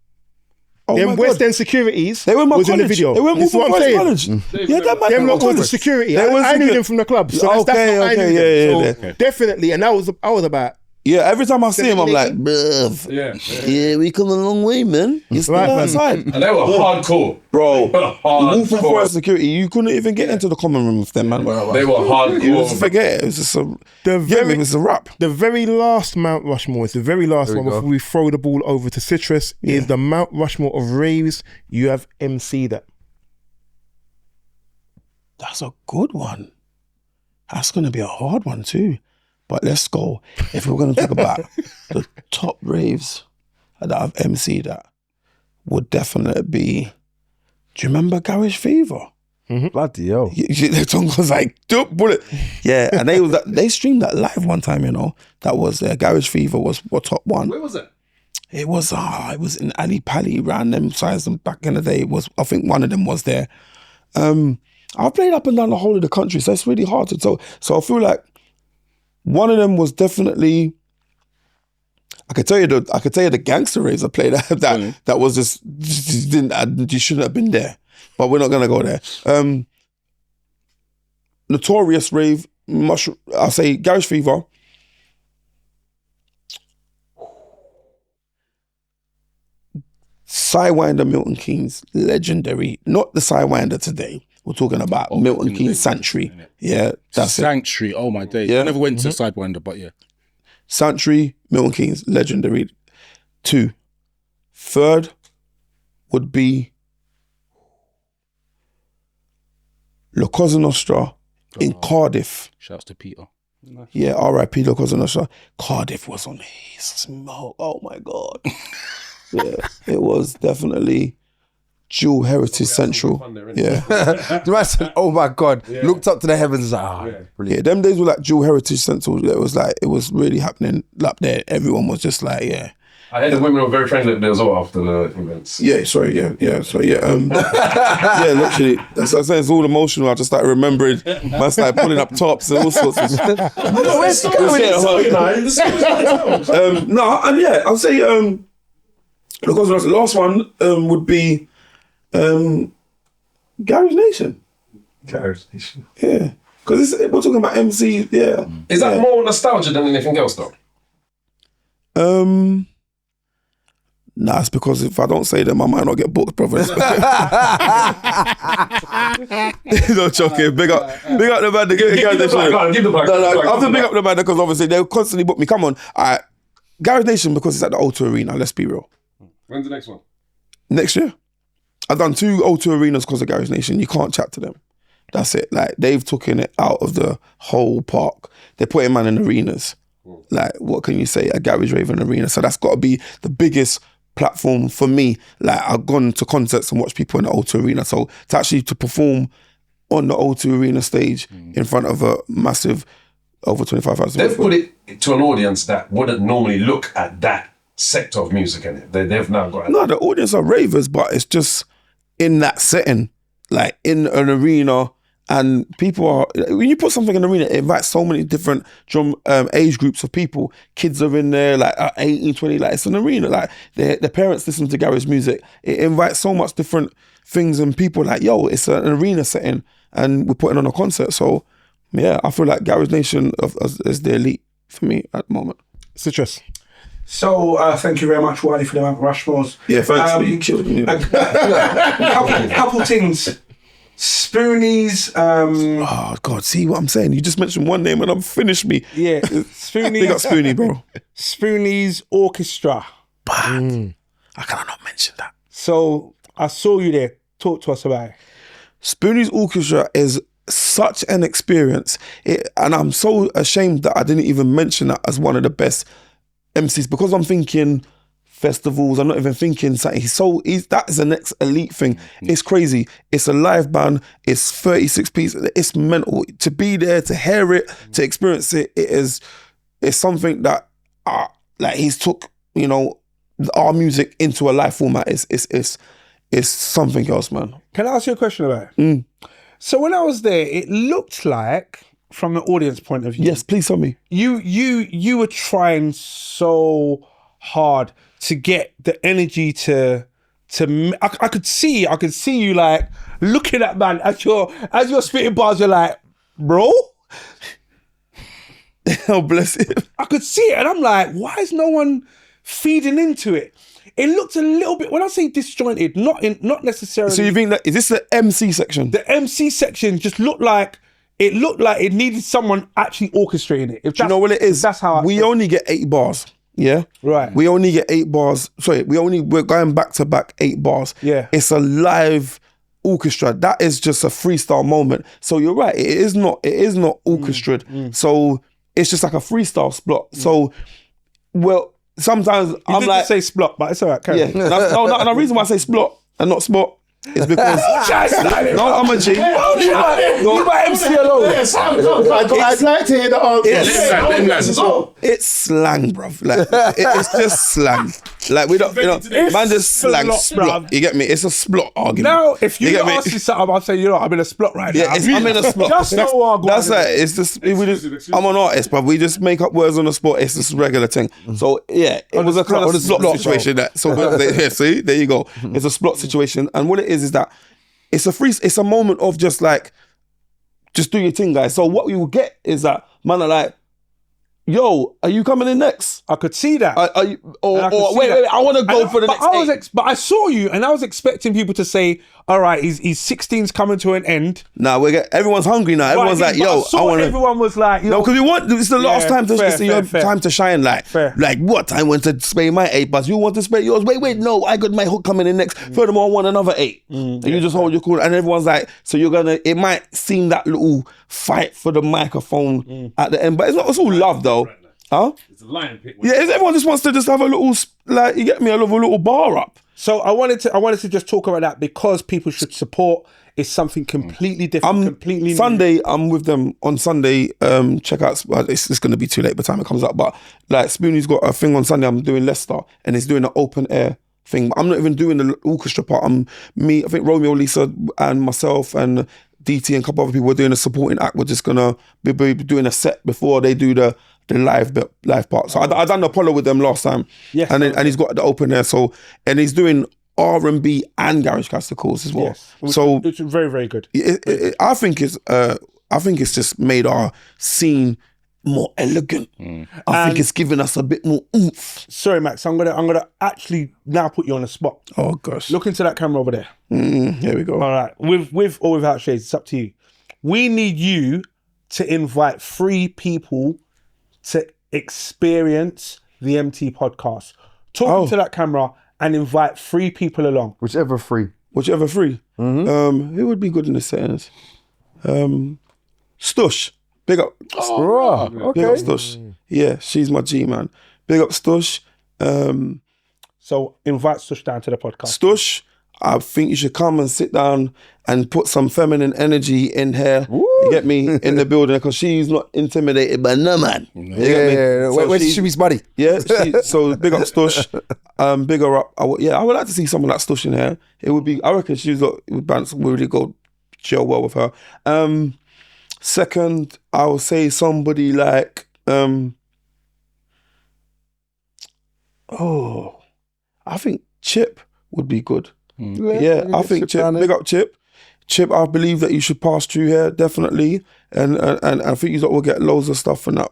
Them West End securities they were my was college. in the video. They were This is what I'm saying. college. Yeah, Them lot was the security. I knew them from the club. So that's how I knew them. So definitely, and I was about. Yeah, every time I see him, I'm like, bruv. Yeah, we come a long way, man. you're still outside. And they were hardcore. Bro, Hardcore. Wolf and Forest security, you couldn't even get into the common room with them, man. They were You just hardcore. forget it. It was just it was a rap. The very last Mount Rushmore, it's the very last one before we throw the ball over to Citrus, is the Mount Rushmore of raves. You have MC'd that. That's a good one. That's going to be a hard one too. But let's go. If we're going to talk about the top raves that I've MC'd at, would definitely be, do you remember Garage Fever? Bloody hell. The song was like, dope bullet. Yeah, and they streamed that live one time, you know. That was Garage Fever was top one. Where was it? It was in Ali Pali, around them sides, and back in the day, I think one of them was there. I've played up and down the whole of the country, so it's really hard to tell. So I feel like one of them was definitely, I could tell you the gangster raves I played that was just you shouldn't have been there. But we're not gonna go there. Notorious rave, I'll say Garage Fever. Sidewinder Milton Keynes, legendary. Not the Sidewinder today. We're talking about Milton Keynes Sanctuary. Yeah, that's Sanctuary. Oh my days. Yeah. I never went to Sidewinder, but yeah. Sanctuary, Milton Keynes, legendary. 2. Third would be La Cosa Nostra in Cardiff. Shouts to Peter. Yeah, R.I.P. La Cosa Nostra. Cardiff was on his smoke. Oh my God. Yeah, it was definitely dual heritage central. Yeah. The man said, oh my God, looked up to the heavens. Brilliant. Yeah, them days were like dual heritage central. It was really happening up there. Everyone was just like, yeah. I heard the women were very friendly there as well after the events. Yeah, sorry, yeah. So yeah, yeah, literally. That's what I'm saying. It's all emotional. I just started remembering. Man started pulling up tops and all sorts of stuff. No, and yeah, I'll say because the last one would be Garage Nation. Garage Nation. Yeah. Because we're talking about MC, yeah. Is that more nostalgia than anything else, though? Nah, it's because if I don't say them, I might not get booked, brother. No joking. Big up the band. Give the plug. I have to big up the band because obviously they'll constantly book me. Come on, Garage Nation because it's at the O2 Arena. Let's be real. When's the next one? Next year. I've done 2 O2 arenas because of Garage Nation. You can't chat to them. That's it. Like they've taken it out of the whole park. They're putting man in arenas. Like what can you say? A garage rave and arena. So that's got to be the biggest platform for me. Like I've gone to concerts and watched people in the O2 Arena. So to perform on the O2 Arena stage in front of a massive over 25,000 They've put it to an audience that wouldn't normally look at that sector of music in it. They've now got... No, the audience are ravers, but it's just in that setting, like in an arena. And people are, when you put something in an arena, it invites so many different age groups of people. Kids are in there, like 18, 20, like it's an arena. Like their parents listen to garage music. It invites so much different things and people like, yo, it's an arena setting and we're putting on a concert. So yeah, I feel like Garage Nation is the elite for me at the moment. Citrus. So thank you very much, Wiley, for the Mount Rushmores. Yeah, thanks. You killed me. Couple things. Spoonies. Oh God, see what I'm saying? You just mentioned one name and I'm finished me. Yeah, Spoonies. Big up Spoonie, bro. Spoonies Orchestra. Bad. I cannot not mention that. So I saw you there. Talk to us about it. Spoonies Orchestra is such an experience, and I'm so ashamed that I didn't even mention that as one of the best MCs because I'm thinking festivals. I'm not even thinking something. That is the next elite thing. It's crazy. It's a live band. It's 36 pieces. It's mental. To be there, to hear it, to experience it. It's something that like he's took our music into a live format. It's something else, man. Can I ask you a question about it? So when I was there, it looked like, from the audience point of view, yes, please tell me. You were trying so hard to get the energy to I could see you like looking at man as you're spitting bars. You're like, bro. Oh bless him. I could see it, and I'm like, why is no one feeding into it? It looked a little bit, when I say disjointed, not necessarily. So you think that, is this the MC section? The MC section just looked like it needed someone actually orchestrating it. Do you know what it is? That's how we only get 8 bars. Yeah? Right. We only get 8 bars. Sorry, we're going back to back 8 bars. Yeah. It's a live orchestra. That is just a freestyle moment. So you're right, it is not orchestrated. So it's just like a freestyle splot. So, well, sometimes I'm like... say splot, but it's all right. Yeah. No, the reason why I say splot and not spot is because... No, I'm a G. You might MC alone. I'd like to hear the answer. It's slang, bruv. Like, it's just slang. Like, we don't, man just slang splot. You get me? It's a splot argument. Now, if you ask me something, I'll say, I'm in a splot right now. I'm in a splot. Just know what That's it. It's just, I'm an artist, but we just make up words on the spot. It's just a regular thing. So, yeah, it was a kind of splot situation. See, there you go. It's a splot situation. And what it is that it's a moment of just like, just do your thing, guys. So what we will get is that man are like, yo, are you coming in next? I could see that. Are you, wait, I want to go for the next 8. But I saw you, and I was expecting people to say, all right, he's 16's coming to an end. Nah, everyone's hungry now. Everyone's like, yo, I want to. Everyone was like, no, because it's the last time to time to shine. Like what? I want to spray my 8 bars. You want to spray yours? Wait, no, I got my hook coming in next. Furthermore, I want another 8. And you just hold your cool, and everyone's like, so you're gonna. It might seem that little fight for the microphone at the end, but it's not. It's all love though. Huh? It's a lion pit. Yeah, everyone just wants to just have a little, like, you get me, a little bar up. So I wanted to just talk about that because people should support. It's something completely different, completely Sunday, new. I'm with them on Sunday. Check out, it's going to be too late by the time it comes up, but like Spoonie's got a thing on Sunday. I'm doing Leicester and he's doing an open air thing. I'm not even doing the orchestra part. I think Romeo, Lisa and myself and DT and a couple other people were doing a supporting act. We're just going to be doing a set before they do the live part. So I done the Apollo with them last time. Yes. And he's got the open there. So, and he's doing R&B and garage classicals as well. Yes. So it's very, very good. I think it's I think it's just made our scene more elegant. I think it's given us a bit more oomph. Sorry, Max, I'm gonna actually now put you on the spot. Oh gosh. Look into that camera over there. Here we go. All right, with or without shades, it's up to you. We need you to invite 3 people to experience the MT podcast. Talk into that camera and invite 3 people along. Whichever 3. Whichever 3. Who would be good in the settings? Stush. Big up. Big up Stush. Yeah, she's my G, man. Big up Stush. So invite Stush down to the podcast. Stush, I think you should come and sit down and put some feminine energy in here. You get me? In the building, because she's not intimidated by no man. You get me? So Where's Shimmy's buddy? Yeah, so big up Stush. Big her up. I would like to see someone like Stush in here. It would be, I reckon she's got, it would really go gel well with her. Second, I would say somebody like, I think Chip would be good. Yeah, I think Chip, big up Chip. Chip, I believe that you should pass through here, definitely. And I think you will get loads of stuff and that,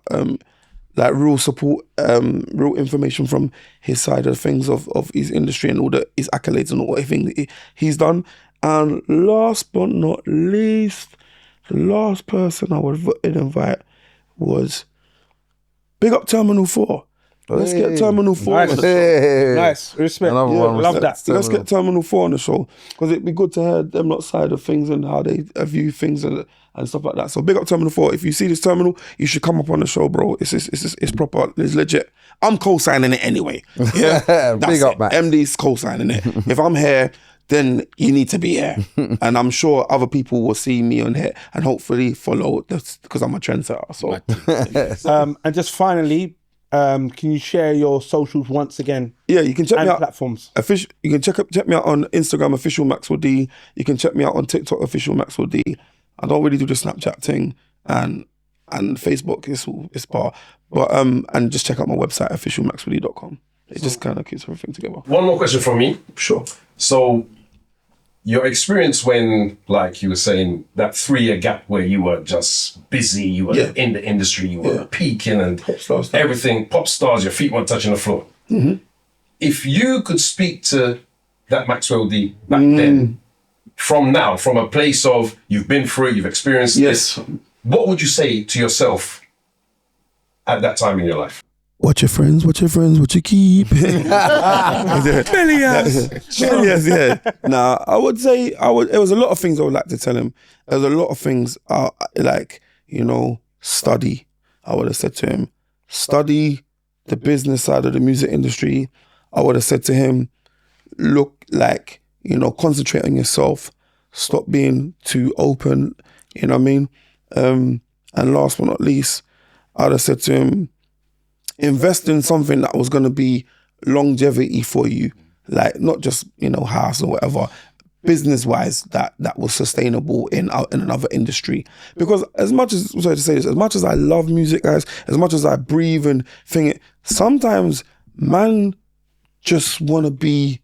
like real support, real information from his side of things of his industry and all his accolades and all everything he's done. And last but not least, the last person I would invite was big up Terminal 4. Let's get Terminal 4 on the show. Nice. Respect. Love that. Let's get Terminal 4 on the show, because it'd be good to hear them lot side of things and how they view things and stuff like that. So big up Terminal 4. If you see this Terminal, you should come up on the show, bro. It's proper. It's legit. I'm co-signing it anyway. Yeah, big up, man. MD's co-signing it. If I'm here, then you need to be here. And I'm sure other people will see me on here and hopefully follow this, because I'm a trendsetter. So, and just finally, can you share your socials once again? Yeah, you can check me out. Platforms. You can check me out on Instagram, official Maxwell D. You can check me out on TikTok, official Maxwell D. I don't really do the Snapchat thing, and Facebook is part. But and just check out my website, officialmaxwellD.com. It just kind of keeps everything together. One more question from me. Sure. So, your experience when, like you were saying, that 3-year gap where you were just busy, you were in the industry, you were peaking and everything, pop stars, your feet weren't touching the floor. If you could speak to that Maxwell D back then, from now, from a place of you've been through it, you've experienced this, what would you say to yourself at that time in your life? Watch your friends, what you keep. Belly ass. Yeah. Nah, I would say, there was a lot of things I would like to tell him. There was a lot of things, like, study. I would have said to him, study the business side of the music industry. I would have said to him, look, like, concentrate on yourself. Stop being too open, you know what I mean? And last but not least, I would have said to him, invest in something that was going to be longevity for you, like not just house or whatever, business wise that was sustainable in another industry. Because as much as I love music, guys, as much as I breathe and think it, sometimes man just want to be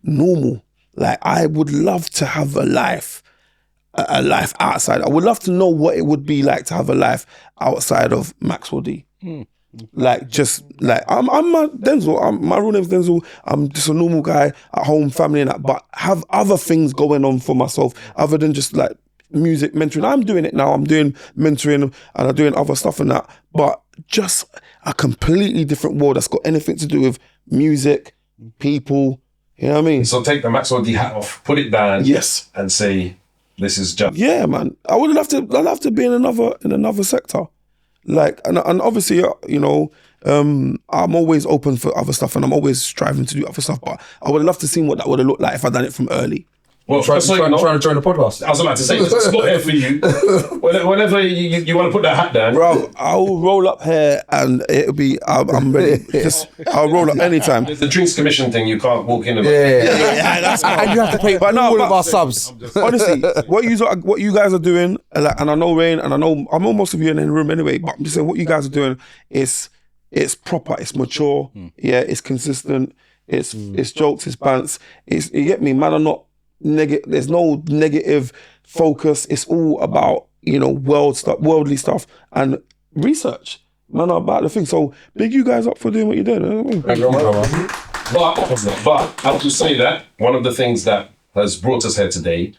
normal. Like, I would love to have a life outside. I would love to know what it would be like to have a life outside of Maxwell D. Like, just like I'm Denzel. My real name's Denzel. I'm just a normal guy at home, family and that, but have other things going on for myself other than just like music, mentoring. I'm doing it now. I'm doing mentoring and I'm doing other stuff and that, but just a completely different world that's got anything to do with music, people. You know what I mean? So take the Maxwell D hat off, put it down, and say, "This is just." Yeah, man. I'd love to be in another sector. Like, and obviously, I'm always open for other stuff and I'm always striving to do other stuff, but I would love to see what that would have looked like if I'd done it from early. Well, trying to join the podcast. I was about to say, it's not here for you. Whenever you want to put that hat down. Bro, I'll roll up here and it'll be, I'm ready. I'll roll up anytime. There's the drinks commission thing, you can't walk in. Yeah, that's cool. And you have to pay all of our subs. Honestly, what you guys are doing, like, and I know Rain, and I know most of you in the room anyway, but I'm just saying what you guys are doing is, it's proper, it's mature, it's consistent, it's jokes, it's bants, you get me, man, I'm not, there's no negative focus. It's all about you know, worldly stuff, and research. Man, about the thing. So big you guys up for doing what you're doing. But I have to say that one of the things that has brought us here today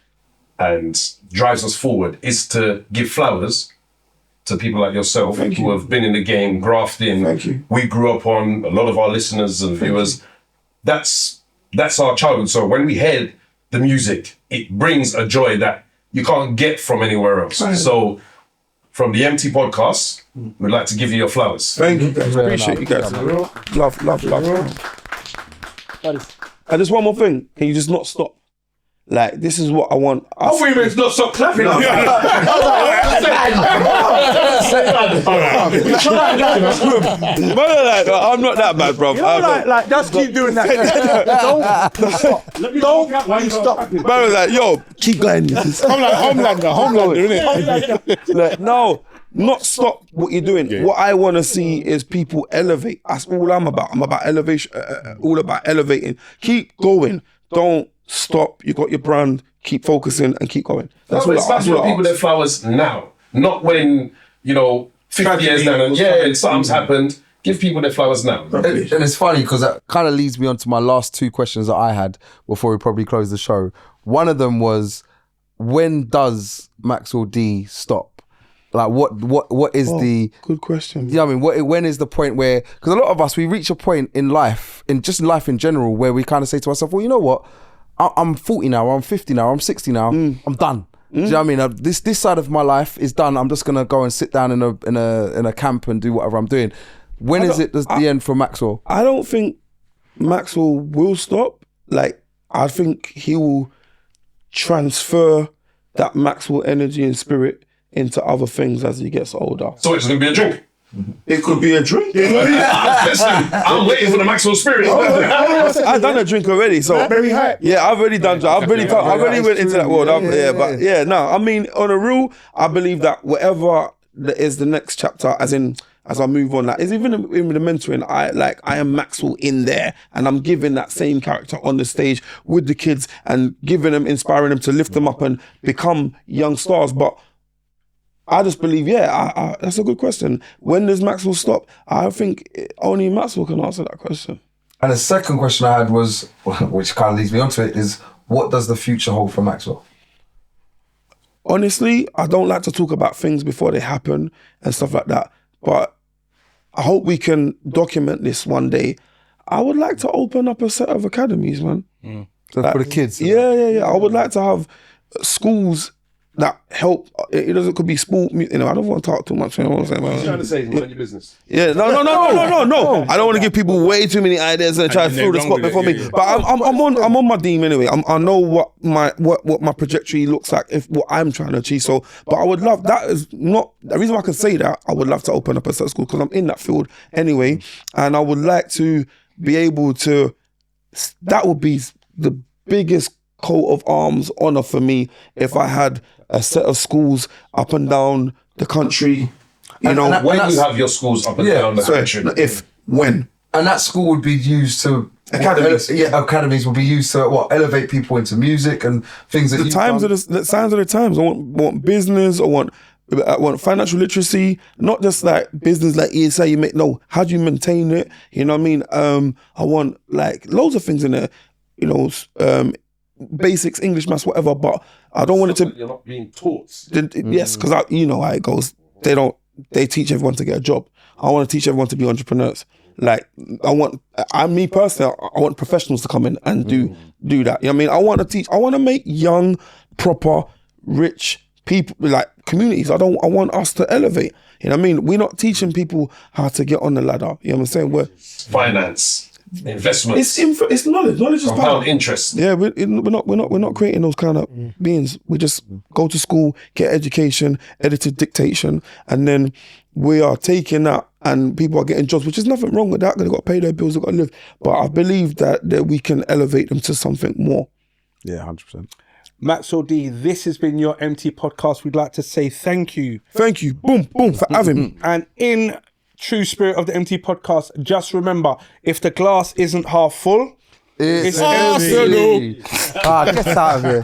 and drives us forward is to give flowers to people like yourself who have been in the game, grafting. Thank you. We grew up on, a lot of our listeners and viewers. That's our childhood. So when we hear the music, it brings a joy that you can't get from anywhere else. So from the MT podcast, we'd like to give you your flowers. Thank you guys. Appreciate you guys. Love. And just one more thing. Can you just not stop? Like, this is what I want. I thought you meant not stop clapping. I'm not that bad, bro. Like, just keep doing that. Don't stop. Man, like, yo, keep going. Homelander, innit? Like, no, not stop what you're doing. Yeah. What I want to see is people elevate. That's all I'm about. I'm about elevation. All about elevating. Keep going. Don't stop. You got your brand. Keep focusing and keep going. That's what it's about people their flowers now, not when 50 years down. And something's happened. Give people their flowers now. And it's funny because that kind of leads me on to my last two questions that I had before we probably close the show. One of them was, when does Maxwell D stop? Like, what is the... Good question. Yeah, I mean, when is the point where... Because a lot of us, we reach a point in life, in just life in general, where we kind of say to ourselves, well, you know what? I'm 40 now, I'm 50 now, I'm 60 now, I'm done. Do you know what I mean? This side of my life is done. I'm just gonna go and sit down in a camp and do whatever I'm doing. When is it the end for Maxwell? I don't think Maxwell will stop. Like, I think he will transfer that Maxwell energy and spirit into other things as he gets older. So it's gonna be a drink. It could be a drink. I'm waiting for the Maxwell spirit. I've done a drink already, so Very high. yeah, I've already done. I've already went into that world. I mean, on a real, I believe that whatever is the next chapter, as I move on, like, is even in the mentoring, I am Maxwell in there, and I'm giving that same character on the stage with the kids and giving them, inspiring them to lift them up and become young stars. But I just believe, that's a good question. When does Maxwell stop? I think only Maxwell can answer that question. And the second question I had was, which kind of leads me onto it, is what does the future hold for Maxwell? Honestly, I don't like to talk about things before they happen and stuff like that. But I hope we can document this one day. I would like to open up a set of academies, man. For the kids? Yeah. I would like to have schools that help. It could be sport. I don't want to talk too much. You know what I'm saying? What you're trying to say is mind your business. Yeah, no. I don't want to give people way too many ideas and try to fill the spot before me. But I'm on my team anyway. I know what my trajectory looks like, if what I'm trying to achieve. So, but I would love, that is not the reason why I can say that. I would love to open up a set school because I'm in that field anyway, and I would like to be able to. That would be the biggest coat of arms honor for me if I had a set of schools up and down the country. When you have your schools up and down the country. When? And that school would be used to... Academies. Academies will be used to elevate people into music and things that the signs of the times. I want business, I want financial literacy, not just like business like ESA you make. No, how do you maintain it? You know what I mean? I want like loads of things in there, basics, English, maths, whatever, but I don't want it to... You're not being taught. Yes, because you know how it goes. They teach everyone to get a job. I want to teach everyone to be entrepreneurs. Like, I want professionals to come in and do that. You know what I mean? I want to make young, proper, rich people, like communities. I want us to elevate. You know what I mean? We're not teaching people how to get on the ladder. You know what I'm saying? Finance. Investments. It's knowledge. Knowledge is power. Compound interest. Yeah, we're not creating those kind of beings. We just go to school, get education, edited dictation, and then we are taking that, and people are getting jobs, which is nothing wrong with that. They've got to pay their bills, they've got to live. But I believe that we can elevate them to something more. Yeah, 100%. Maxwell D, this has been your MT podcast. We'd like to say thank you. Thank you. Boom, for having me. And in true spirit of the MT podcast, just remember, if the glass isn't half full, It's Arsenal. Get out of here.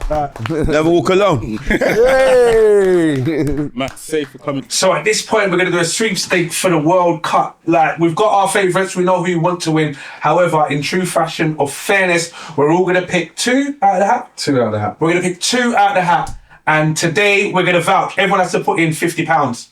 Never walk alone. Yay! Matt, safe for coming. So at this point, we're going to do a sweepstake for the World Cup. Like, we've got our favourites. We know who we want to win. However, in true fashion of fairness, we're all going to pick 2 out of the hat. 2 out of the hat. We're going to pick 2 out of the hat. And today, we're going to vouch. Everyone has to put in £50.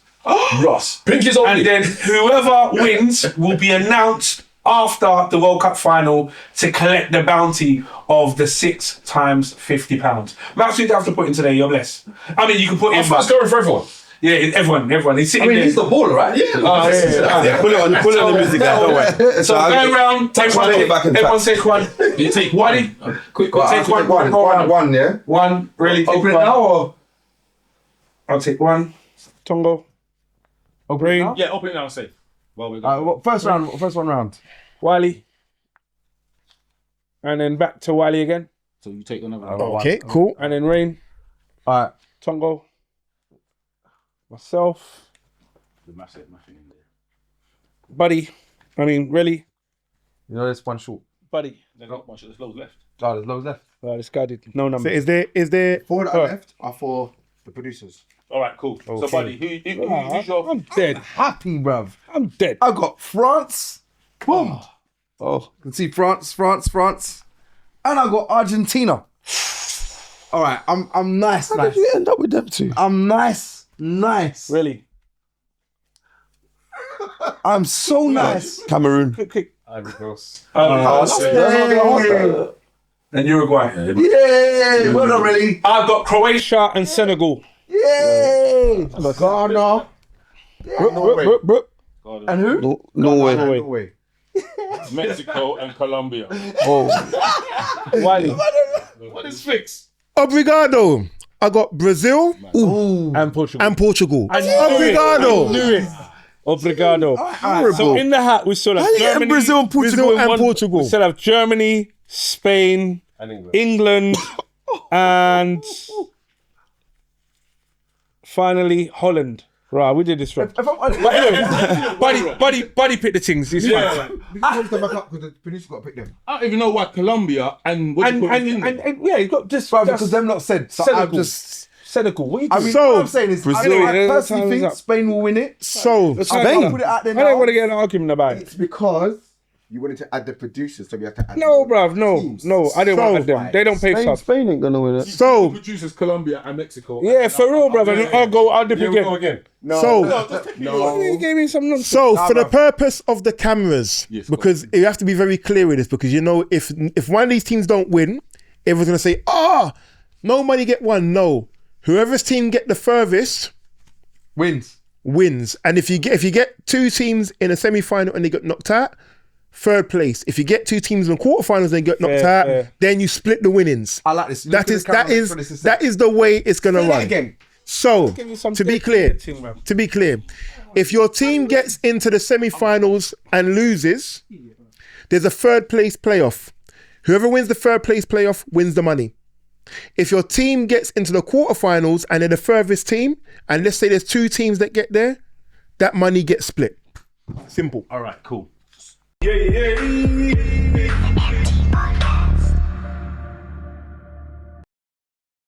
Ross. Pinkies only. And then whoever wins will be announced after the World Cup final to collect the bounty of the 6 times £50. Max, you don't have to put in today, you're blessed. I mean, you can put in. First going for everyone. Yeah, everyone. He's sitting there. He's the baller, right? Yeah. Pull it on the music, guys. Don't worry. So going round, take one. Everyone take one. You take one. Quick, take one. One, yeah? One, really take Open it one. now or? I'll take one. Tongo. Green. Yeah, open it now, safe. Well, we're going. First one round. Wiley. And then back to Wiley again. So you take another. Okay, cool. And then Rain. All right. Tongo. Myself. The massive in there. Buddy. I mean, really? You know, there's one short. Buddy. There's not much. There's loads left. Oh, there's loads left. This guy did no number. So is there 4 that are left are for the producers. All right, cool. So, buddy, who's your? I'm dead. Happy, bruv. I'm dead. I got France. Boom. Oh, you can see France. And I got Argentina. All right, I'm nice. How did you end up with them 2? I'm nice. Really? I'm so nice. Cameroon. Quick. Ivory Coast. And Uruguay. Yay! Well done, really. I've got Croatia and Senegal. Yay! Ghana. And who? Norway. Norway. Mexico and Colombia. Wiley. What is fixed? Obrigado. I got Brazil And Portugal. Obrigado. Obrigado. So in the hat, we still have Germany, Brazil and Portugal. We still have Germany, Spain, And England, and finally Holland. Right, we did this right. But anyway, buddy picked the things. He's fine. Because the producers got to pick them. I don't even know why Colombia and what you call it in there? And yeah, you got just Because them not said. So I'm Senegal. just. Senegal. What you I doing? mean, So, what I'm saying is, Brazil, I personally think Spain will win it. So I can't put it out there I don't now. want to get an argument about it. It's because you wanted to add the producers, so we have to add No, the bruv, no, I didn't want them. They don't pay subs. Spain ain't gonna win it. So Producers Colombia and Mexico. Yeah, for real, bruv. And I'll dip Here we go again. again. You gave me some nonsense. So for the purpose of the cameras, because you have to be very clear with this, because you know if one of these teams don't win, everyone's gonna say, nobody get one. No, whoever's team get the furthest Wins. And if you get 2 teams in a semi-final and they get knocked out, third place. If you get 2 teams in the quarterfinals and they get knocked out, then you split the winnings. I like this. That is the way it's gonna run. Again. So Give me some to be dead clear, thing, bruv. if your team gets into the semi-finals and loses, there's a third place playoff. Whoever wins the third place playoff wins the money. If your team gets into the quarterfinals and they're the furthest team, and let's say there's 2 teams that get there, that money gets split. Simple. All right, cool. Yeah.